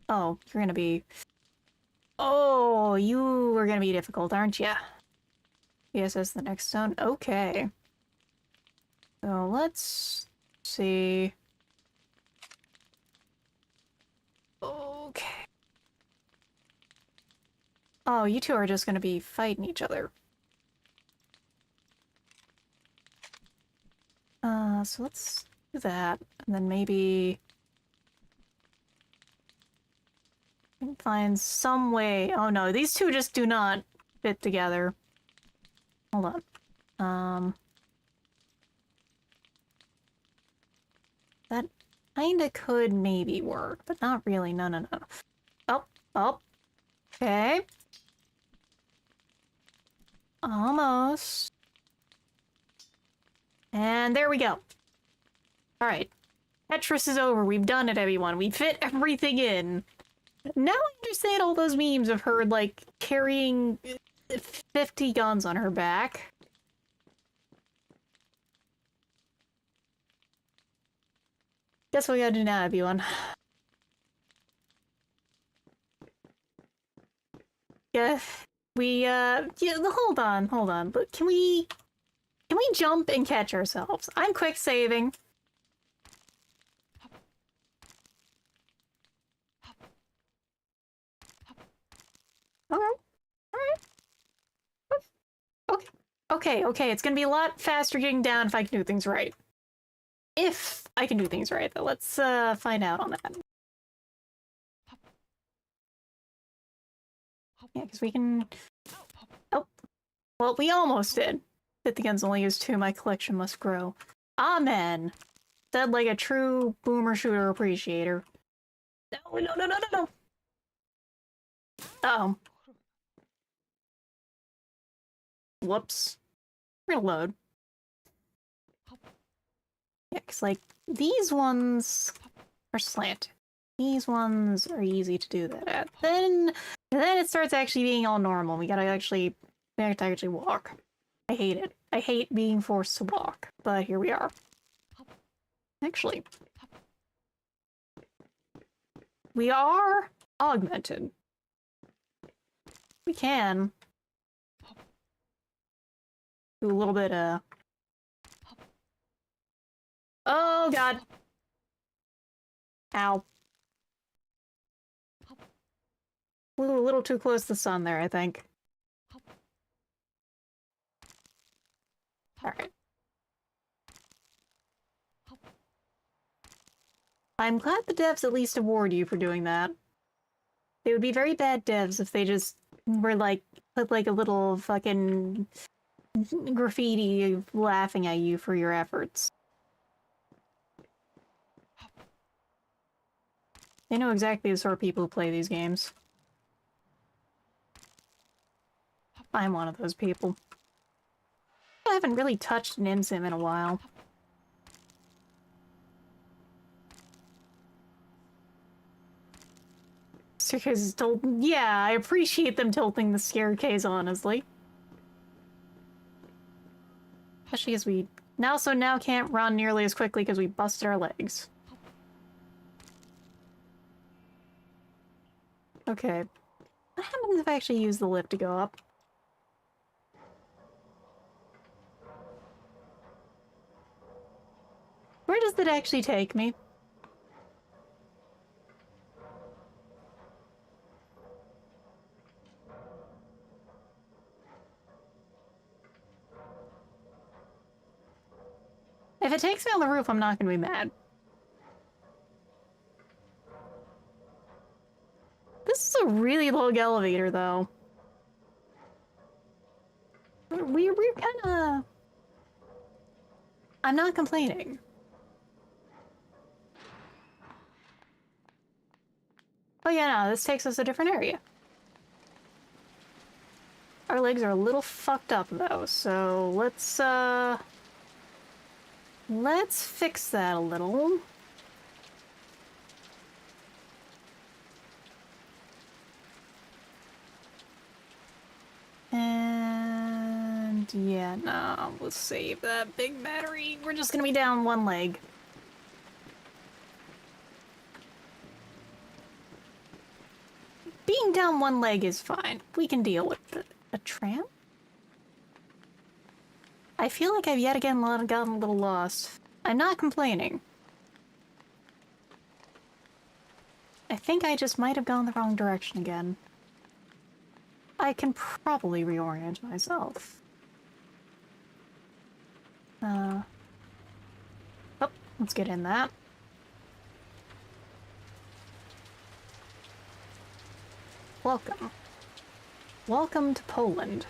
Oh, you're gonna be... Oh, you are gonna be difficult, aren't ya? PSS the next zone? Okay. So let's see... Okay. Oh, you two are just gonna be fighting each other. So let's do that, and then maybe... find some way... Oh no, these two just do not fit together. Hold on. That kinda could maybe work, but not really. No, no, no. Oh, oh. Okay. Almost. And there we go. Alright. Tetris is over. We've done it, everyone. We fit everything in. Now I understand all those memes of her, like, carrying 50 guns on her back. Guess what we gotta do now, everyone. Yeah, yeah, hold on. But can we jump and catch ourselves? I'm quick saving. Okay, alright. Okay, it's gonna be a lot faster getting down if I can do things right. If I can do things right, though. Let's, find out on that. Yeah, because we can... Oh. Well, we almost did. 50 guns only use 2, my collection must grow. Amen! Said like a true boomer shooter appreciator. No. Uh-oh. Whoops. We're gonna load. Yeah, because, like, these ones are slanted. These ones are easy to do that at. Then it starts actually being all normal. We have to actually walk. I hate it. I hate being forced to walk, but here we are. Actually, we are augmented. We can do a little bit of... Oh god! Ow. A little too close to the sun there, I think. Alright. I'm glad the devs at least award you for doing that. They would be very bad devs if they just were like, put like a little fucking graffiti laughing at you for your efforts. They know exactly the sort of people who play these games. I'm one of those people. I haven't really touched an imsim in a while. Staircase is yeah, I appreciate them tilting the staircase, honestly. Especially as we now can't run nearly as quickly because we busted our legs. Okay. What happens if I actually use the lift to go up? Where does that actually take me? If it takes me on the roof, I'm not gonna be mad. This is a really long elevator, though. We're kinda... I'm not complaining. Oh yeah, no, this takes us a different area. Our legs are a little fucked up, though, so let's fix that a little. And yeah, no, we'll save that big battery. We're just gonna be down one leg. Being down one leg is fine. We can deal with it. A tram? I feel like I've yet again gotten a little lost. I'm not complaining. I think I just might have gone the wrong direction again. I can probably reorient myself. Oh, let's get in that. Welcome. Welcome to Poland.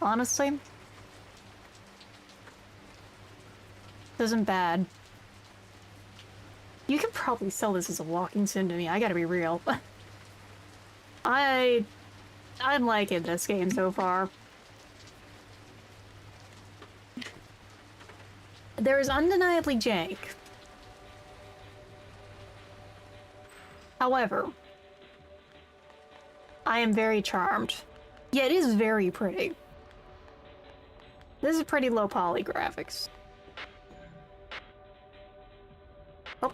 honestly. This isn't bad. You could probably sell this as a walking sim to me, I gotta be real. I'm liking this game so far. There is undeniably jank. However, I am very charmed. Yeah, it is very pretty. This is pretty low poly graphics. Oh.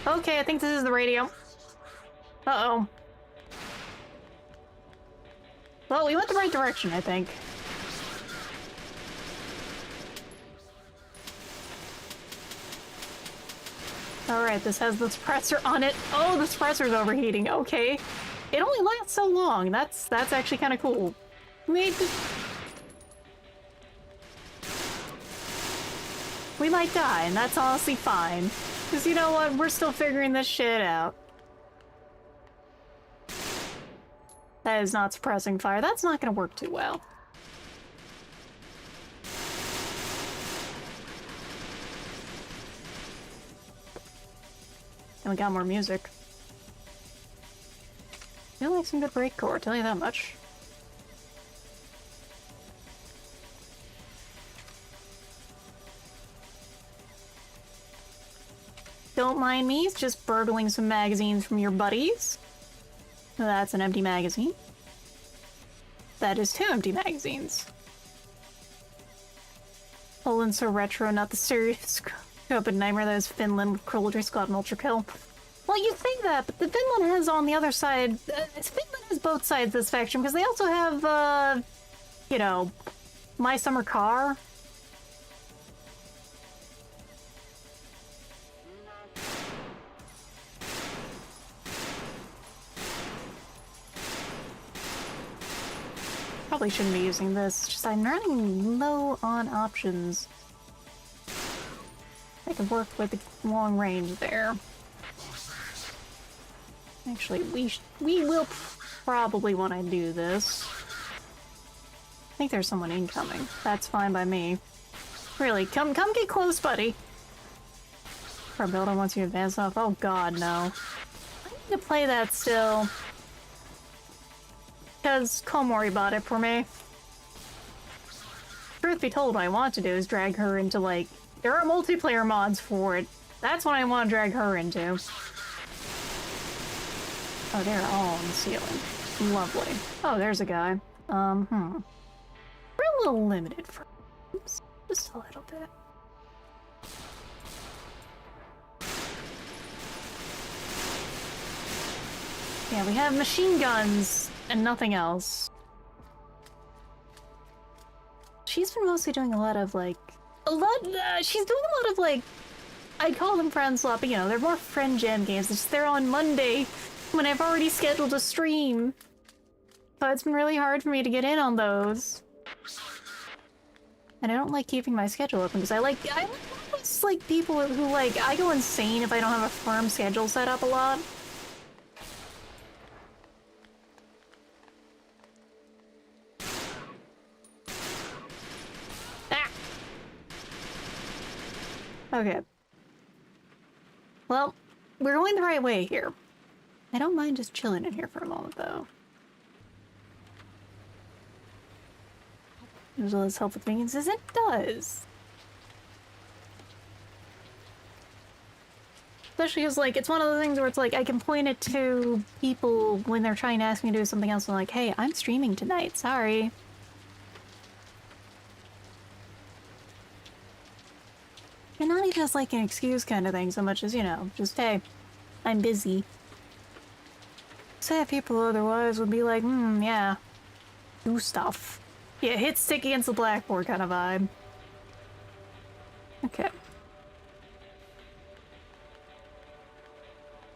Okay, I think this is the radio. Uh-oh. Well, we went the right direction, I think. Alright, this has the suppressor on it. Oh, the suppressor's overheating. Okay. It only lasts so long. That's actually kind of cool. Maybe... We might die, and that's honestly fine. Because you know what? We're still figuring this shit out. That is not suppressing fire. That's not gonna work too well. And we got more music. Feel like some good breakcore, tell you that much. Don't mind me, it's just burgling some magazines from your buddies. That's an empty magazine. That is 2 empty magazines. Poland so retro, not the serious open nightmare that is Finland with Cruelty Squad and Ultra Kill. Well, you think that, but the Finland has on the other side... Finland has both sides of the spectrum, because they also have, you know, My Summer Car. Probably shouldn't be using this, just I'm running low on options. I could work with the long range there. Actually, we will probably want to do this. I think there's someone incoming. That's fine by me. Really, come get close, buddy. For a building once you advance off. Oh god, no. I need to play that still. Because Komori bought it for me. Truth be told, what I want to do is drag her into, like... There are multiplayer mods for it. That's what I want to drag her into. Oh, they're all on the ceiling. Lovely. Oh, there's a guy. We're a little limited for... Oops. Just a little bit. Yeah, we have machine guns and nothing else. She's been mostly doing a lot of, like... she's doing a lot of, like... I call them friend swap, but, you know, they're more friend jam games. It's just they're on Monday when I've already scheduled a stream. So it's been really hard for me to get in on those. And I don't like keeping my schedule open, because I like those, like, people who, like, I go insane if I don't have a firm schedule set up a lot. Okay. Well, we're going the right way here. I don't mind just chilling in here for a moment, though. Does all this help with vacancies? It does! Especially because, like, it's one of the things where it's like, I can point it to people when they're trying to ask me to do something else, and I'm like, hey, I'm streaming tonight, sorry. And not even as, like, an excuse kind of thing, so much as, you know, just, hey, I'm busy. Sad people otherwise would be like, yeah, do stuff. Yeah, hit stick against the blackboard kind of vibe. Okay.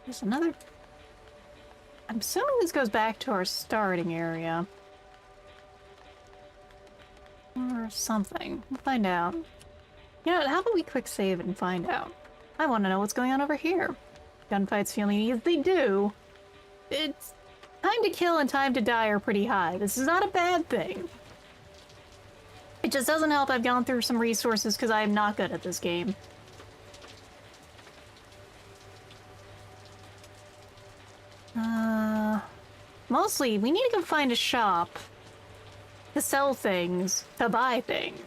There's another... I'm assuming this goes back to our starting area. Or something. We'll find out. You know, how about we quick save and find out? I want to know what's going on over here. Gunfights feeling easy. They do. It's... Time to kill and time to die are pretty high. This is not a bad thing. It just doesn't help I've gone through some resources because I am not good at this game. Mostly, we need to go find a shop to sell things, to buy things.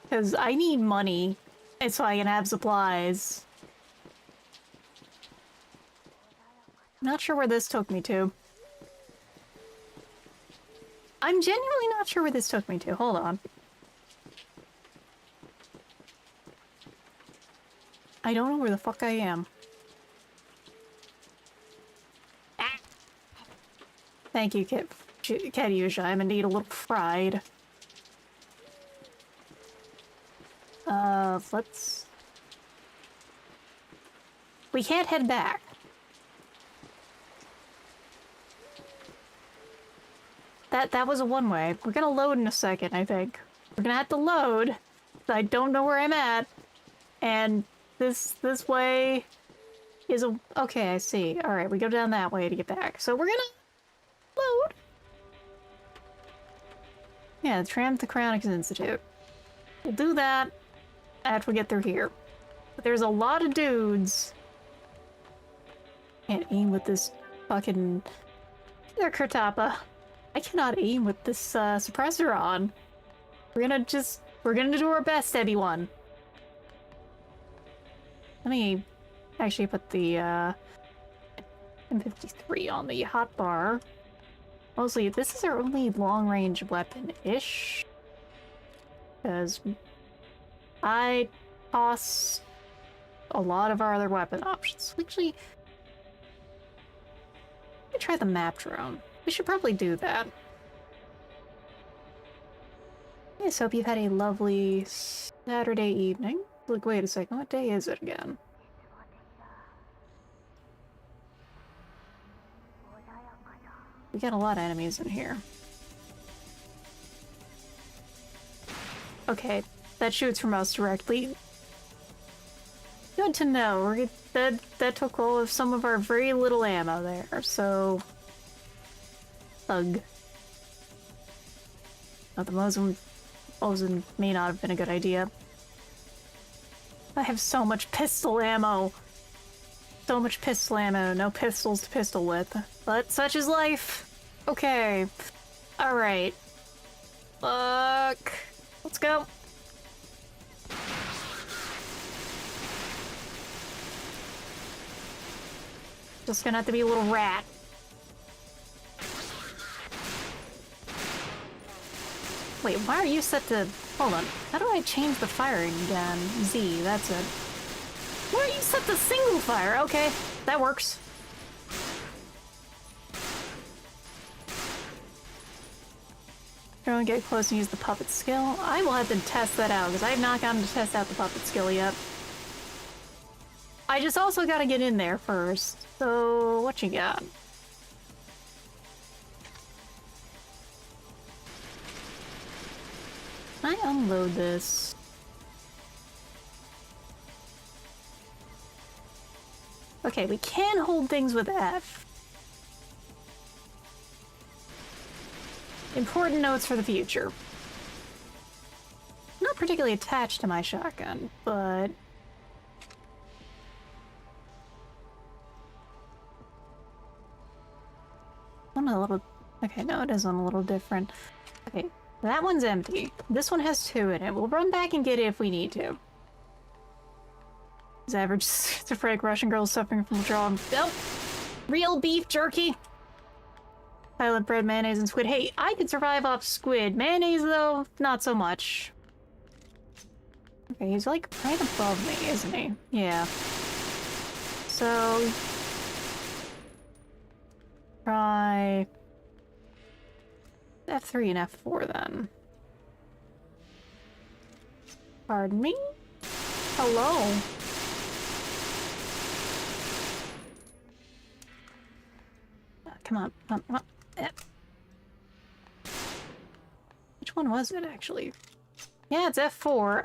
Because I need money, and so I can have supplies. Not sure where this took me to. I'm genuinely not sure where this took me to. Hold on. I don't know where the fuck I am. Ah. Thank you, Katyusha. I'm indeed a little fried. Let's... We can't head back. That was a one-way. We're gonna load in a second, I think. We're gonna have to load. I don't know where I'm at. And this way is a... Okay, I see. Alright, we go down that way to get back. So we're gonna load. Yeah, tram to Cryonics Institute. We'll do that after we get through here. But there's a lot of dudes. Can't aim with this fucking... There, Kurtapa. I cannot aim with this suppressor on. We're gonna do our best, everyone. Let me actually put the M53 on the hotbar. Mostly, this is our only long-range weapon-ish. Because I toss a lot of our other weapon options. Actually, let me try the map drone. We should probably do that. Yes, hope you've had a lovely Saturday evening. Look, wait a second, what day is it again? We got a lot of enemies in here. Okay, that shoots from us directly. Good to know. That took all of some of our very little ammo there, so... Thug. Oh, the Mosin may not have been a good idea. I have so much pistol ammo. So much pistol ammo, no pistols to pistol with. But such is life. Okay. Alright. Fuck. Let's go. Just gonna have to be a little rat. Wait, why are you set to... Hold on. How do I change the firing again? Z, that's it. Why are you set to single fire? Okay, that works. Don't get close and use the puppet skill. I will have to test that out, because I have not gotten to test out the puppet skill yet. I just also gotta get in there first. So, what you got? Can I unload this? Okay, we can hold things with F. Important notes for the future. Not particularly attached to my shotgun, but... One a little... Okay, no, it is one a little different. Okay, that one's empty. This one has 2 in it. We'll run back and get it if we need to. Is average schizophrenic Russian girl suffering from withdrawal. Oh! Real beef jerky! Pilot bread, mayonnaise, and squid. Hey, I could survive off squid. Mayonnaise, though, not so much. Okay, he's like right above me, isn't he? Yeah. So... Try... F3 and F4, then. Pardon me? Hello? Come on, come on. Which one was it, actually? Yeah, it's F4.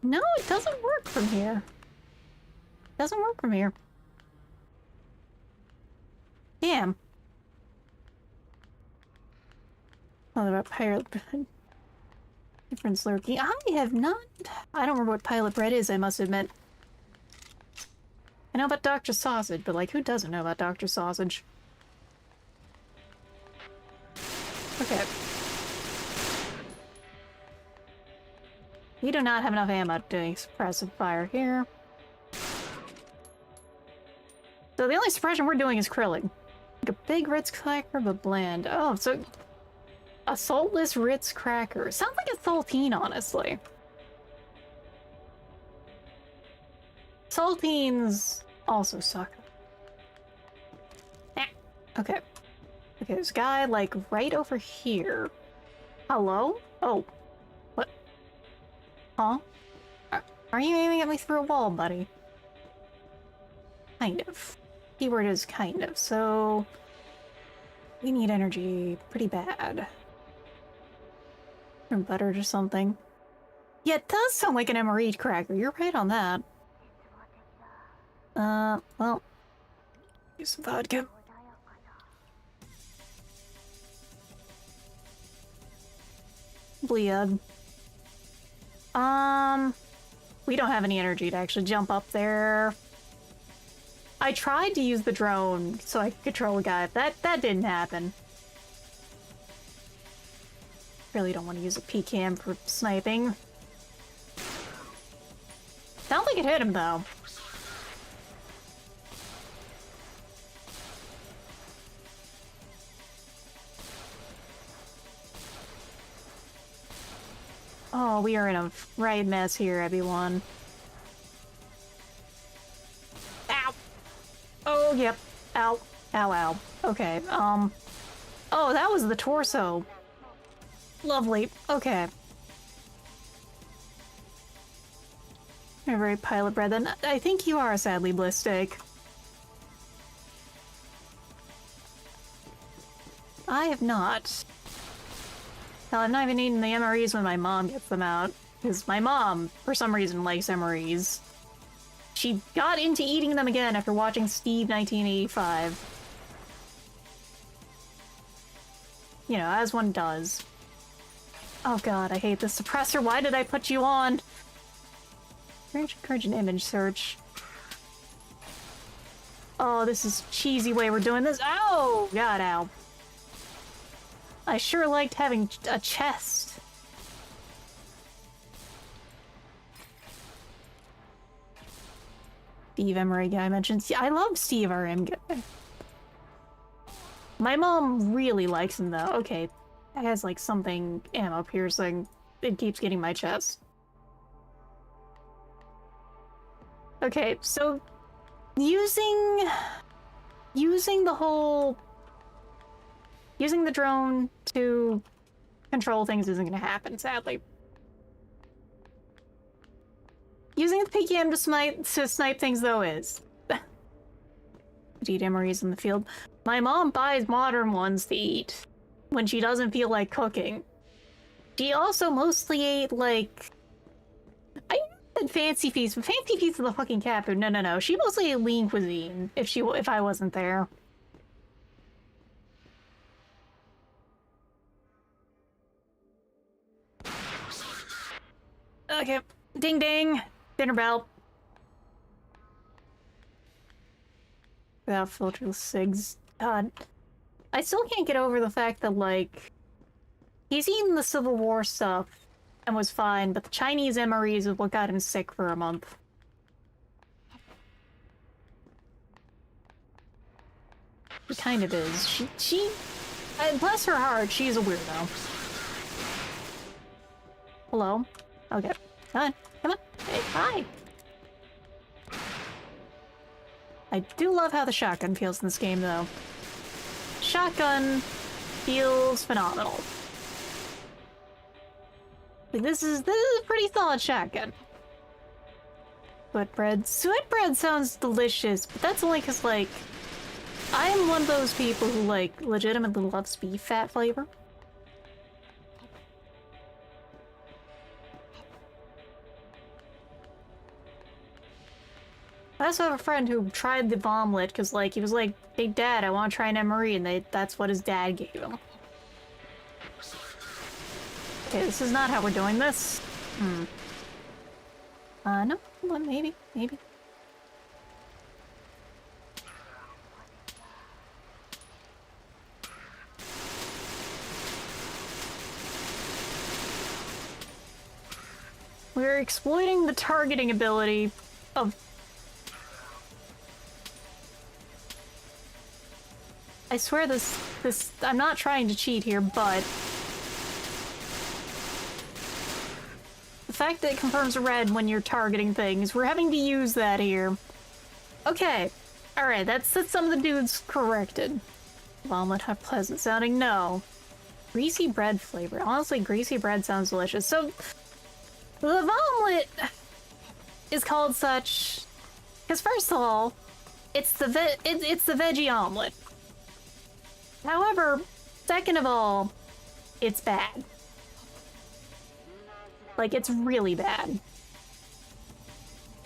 No, it doesn't work from here. It doesn't work from here. Damn. Oh, about pirate difference lurking. I have not. I don't remember what pilot bread is, I must admit. I know about Dr. Sausage, but like, who doesn't know about Dr. Sausage? Okay. We do not have enough ammo doing suppressive fire here. So the only suppression we're doing is Krilling. Like a big Ritz cracker, but bland. Oh, so a saltless Ritz cracker. Sounds like a saltine, honestly. Saltines also suck. Eh. Okay. Okay, there's a guy, like, right over here. Hello? Oh. What? Huh? Are you aiming at me through a wall, buddy? Kind of. Keyword is kind of, so... We need energy pretty bad. Or buttered or something. Yeah, it does sound like an MRE cracker. You're right on that. Well... Use some vodka. Bleed. We don't have any energy to actually jump up there. I tried to use the drone so I could control a guy. That didn't happen. Really don't want to use a PCAM for sniping. I don't think it hit him, though. Oh, we are in a right mess here, everyone. Ow! Oh, yep. Ow. Ow, ow. Okay, Oh, that was the torso. Lovely. Okay. You're very pilot bred, then. I think you are sadly Blistic. I have not. Hell, I've not even eaten the MREs when my mom gets them out. Because my mom, for some reason, likes MREs. She got into eating them again after watching Steve 1985. You know, as one does. Oh god, I hate this suppressor. Why did I put you on? Encourage an image search. Oh, this is cheesy way we're doing this. Ow! God, ow. I sure liked having a chest. Steve MRA guy mentions. Yeah, I love Steve RM guy. My mom really likes him though. Okay, that has like something ammo piercing. It keeps getting my chest. Okay, so using the drone to control things isn't gonna happen, sadly. Using the PKM to snipe things, though, is. Eat MREs in the field. My mom buys modern ones to eat when she doesn't feel like cooking. She also mostly ate, like... I said Fancy Feast, but Fancy Feast is the fucking cat food. No. She mostly ate lean cuisine if I wasn't there. Okay. Ding ding. Dinner bell. Without filterless cigs. God. I still can't get over the fact that, like, he's eaten the Civil War stuff and was fine, but the Chinese MREs is what got him sick for a month. She kind of is. She bless her heart, she's a weirdo. Hello? Okay. Come on. Come on. Hey, hi. I do love how the shotgun feels in this game, though. Shotgun feels phenomenal. Like, this is a pretty solid shotgun. Sweatbread. Sweatbread sounds delicious, but that's only because, like, I am one of those people who, like, legitimately loves beef fat flavor. I also have a friend who tried the vomlet because, like, he was like, "Hey, Dad, I want to try an MRE," and that's what his dad gave him. Okay, this is not how we're doing this. No, well, maybe. We're exploiting the targeting ability of... I swear this... I'm not trying to cheat here, but... the fact that it confirms red when you're targeting things, we're having to use that here. Okay. Alright, that's some of the dudes corrected. Omelet, how pleasant sounding? No. Greasy bread flavor. Honestly, greasy bread sounds delicious. So... the omelet is called such because first of all, it's the veggie omelet. However, second of all, it's bad. Like, it's really bad.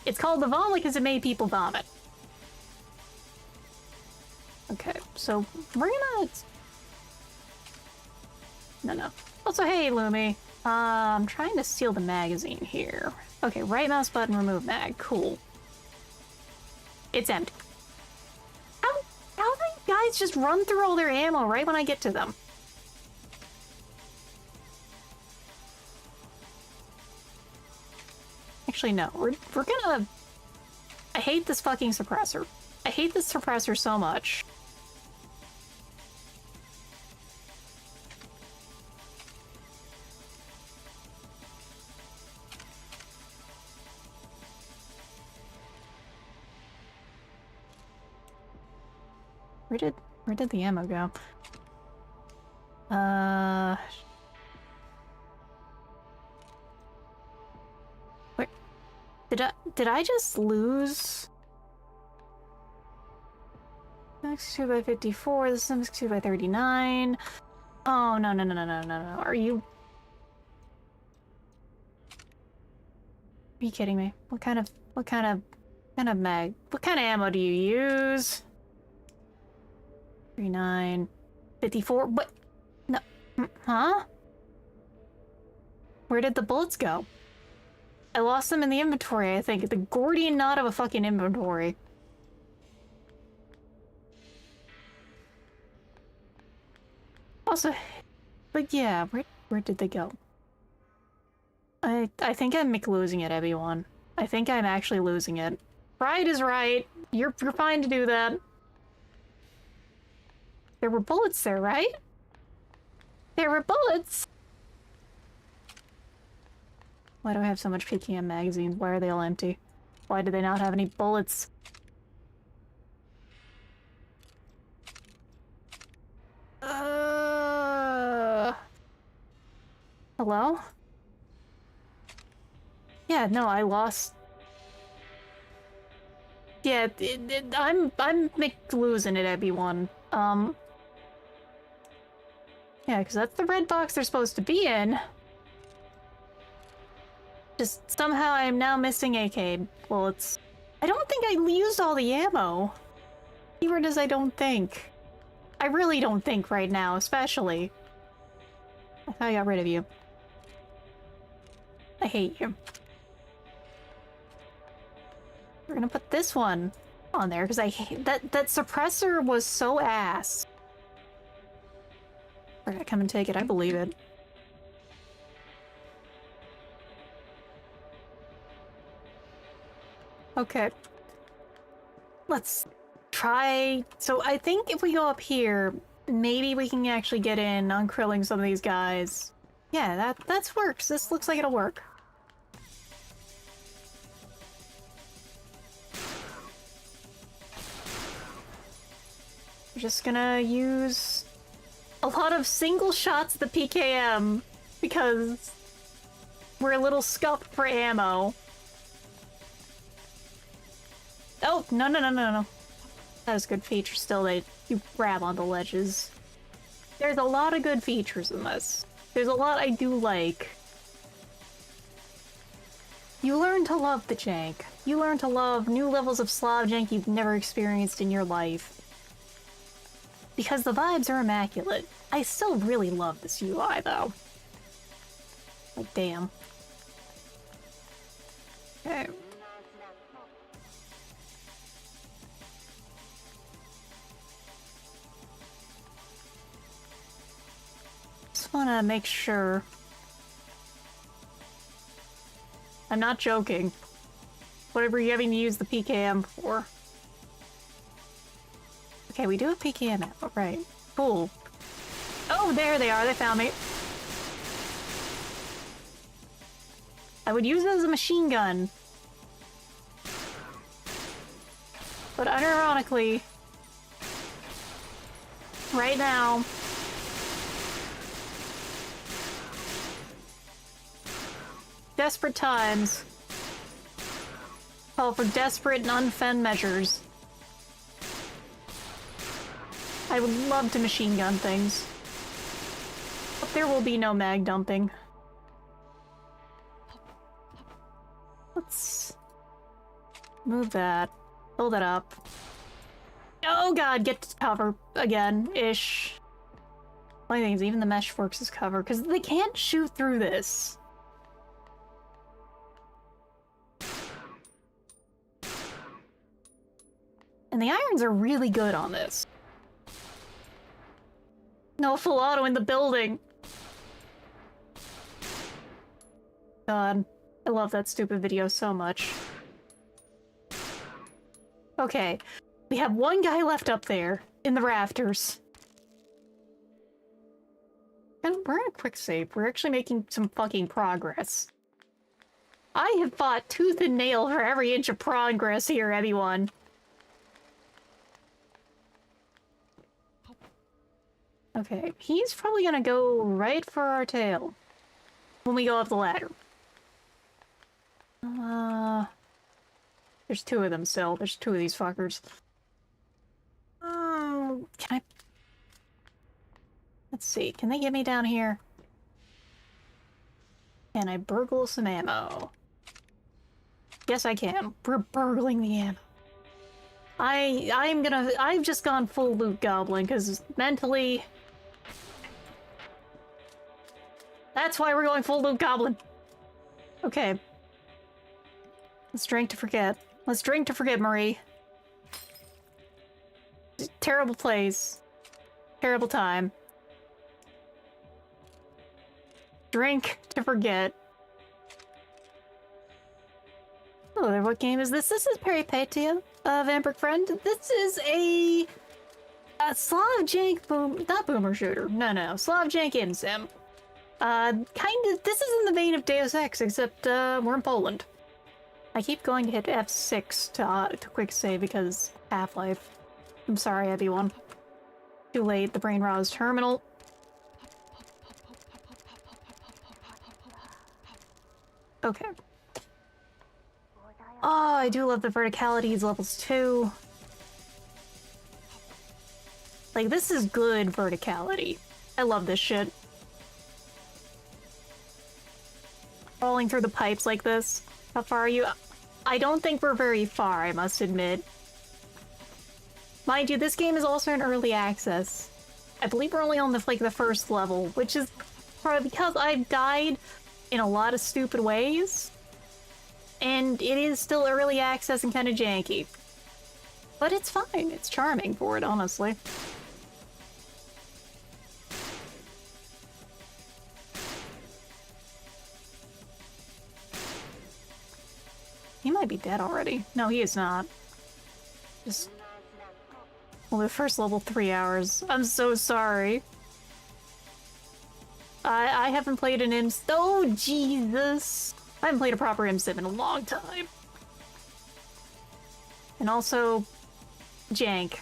It's called the vomit because it made people vomit. Okay, so we're gonna... No. Also, hey, Lumi. I'm trying to steal the magazine here. Okay, right mouse button, remove mag. Cool. It's empty. How do you guys just run through all their ammo right when I get to them? Actually, no. We're gonna... I hate this fucking suppressor. I hate this suppressor so much. Where did the ammo go? Where did I just lose? 62 by 54, this is 62 by 39. Oh, no. Are you kidding me? What kind of ammo do you use? 39, 54, what? No, huh? Where did the bullets go? I lost them in the inventory, I think. The Gordian knot of a fucking inventory. Also, but yeah, where did they go? I think I'm losing it, everyone. I think I'm actually losing it. Pride is right. You're fine to do that. There were bullets there, right? There were bullets! Why do I have so much PKM magazines? Why are they all empty? Why do they not have any bullets? Hello? Yeah, no, I lost... Yeah, I'm losing it, everyone. Yeah, because that's the red box they're supposed to be in. Just somehow I'm now missing AK bullets. I don't think I used all the ammo. Keyword is I don't think. I really don't think right now, especially. I thought I got rid of you. I hate you. We're gonna put this one on there because I hate that suppressor was so ass. We're gonna come and take it, I believe it. Okay. Let's try... So I think if we go up here, maybe we can actually get in on krilling some of these guys. Yeah, that works. This looks like it'll work. We're just gonna use a lot of single shots at the PKM because we're a little scuffed for ammo. Oh, no. That is a good feature still, you grab on the ledges. There's a lot of good features in this. There's a lot I do like. You learn to love the jank. You learn to love new levels of Slav jank you've never experienced in your life. Because the vibes are immaculate. I still really love this UI, though. Like, damn. Okay. Just wanna make sure. I'm not joking. Whatever you're having to use the PKM for. Okay, we do have PKM ammo, right. Cool. Oh, there they are, they found me. I would use it as a machine gun. But unironically, right now, desperate times call for desperate and unfend measures. I would love to machine gun things. But there will be no mag dumping. Let's move that. Fill that up. Oh god, get to cover again-ish. Funny thing is, even the mesh works as cover, because they can't shoot through this. And the irons are really good on this. No full auto in the building! God, I love that stupid video so much. Okay, we have one guy left up there, in the rafters. And we're in a quick save. We're actually making some fucking progress. I have fought tooth and nail for every inch of progress here, everyone. Okay, he's probably gonna go right for our tail when we go up the ladder. There's two of them still. There's two of these fuckers. Can I... Let's see, can they get me down here? Can I burgle some ammo? Yes, I can. We're burgling the ammo. I've just gone full loot goblin, because mentally... That's why we're going full loot goblin! Okay. Let's drink to forget. Let's drink to forget, Marie. Terrible place. Terrible time. Drink to forget. Oh, what game is this? This is PERIPETEIA, Vampiric Friend. This is a Slav jank not boomer shooter. No. Slav jank imsim. This is in the vein of Deus Ex, except, we're in Poland. I keep going to hit F6 to quick save because Half-Life. I'm sorry, everyone. Too late, the brain rot is terminal. Okay. Oh, I do love the verticality, levels 2. Like, this is good verticality. I love this shit. Falling through the pipes like this. How far are you? I don't think we're very far, I must admit. Mind you, this game is also in early access. I believe we're only on the first level, which is probably because I've died in a lot of stupid ways. And it is still early access and kind of janky. But it's fine. It's charming for it, honestly. He might be dead already. No, he is not. Just... Well, the first level 3 hours. I'm so sorry. I haven't played an imsim. Oh, Jesus! I haven't played a proper imsim in a long time. And also... jank.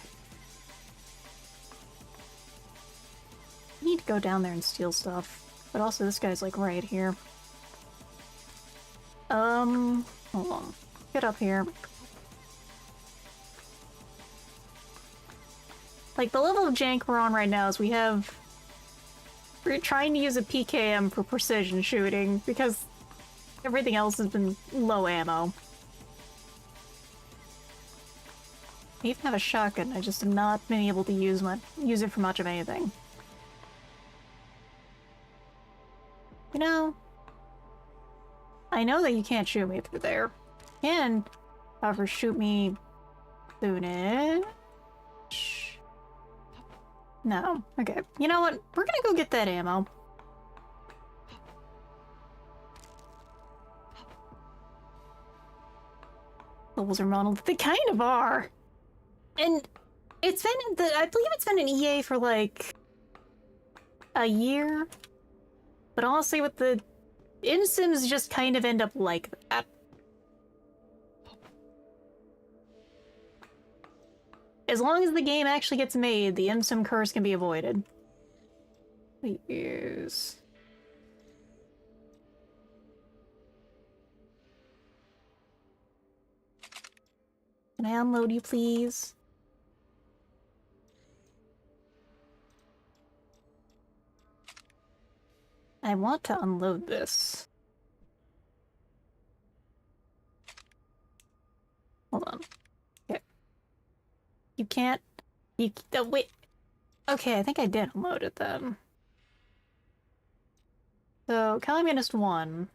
I need to go down there and steal stuff. But also, this guy's like right here. Hold on. Get up here. Like, the level of jank we're on right now is we're trying to use a PKM for precision shooting, because Everything else has been low ammo. I even have a shotgun, I just have not been able to use it for much of anything. You know, I know that you can't shoot me through there. You can, however, shoot me soonish. No. Okay. You know what? We're gonna go get that ammo. Levels are modeled. They kind of are. And it's been I believe it's been an EA for like a year. But honestly, with the imsims just kind of end up like that. As long as the game actually gets made, the imsim curse can be avoided. Please. Can I unload you, please? I want to unload this. Hold on. Okay. You can't... You... Oh, wait. Okay, I think I did unload it then. So, Communist 1.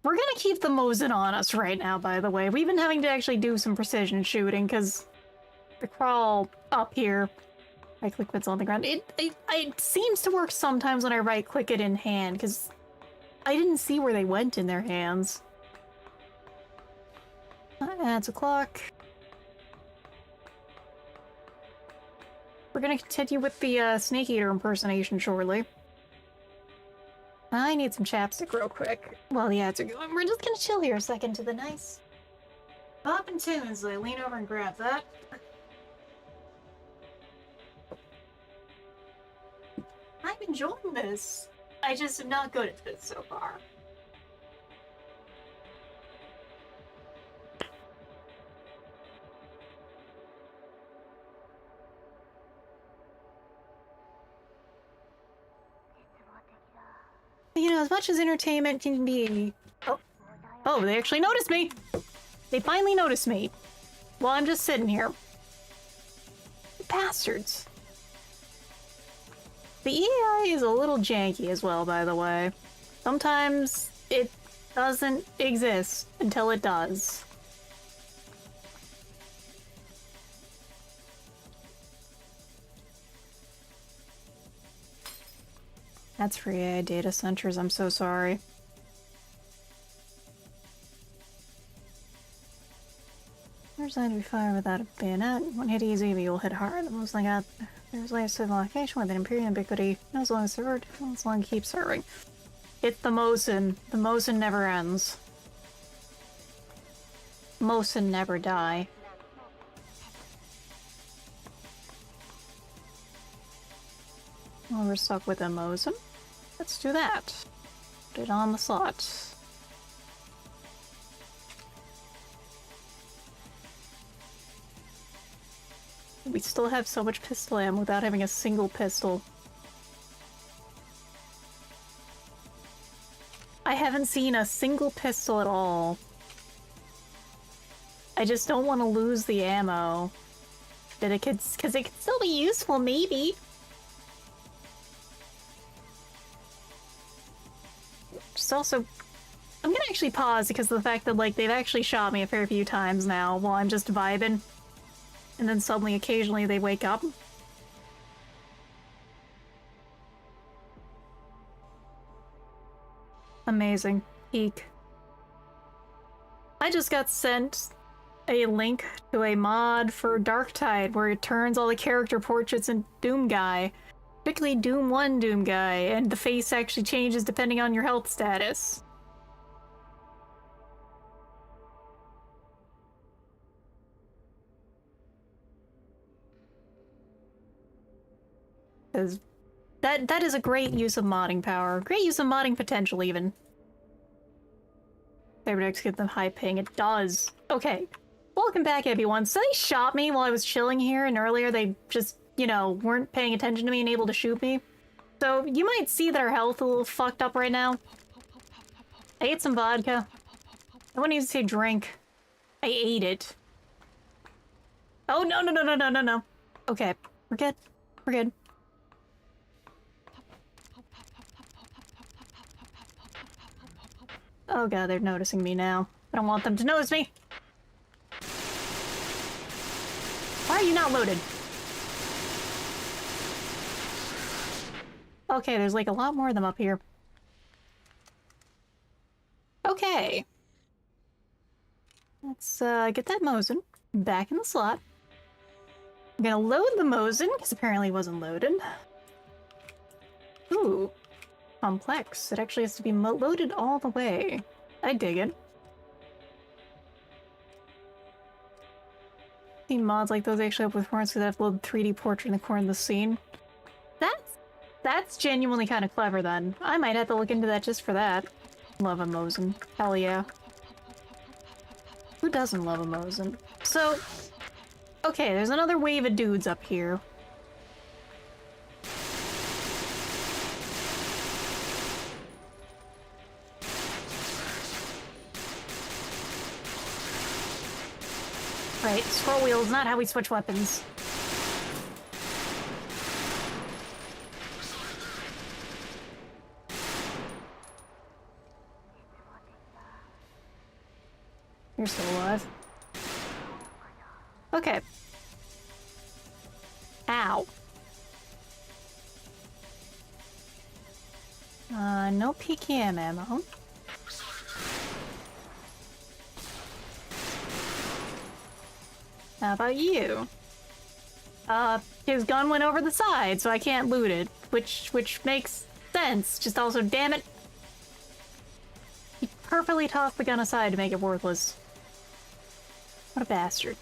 We're gonna keep the Mosin on us right now, by the way. We've been having to actually do some precision shooting, because the crawl up here, right-click it's on the ground. It seems to work sometimes when I right-click it in hand, because I didn't see where they went in their hands. That's a clock. We're gonna continue with the Snake Eater impersonation shortly. I need some chapstick real quick while the ads are going. We're just gonna chill here a second to the nice bopping tunes. I lean over and grab that. I'm enjoying this. I just am not good at this so far. You know, as much as entertainment can be... Oh. Oh, they actually noticed me! They finally noticed me. While I'm just sitting here. Bastards. The AI is a little janky as well, by the way. Sometimes it doesn't exist until it does. That's for AI data centers, I'm so sorry. There's going to be fire without a bayonet. One hit easy, but you'll hit hard. The most like that. There's like a civil location with an Imperial ubiquity. As long as served, as long as it keeps serving. It's the Mosin. The Mosin never ends. Mosin never die. Well, we're stuck with a Mosin. Let's do that. Put it on the slot. We still have so much pistol ammo without having a single pistol. I haven't seen a single pistol at all. I just don't want to lose the ammo. That it could, because it could still be useful, maybe. Just also, I'm gonna actually pause because of the fact that, like, they've actually shot me a fair few times now while I'm just vibing. And then suddenly, occasionally, they wake up. Amazing. Peak. I just got sent a link to a mod for Darktide where it turns all the character portraits in Doom Guy. Particularly Doom 1 Doom Guy, and the face actually changes depending on your health status. Because that is a great use of modding power. Great use of modding potential, even. Cyberdex get them high ping. It does. Okay. Welcome back, everyone. So they shot me while I was chilling here, and earlier they just, you know, weren't paying attention to me and able to shoot me. So you might see that our health a little fucked up right now. I ate some vodka. I wouldn't even say drink. I ate it. Oh, no, no, no, no, no, no, no. Okay, we're good. We're good. Oh god, they're noticing me now. I don't want them to notice me. Why are you not loaded? Okay, there's like a lot more of them up here. Okay. Let's get that Mosin back in the slot. I'm gonna load the Mosin, because apparently it wasn't loaded. Ooh. Complex. It actually has to be loaded all the way. I dig it. See mods like those actually up with horns because I have to load 3D portrait in the corner of the scene. That's genuinely kind of clever then. I might have to look into that just for that. Love a Mosin. Hell yeah. Who doesn't love a Mosin? So, okay, there's another wave of dudes up here. Right, scroll wheel is not how we switch weapons. You're still alive. Okay. Ow. No PKM ammo. How about you? His gun went over the side, so I can't loot it, which makes sense. Just also, damn it, he perfectly tossed the gun aside to make it worthless. What a bastard.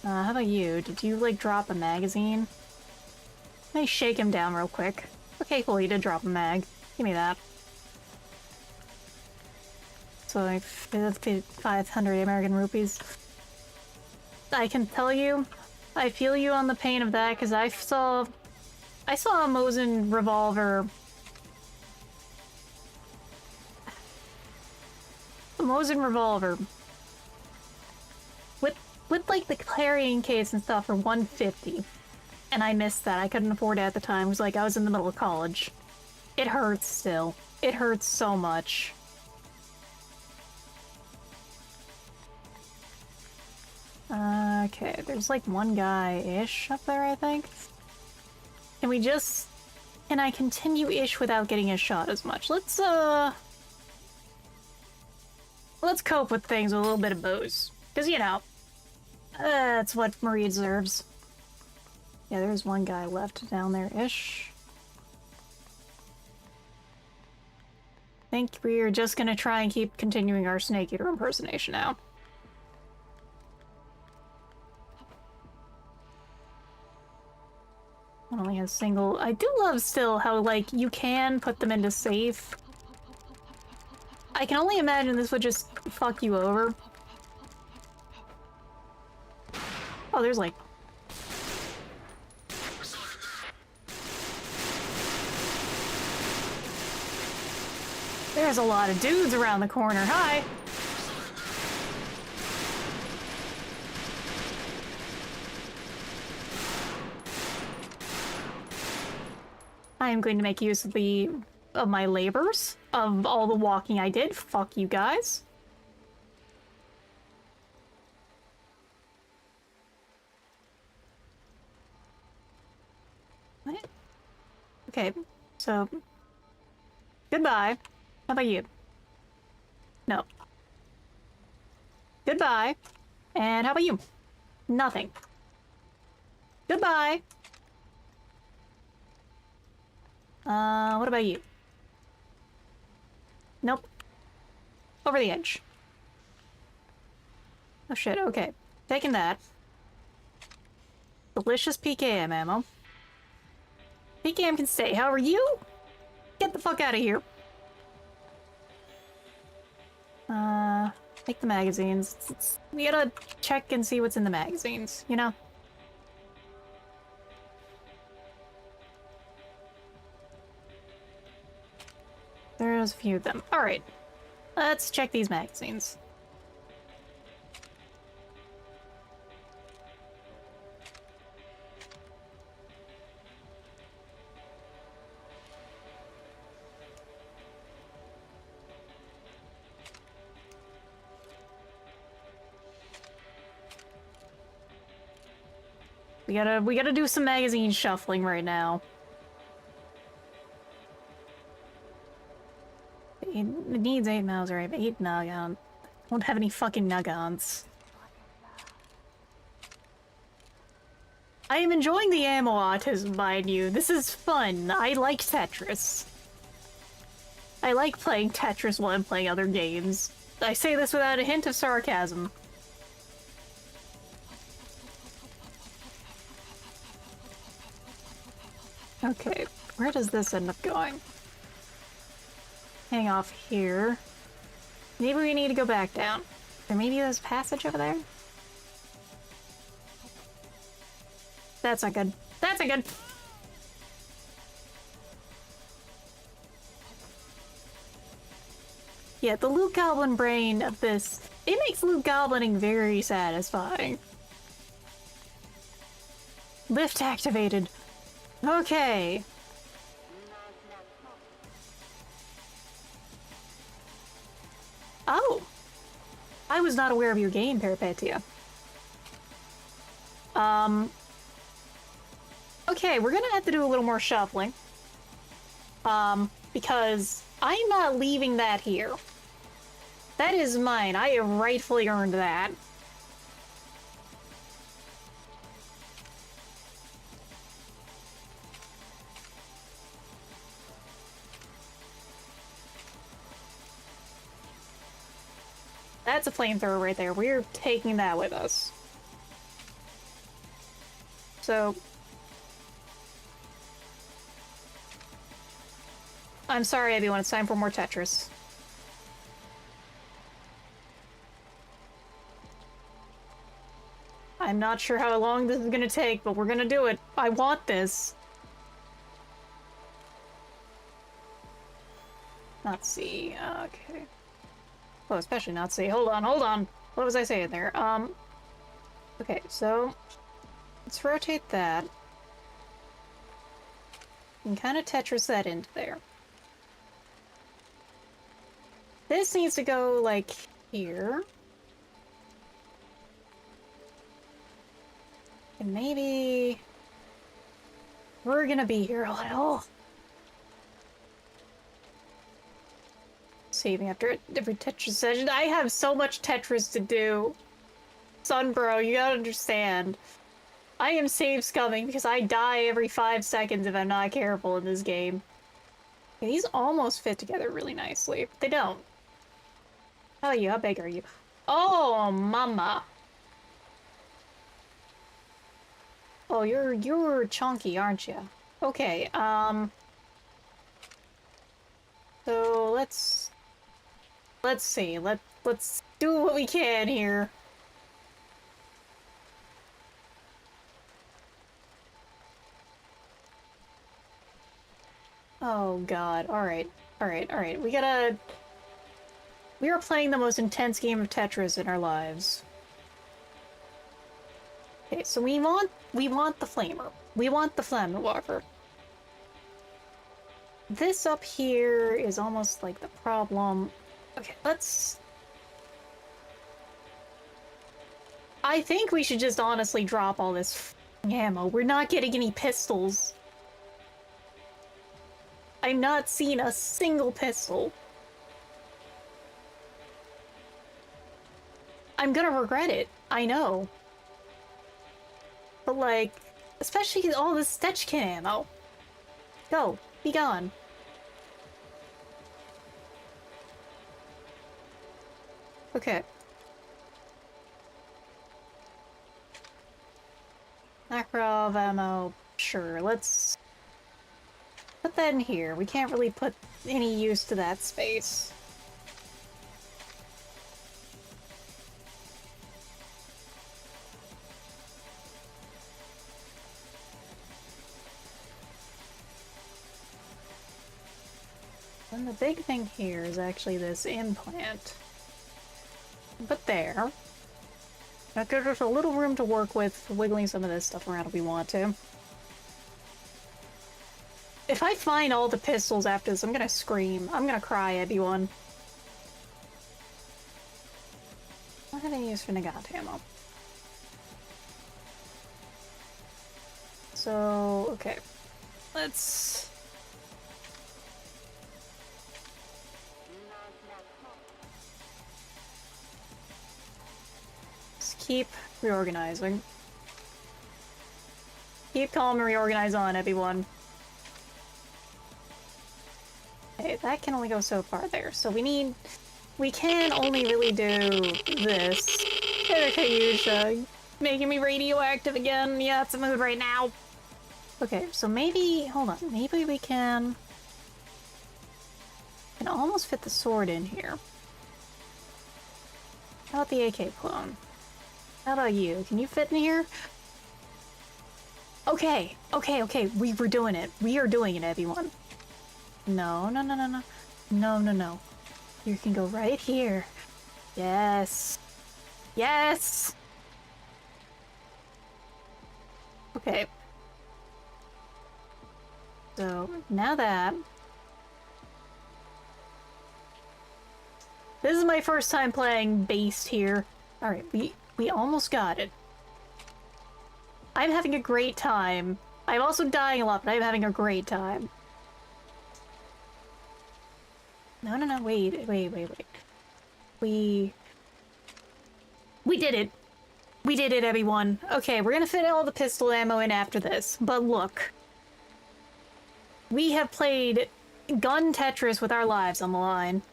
How about you? Did you, like, drop a magazine? Let me shake him down real quick. Okay, cool, he did drop a mag. Give me that. So, like, 500 American rupees. I can tell you, I feel you on the pain of that, because I saw a Mosin revolver. A Mosin revolver. With like the carrying case and stuff for 150. And I missed that. I couldn't afford it at the time. It was like I was in the middle of college. It hurts still. It hurts so much. Okay, there's like one guy-ish up there, I think. Can we just... Can I continue-ish without getting a shot as much? Let's cope with things with a little bit of booze. Because, you know, that's what Marie deserves. Yeah, there's one guy left down there-ish. I think we're just gonna try and keep continuing our Snake Eater impersonation now. Only a single... I do love still how, like, you can put them into safe. I can only imagine this would just fuck you over. Oh, there's, like... There's a lot of dudes around the corner. Hi! I am going to make use of my labors, of all the walking I did. Fuck you guys. What? Okay, so... Goodbye. How about you? No. Goodbye. And how about you? Nothing. Goodbye. What about you? Nope. Over the edge. Oh shit, okay. Taking that. Delicious PKM ammo. PKM can stay. However, you... Get the fuck out of here. Take the magazines. We gotta check and see what's in the magazines, you know? has a few of them. Alright, let's check these magazines. We gotta do some magazine shuffling right now. It needs 8 mouths, right? 8 Nagons. Won't have any fucking Nagons. I am enjoying the ammo autism, mind you. This is fun. I like Tetris. I like playing Tetris while I'm playing other games. I say this without a hint of sarcasm. Okay, where does this end up going? Hang off here. Maybe we need to go back down. Or maybe there's a passage over there? That's not good. That's not good! Yeah, the loot goblin brain of this, it makes loot goblining very satisfying. Lift activated. Okay. Oh! I was not aware of your game, Peripeteia. Okay, we're gonna have to do a little more shuffling. Because I'm not leaving that here. That is mine. I have rightfully earned that. That's a flamethrower right there. We're taking that with us. So... I'm sorry, everyone. It's time for more Tetris. I'm not sure how long this is gonna take, but we're gonna do it. I want this. Not C. Okay. Well, especially not C. Hold on, hold on. What was I saying there? Okay, so... let's rotate that. And kind of Tetris that into there. This needs to go, like, here. And maybe... we're gonna be here a little. Saving after every Tetris session. I have so much Tetris to do. Sunbro, you gotta understand. I am save scumming because I die every 5 seconds if I'm not careful in this game. Okay, these almost fit together really nicely, but they don't. How are you? How big are you? Oh, mama. Oh, you're chunky, aren't you? Okay, so let's see. Let's do what we can here. Oh god. Alright. Alright, alright. We are playing the most intense game of Tetris in our lives. Okay, so we want the flamer. We want the flammenwerfer. This up here is almost like the problem. Okay, let's... I think we should just honestly drop all this ammo. We're not getting any pistols. I'm not seeing a single pistol. I'm gonna regret it. I know. But like, especially all this Stetchkin ammo. Go. Be gone. Okay. Makarov ammo. Sure, let's put that in here. We can't really put any use to that space. And the big thing here is actually this implant. But there. That gives us a little room to work with for wiggling some of this stuff around if we want to. If I find all the pistols after this, I'm gonna scream. I'm gonna cry, everyone. I don't have any use for Nagant ammo. So, okay. Let's... keep reorganizing. Keep calm and reorganize on, everyone. Okay, that can only go so far there, so we can only really do this. Kayusha, making me radioactive again. Yeah, it's a mood right now. Okay, so maybe, hold on, maybe we can almost fit the sword in here. How about the AK clone? How about you? Can you fit in here? Okay, okay, we're doing it. We are doing it, everyone. No. No. You can go right here. Yes. Yes! Okay. So, now that... This is my first time playing based here. Alright, we almost got it. I'm having a great time. I'm also dying a lot, but I'm having a great time. No, wait. We did it. We did it, everyone. Okay, we're gonna fit all the pistol ammo in after this, but look. We have played gun Tetris with our lives on the line.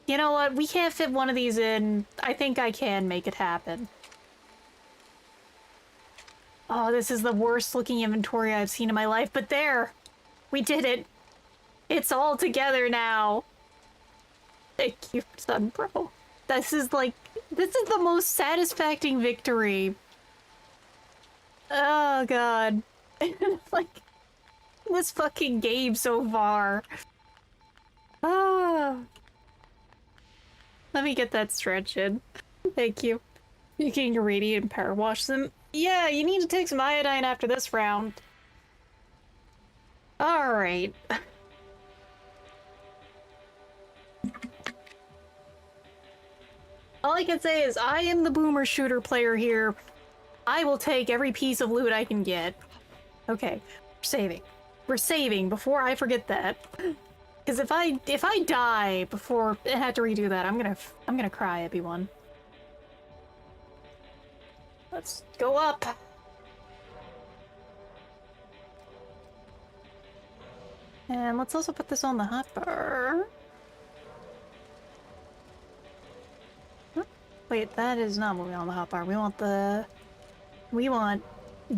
You know what? We can't fit one of these in. I think I can make it happen. Oh, this is the worst looking inventory I've seen in my life, but there! We did it! It's all together now! Thank you, Sunbro. This is the most satisfying victory. Oh god. Like, this fucking game so far. Ah. Let me get that stretch in. Thank you. You can irradiate and power wash them. Yeah, you need to take some iodine after this round. Alright. All I can say is I am the boomer shooter player here. I will take every piece of loot I can get. Okay, we're saving. We're saving before I forget that. Because if I die before I had to redo that, I'm gonna cry, everyone. Let's go up. And let's also put this on the hotbar. Huh? Wait, that is not what we want on the hotbar. We want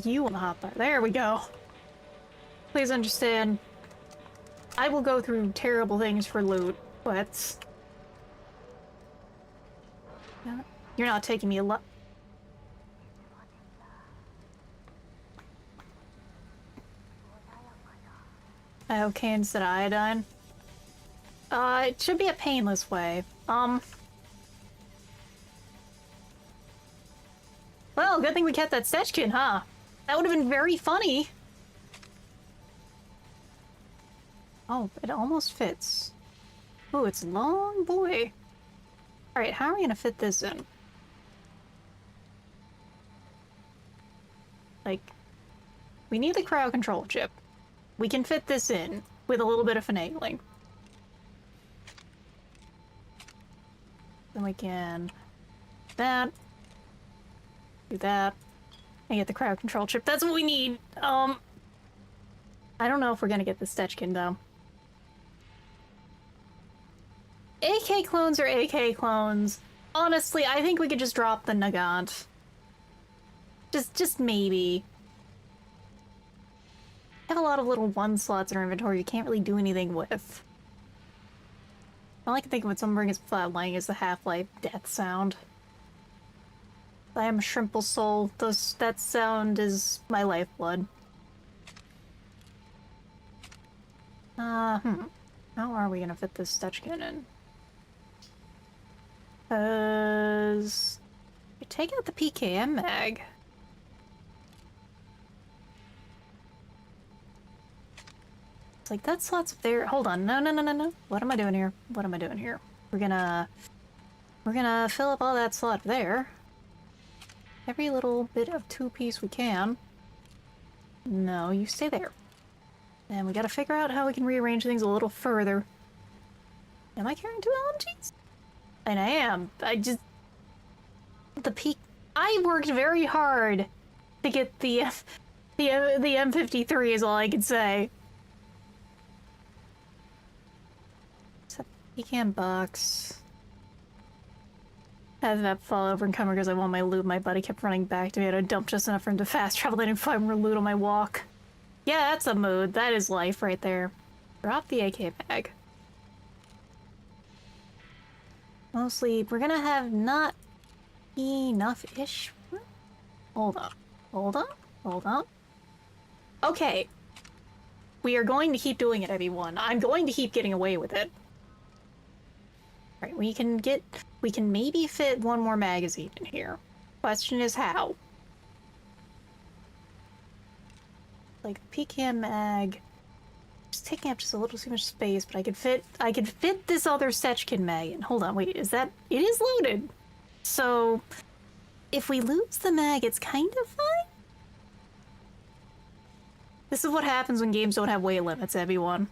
you on the hotbar. There we go. Please understand. I will go through terrible things for loot, but... You're not taking me a lot. Okay, instead of iodine. It should be a painless way. Well, good thing we kept that Stechkin, huh? That would have been very funny. Oh, it almost fits. Oh, it's long, boy. Alright, how are we gonna fit this in? Like, we need the crowd control chip. We can fit this in with a little bit of finagling. Then we can do that, and get the crowd control chip. That's what we need. I don't know if we're gonna get the Stechkin though. AK clones are AK clones. Honestly, I think we could just drop the Nagant. Just maybe. I have a lot of little one slots in our inventory you can't really do anything with. All I can think of when someone brings flatlining is the Half-Life death sound. I am a Shrimple Soul. That sound is my lifeblood. How are we gonna fit this Stutchkin in? Cause... you take out the PKM mag. It's like, that slot's up there. Hold on. No, no, no, no, no. What am I doing here? What am I doing here? We're gonna fill up all that slot there. Every little bit of two-piece we can. No, you stay there. And we gotta figure out how we can rearrange things a little further. Am I carrying 2 LMGs? And I am. I worked very hard to get the M53 is all I can say. Pecan box. I had that fall over and come because I want my loot. My buddy kept running back to me. I had to dump just enough for him to fast travel and find more loot on my walk. Yeah, that's a mood. That is life right there. Drop the AK bag. Mostly, we're gonna have not enough-ish. Hold on. Hold on. Hold on. Okay. We are going to keep doing it, everyone. I'm going to keep getting away with it. Right, we can maybe fit 1 more magazine in here. Question is how. Like, the PCAM mag... it's taking up just a little too much space, but I could fit this other Stutchkin mag in. Hold on, wait, is that... it is loaded! So... if we lose the mag, it's kind of fine? This is what happens when games don't have weight limits, everyone.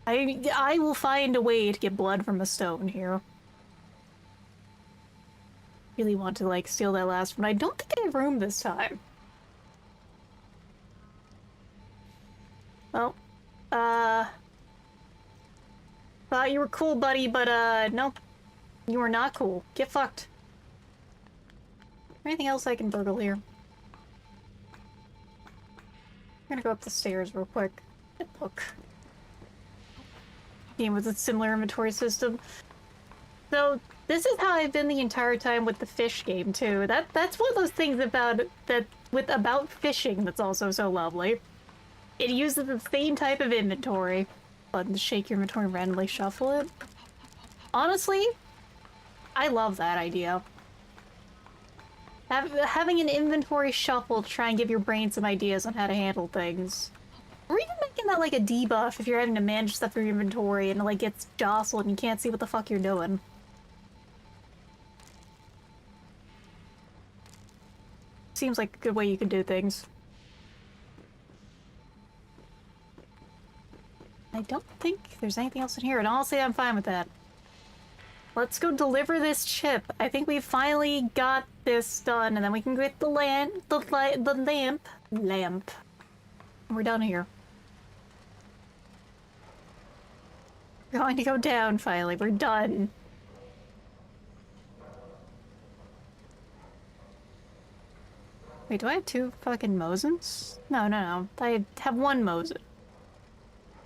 I will find a way to get blood from a stone here. Really want to, like, steal that last one. I don't think I have room this time. Well, thought you were cool, buddy, but, nope. You are not cool. Get fucked. Anything else I can burgle here? I'm gonna go up the stairs real quick and look. Game with a similar inventory system. So, this is how I've been the entire time with the fish game, too. That's one of those things about fishing that's also so lovely. It uses the same type of inventory. Button to shake your inventory and randomly shuffle it. Honestly, I love that idea. Having an inventory shuffle to try and give your brain some ideas on how to handle things. Or even making that like a debuff if you're having to manage stuff through your inventory and it like gets jostled and you can't see what the fuck you're doing. Seems like a good way you could do things. I don't think there's anything else in here, and honestly I'm fine with that. Let's go deliver this chip. I think we finally got this done, and then we can get the lamp. We're done here. We're going to go down finally. We're done. Wait, do I have 2 fucking Mosins? No, no, no. I have 1 Mosin.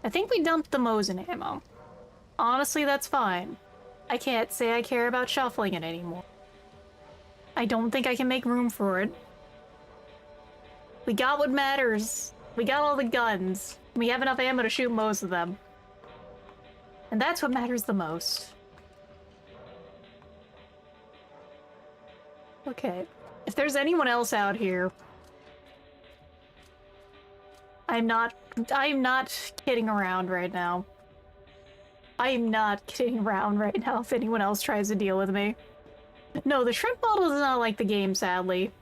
I think we dumped the Mosin ammo. Honestly, that's fine. I can't say I care about shuffling it anymore. I don't think I can make room for it. We got what matters. We got all the guns. We have enough ammo to shoot most of them. And that's what matters the most. Okay. If there's anyone else out here... I'm not kidding around right now. I am not kidding around right now if anyone else tries to deal with me. No, the shrimp bottle is not like the game, sadly.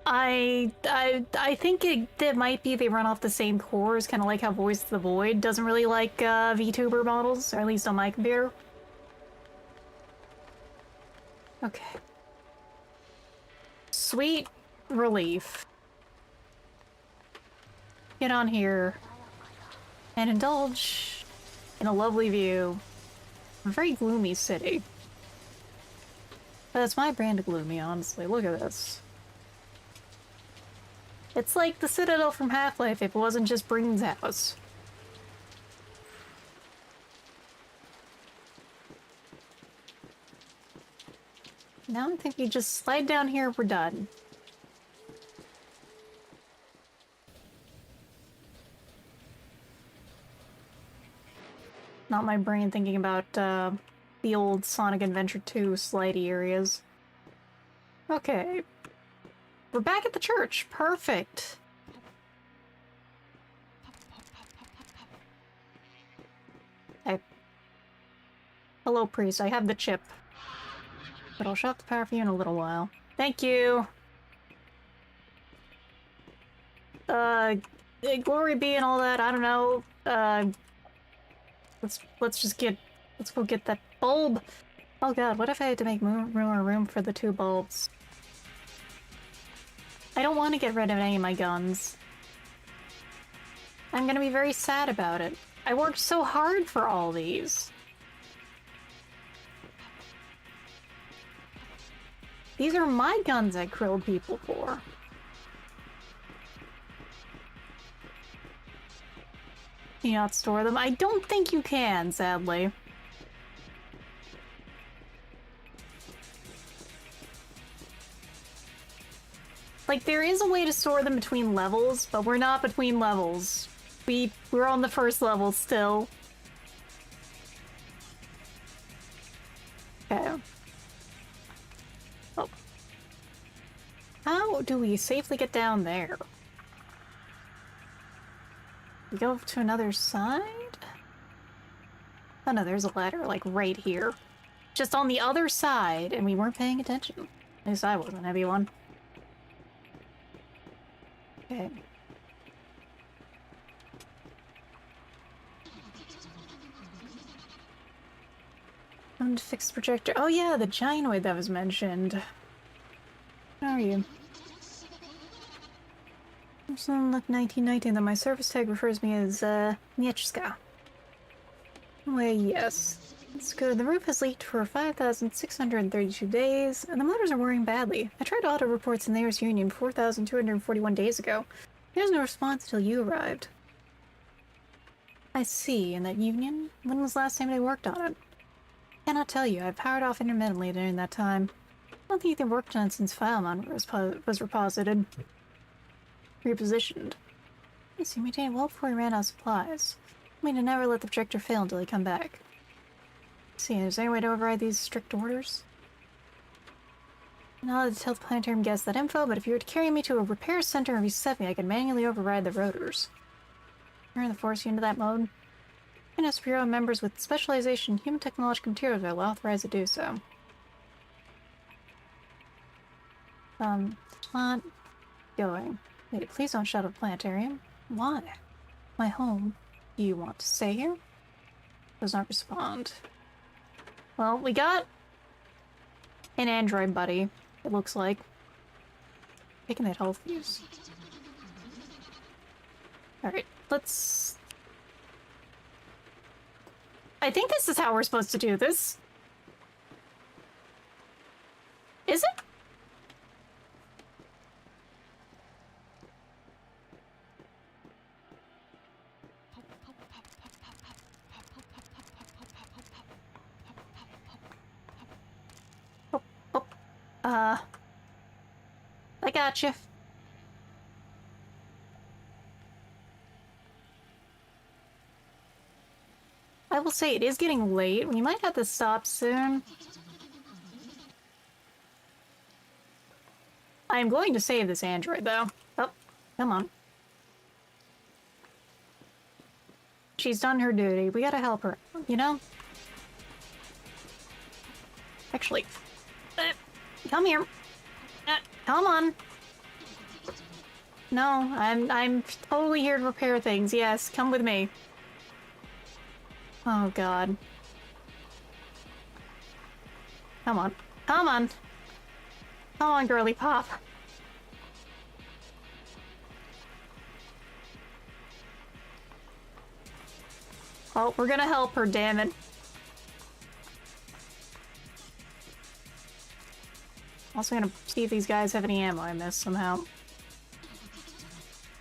I think it might be they run off the same cores, kind of like how Voice of the Void doesn't really like VTuber models, or at least on my computer. Okay. Sweet relief. Get on here and indulge in a lovely view of a very gloomy city. That's my brand of gloomy, honestly. Look at this. It's like the Citadel from Half-Life if it wasn't just Breen's house. Now I think you just slide down here, we're done. not my brain thinking about the old Sonic Adventure 2 slidey areas. Okay. We're back at the church. Perfect. Hey. Hello, priest. I have the chip. But I'll shut off the power for you in a little while. Thank you! Glory be and all that, I don't know. Let's go get that bulb! Oh god, what if I had to make more room for the 2 bulbs? I don't want to get rid of any of my guns. I'm gonna be very sad about it. I worked so hard for all these. These are my guns I killed people for. Can you not store them? I don't think you can, sadly. Like, there is a way to store them between levels, but we're not between levels. We're on the first level still. Okay. Oh. How do we safely get down there? We go to another side? Oh no, there's a ladder, like, right here. Just on the other side, and we weren't paying attention. At least I wasn't, everyone. Okay. To fix the projector. Oh yeah, the gynoid that was mentioned. How are you? Something like 1919 that my service tag refers me as, Niechka. Why, yes. It's good. The roof has leaked for 5,632 days, and the motors are working badly. I tried auto reports in the nearest union 4,241 days ago. There's no response until you arrived. I see. In that union? When was the last time they worked on it? Cannot tell you. I've powered off intermittently during that time. I don't think they've worked on it since file mount was reposited. Repositioned. Yes, you maintained well before he ran out of supplies. I mean to never let the projector fail until he come back. Let's see, is there any way to override these strict orders? I'm not allowed to tell the planetarium guests that info, but if you were to carry me to a repair center and reset me, I could manually override the rotors. Turn the force you into that mode. NS Bureau members with specialization in human technological materials are authorized to do so. Not going. Wait, please don't shut up, planetarium. Why? My home. Do you want to stay here? Does not respond. Well, we got an android buddy, it looks like. Taking that health use. Alright, let's... I think this is how we're supposed to do this. Is it? I gotcha. I will say it is getting late. We might have to stop soon. I'm going to save this android, though. Oh, come on. She's done her duty. We gotta help her, you know? Actually, come here. Come on. No, I'm totally here to repair things. Yes, come with me. Oh god. Come on. Come on. Come on, girly pop. Oh, we're gonna help her, damn it. Also gonna see if these guys have any ammo I missed somehow.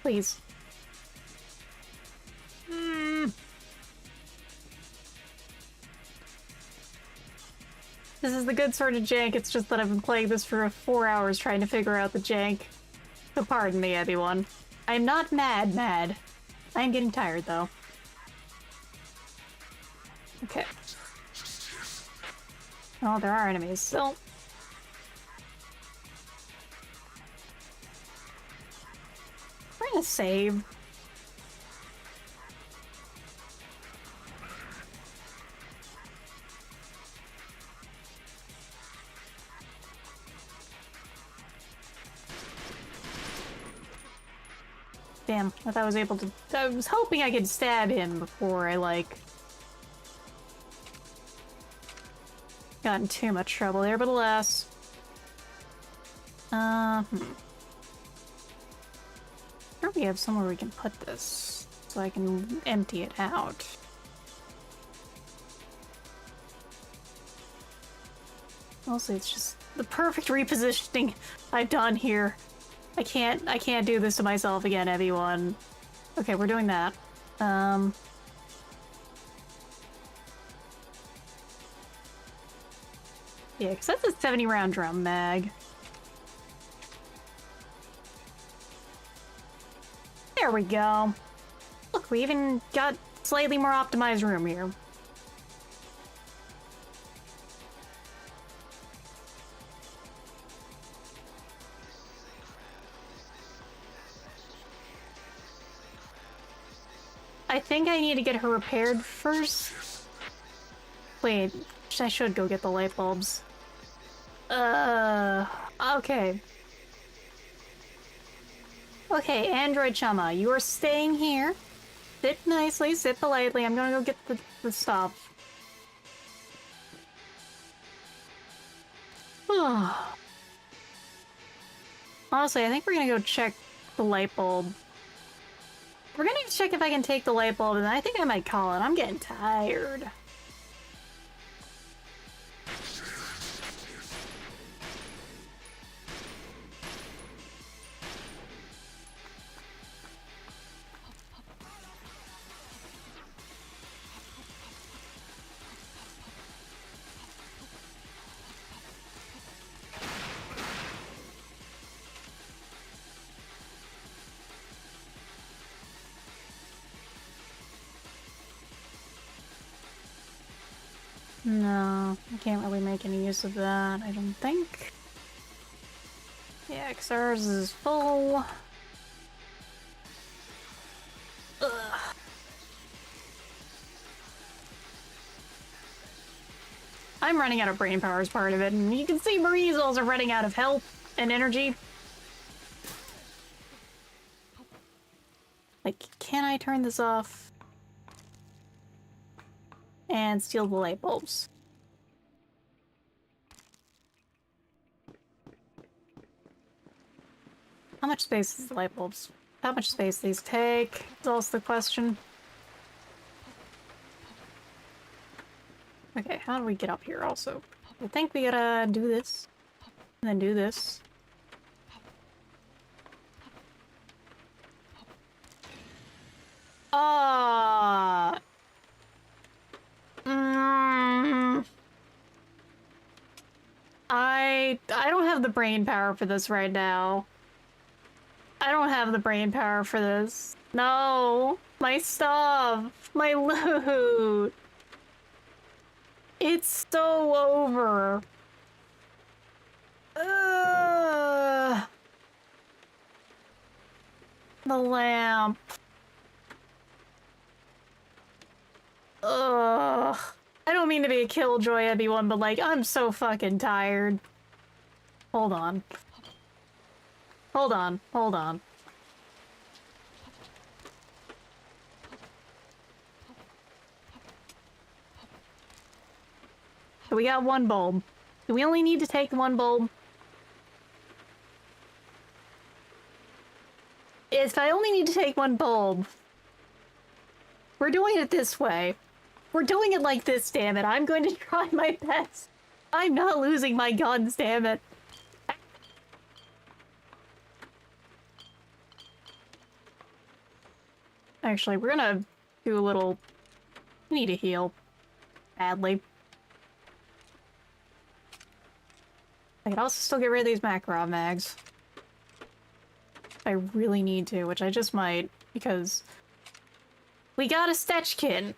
Please. This is the good sort of jank, it's just that I've been playing this for 4 hours trying to figure out the jank. So pardon me, everyone. I am not mad. I am getting tired, though. Okay. Oh, there are enemies still. We're gonna save. Damn, I thought I was able to. I was hoping I could stab him before I, like, got in too much trouble there, but alas. Sure we have somewhere we can put this, so I can empty it out. Mostly it's just the perfect repositioning I've done here. I can't do this to myself again, everyone. Okay, we're doing that. Yeah, because that's a 70-round drum mag. There we go. Look, we even got slightly more optimized room here. I think I need to get her repaired first. Wait, I should go get the light bulbs. Okay. Okay, Android Chama, you are staying here. Sit nicely, sit politely. I'm gonna go get the stuff. Honestly, I think we're gonna go check the light bulb. We're gonna check if I can take the light bulb, and I think I might call it. I'm getting tired. No, I can't really make any use of that, I don't think. Yeah, because ours is full. Ugh. I'm running out of brain power as part of it, and you can see Marie's also running out of health and energy. Like, can I turn this off? And steal the light bulbs. How much space is the light bulbs? How much space these take is also the question. Okay, how do we get up here also? I think we gotta do this. And then do this. I don't have the brain power for this right now. I don't have the brain power for this. No! My stuff! My loot! It's so over! Ugh. The lamp. Ugh. I don't mean to be a killjoy, everyone, but like, I'm so fucking tired. Hold on. Hold on. Hold on. So we got one bulb. Do we only need to take one bulb? If I only need to take one bulb, we're doing it this way. We're doing it like this, damn it. I'm going to try my best. I'm not losing my guns, damn it. Actually, we're gonna do a little... We need to heal. Badly. I could also still get rid of these Makarov mags. I really need to, which I just might, because... We got a Stetchkin!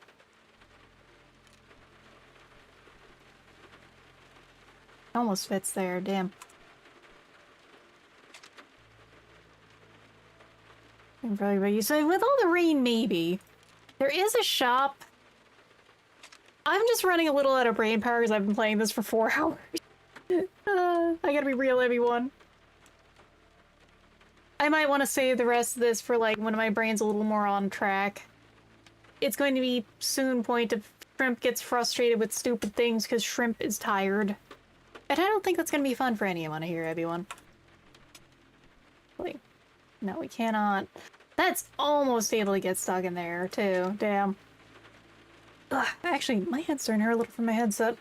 Almost fits there, damn. You say with all the rain, maybe. There is a shop. I'm just running a little out of brain power because I've been playing this for 4 hours. I gotta be real, everyone. I might want to save the rest of this for like when my brain's a little more on track. It's going to be soon point of Shrimp gets frustrated with stupid things because Shrimp is tired. And I don't think that's going to be fun for anyone here, everyone. Like, no, we cannot. That's almost able to get stuck in there, too. Damn. Ugh, actually, my head's starting to hurt a little from my headset.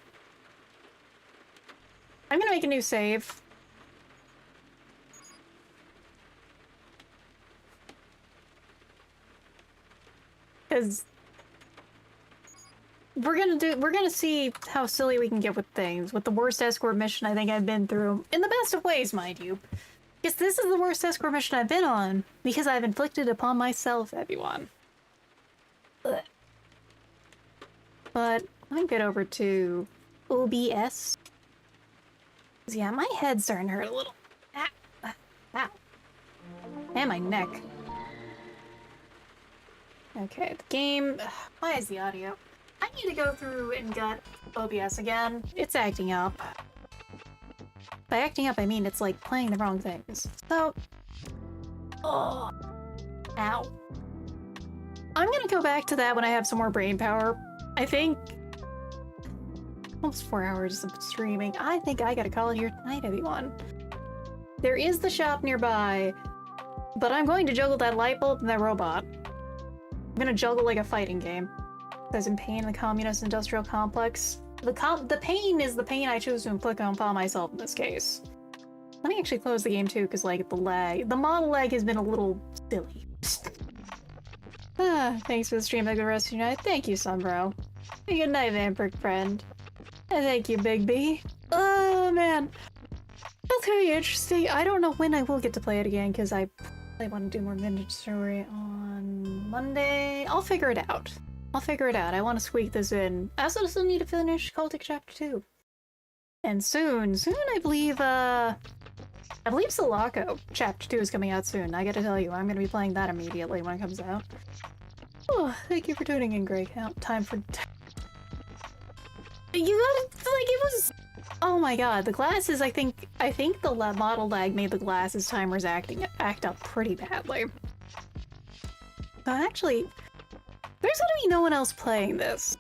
I'm gonna make a new save. Because we're gonna see how silly we can get with things. With the worst escort mission I think I've been through. In the best of ways, mind you. Because this is the worst escort mission I've been on. Because I've inflicted upon myself, everyone. Ugh. But let me get over to OBS. Yeah, my head's starting to hurt a little. Ow. And my neck. Okay, the game... Why is the audio? I need to go through and gut OBS again. It's acting up. By acting up, I mean it's like playing the wrong things. So... Oh. Ow. I'm gonna go back to that when I have some more brain power. I think... Almost 4 hours of streaming. I think I gotta call it here tonight, everyone. There is the shop nearby, but I'm going to juggle that light bulb and that robot. I'm gonna juggle like a fighting game. There's in pain in the communist industrial complex. The pain is the pain I choose to inflict upon myself in this case. Let me actually close the game too, because like the model lag has been a little silly. Thanks for the stream. Have a good rest of your night. Thank you, Sunbro. Good night, Vampiric friend. And thank you, Big B. Oh man, that's very interesting. I don't know when I will get to play it again because I want to do more Vintage Story on Monday. I'll figure it out. I want to squeak this in. I also still need to finish Cultic Chapter 2. And soon I believe Sulaco Chapter 2 is coming out soon. I gotta tell you, I'm gonna be playing that immediately when it comes out. Oh, thank you for tuning in, Grey Count. Time for... You gotta, like, it was... Oh my god, the glasses, I think the model lag made the glasses timers act up pretty badly. So actually, there's gonna be no one else playing this.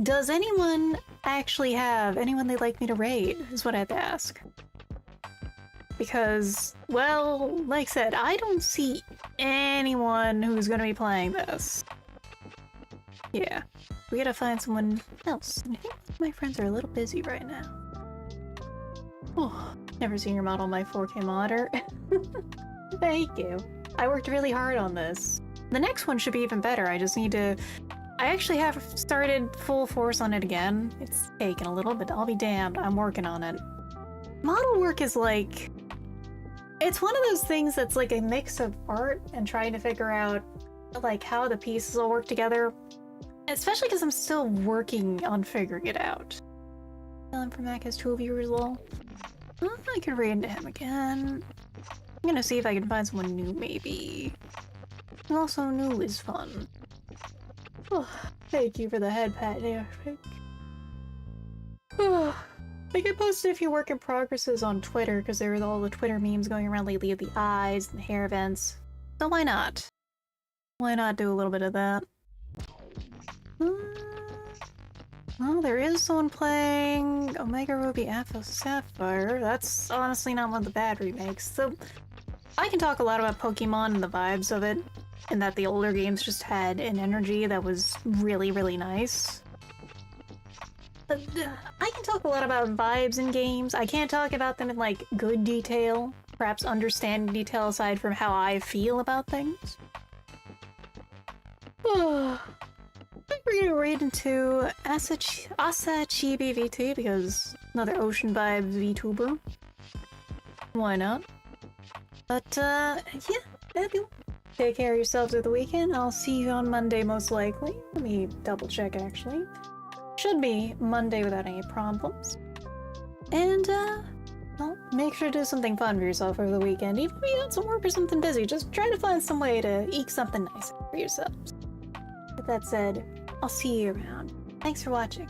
Does anyone actually have anyone they'd like me to raid, is what I have to ask. Because, well, like I said, I don't see anyone who's gonna be playing this. Yeah, we gotta find someone else. And I think my friends are a little busy right now. Oh, never seen your model on my 4K monitor. Thank you. I worked really hard on this. The next one should be even better. I just need to... I actually have started full force on it again. It's taken a little, but I'll be damned. I'm working on it. Model work is like... It's one of those things that's like a mix of art and trying to figure out like how the pieces all work together. Especially because I'm still working on figuring it out. Dylan from Mac has 2 viewers, lol. I could raid into him again. I'm gonna see if I can find someone new, maybe. And also, new is fun. Oh, thank you for the head pat there, Rick. Oh, I get posted a few work in progresses on Twitter because there were all the Twitter memes going around lately of the eyes and the hair events. So why not? Why not do a little bit of that? Well, there is someone playing Omega Ruby Alpha Sapphire. That's honestly not one of the bad remakes. So I can talk a lot about Pokemon and the vibes of it, and that the older games just had an energy that was really, really nice. But I can talk a lot about vibes in games. I can't talk about them in like good detail, perhaps understanding detail aside from how I feel about things. I think we're gonna raid into Asachibi VT because another Ocean Vibes VTuber. Why not? But yeah, that'd be... Take care of yourselves at the weekend. I'll see you on Monday most likely. Let me double check actually. Should be Monday without any problems. And, well, make sure to do something fun for yourself over the weekend. Even if you got some work or something busy, just try to find some way to eke something nice for yourselves. With that said, I'll see you around. Thanks for watching.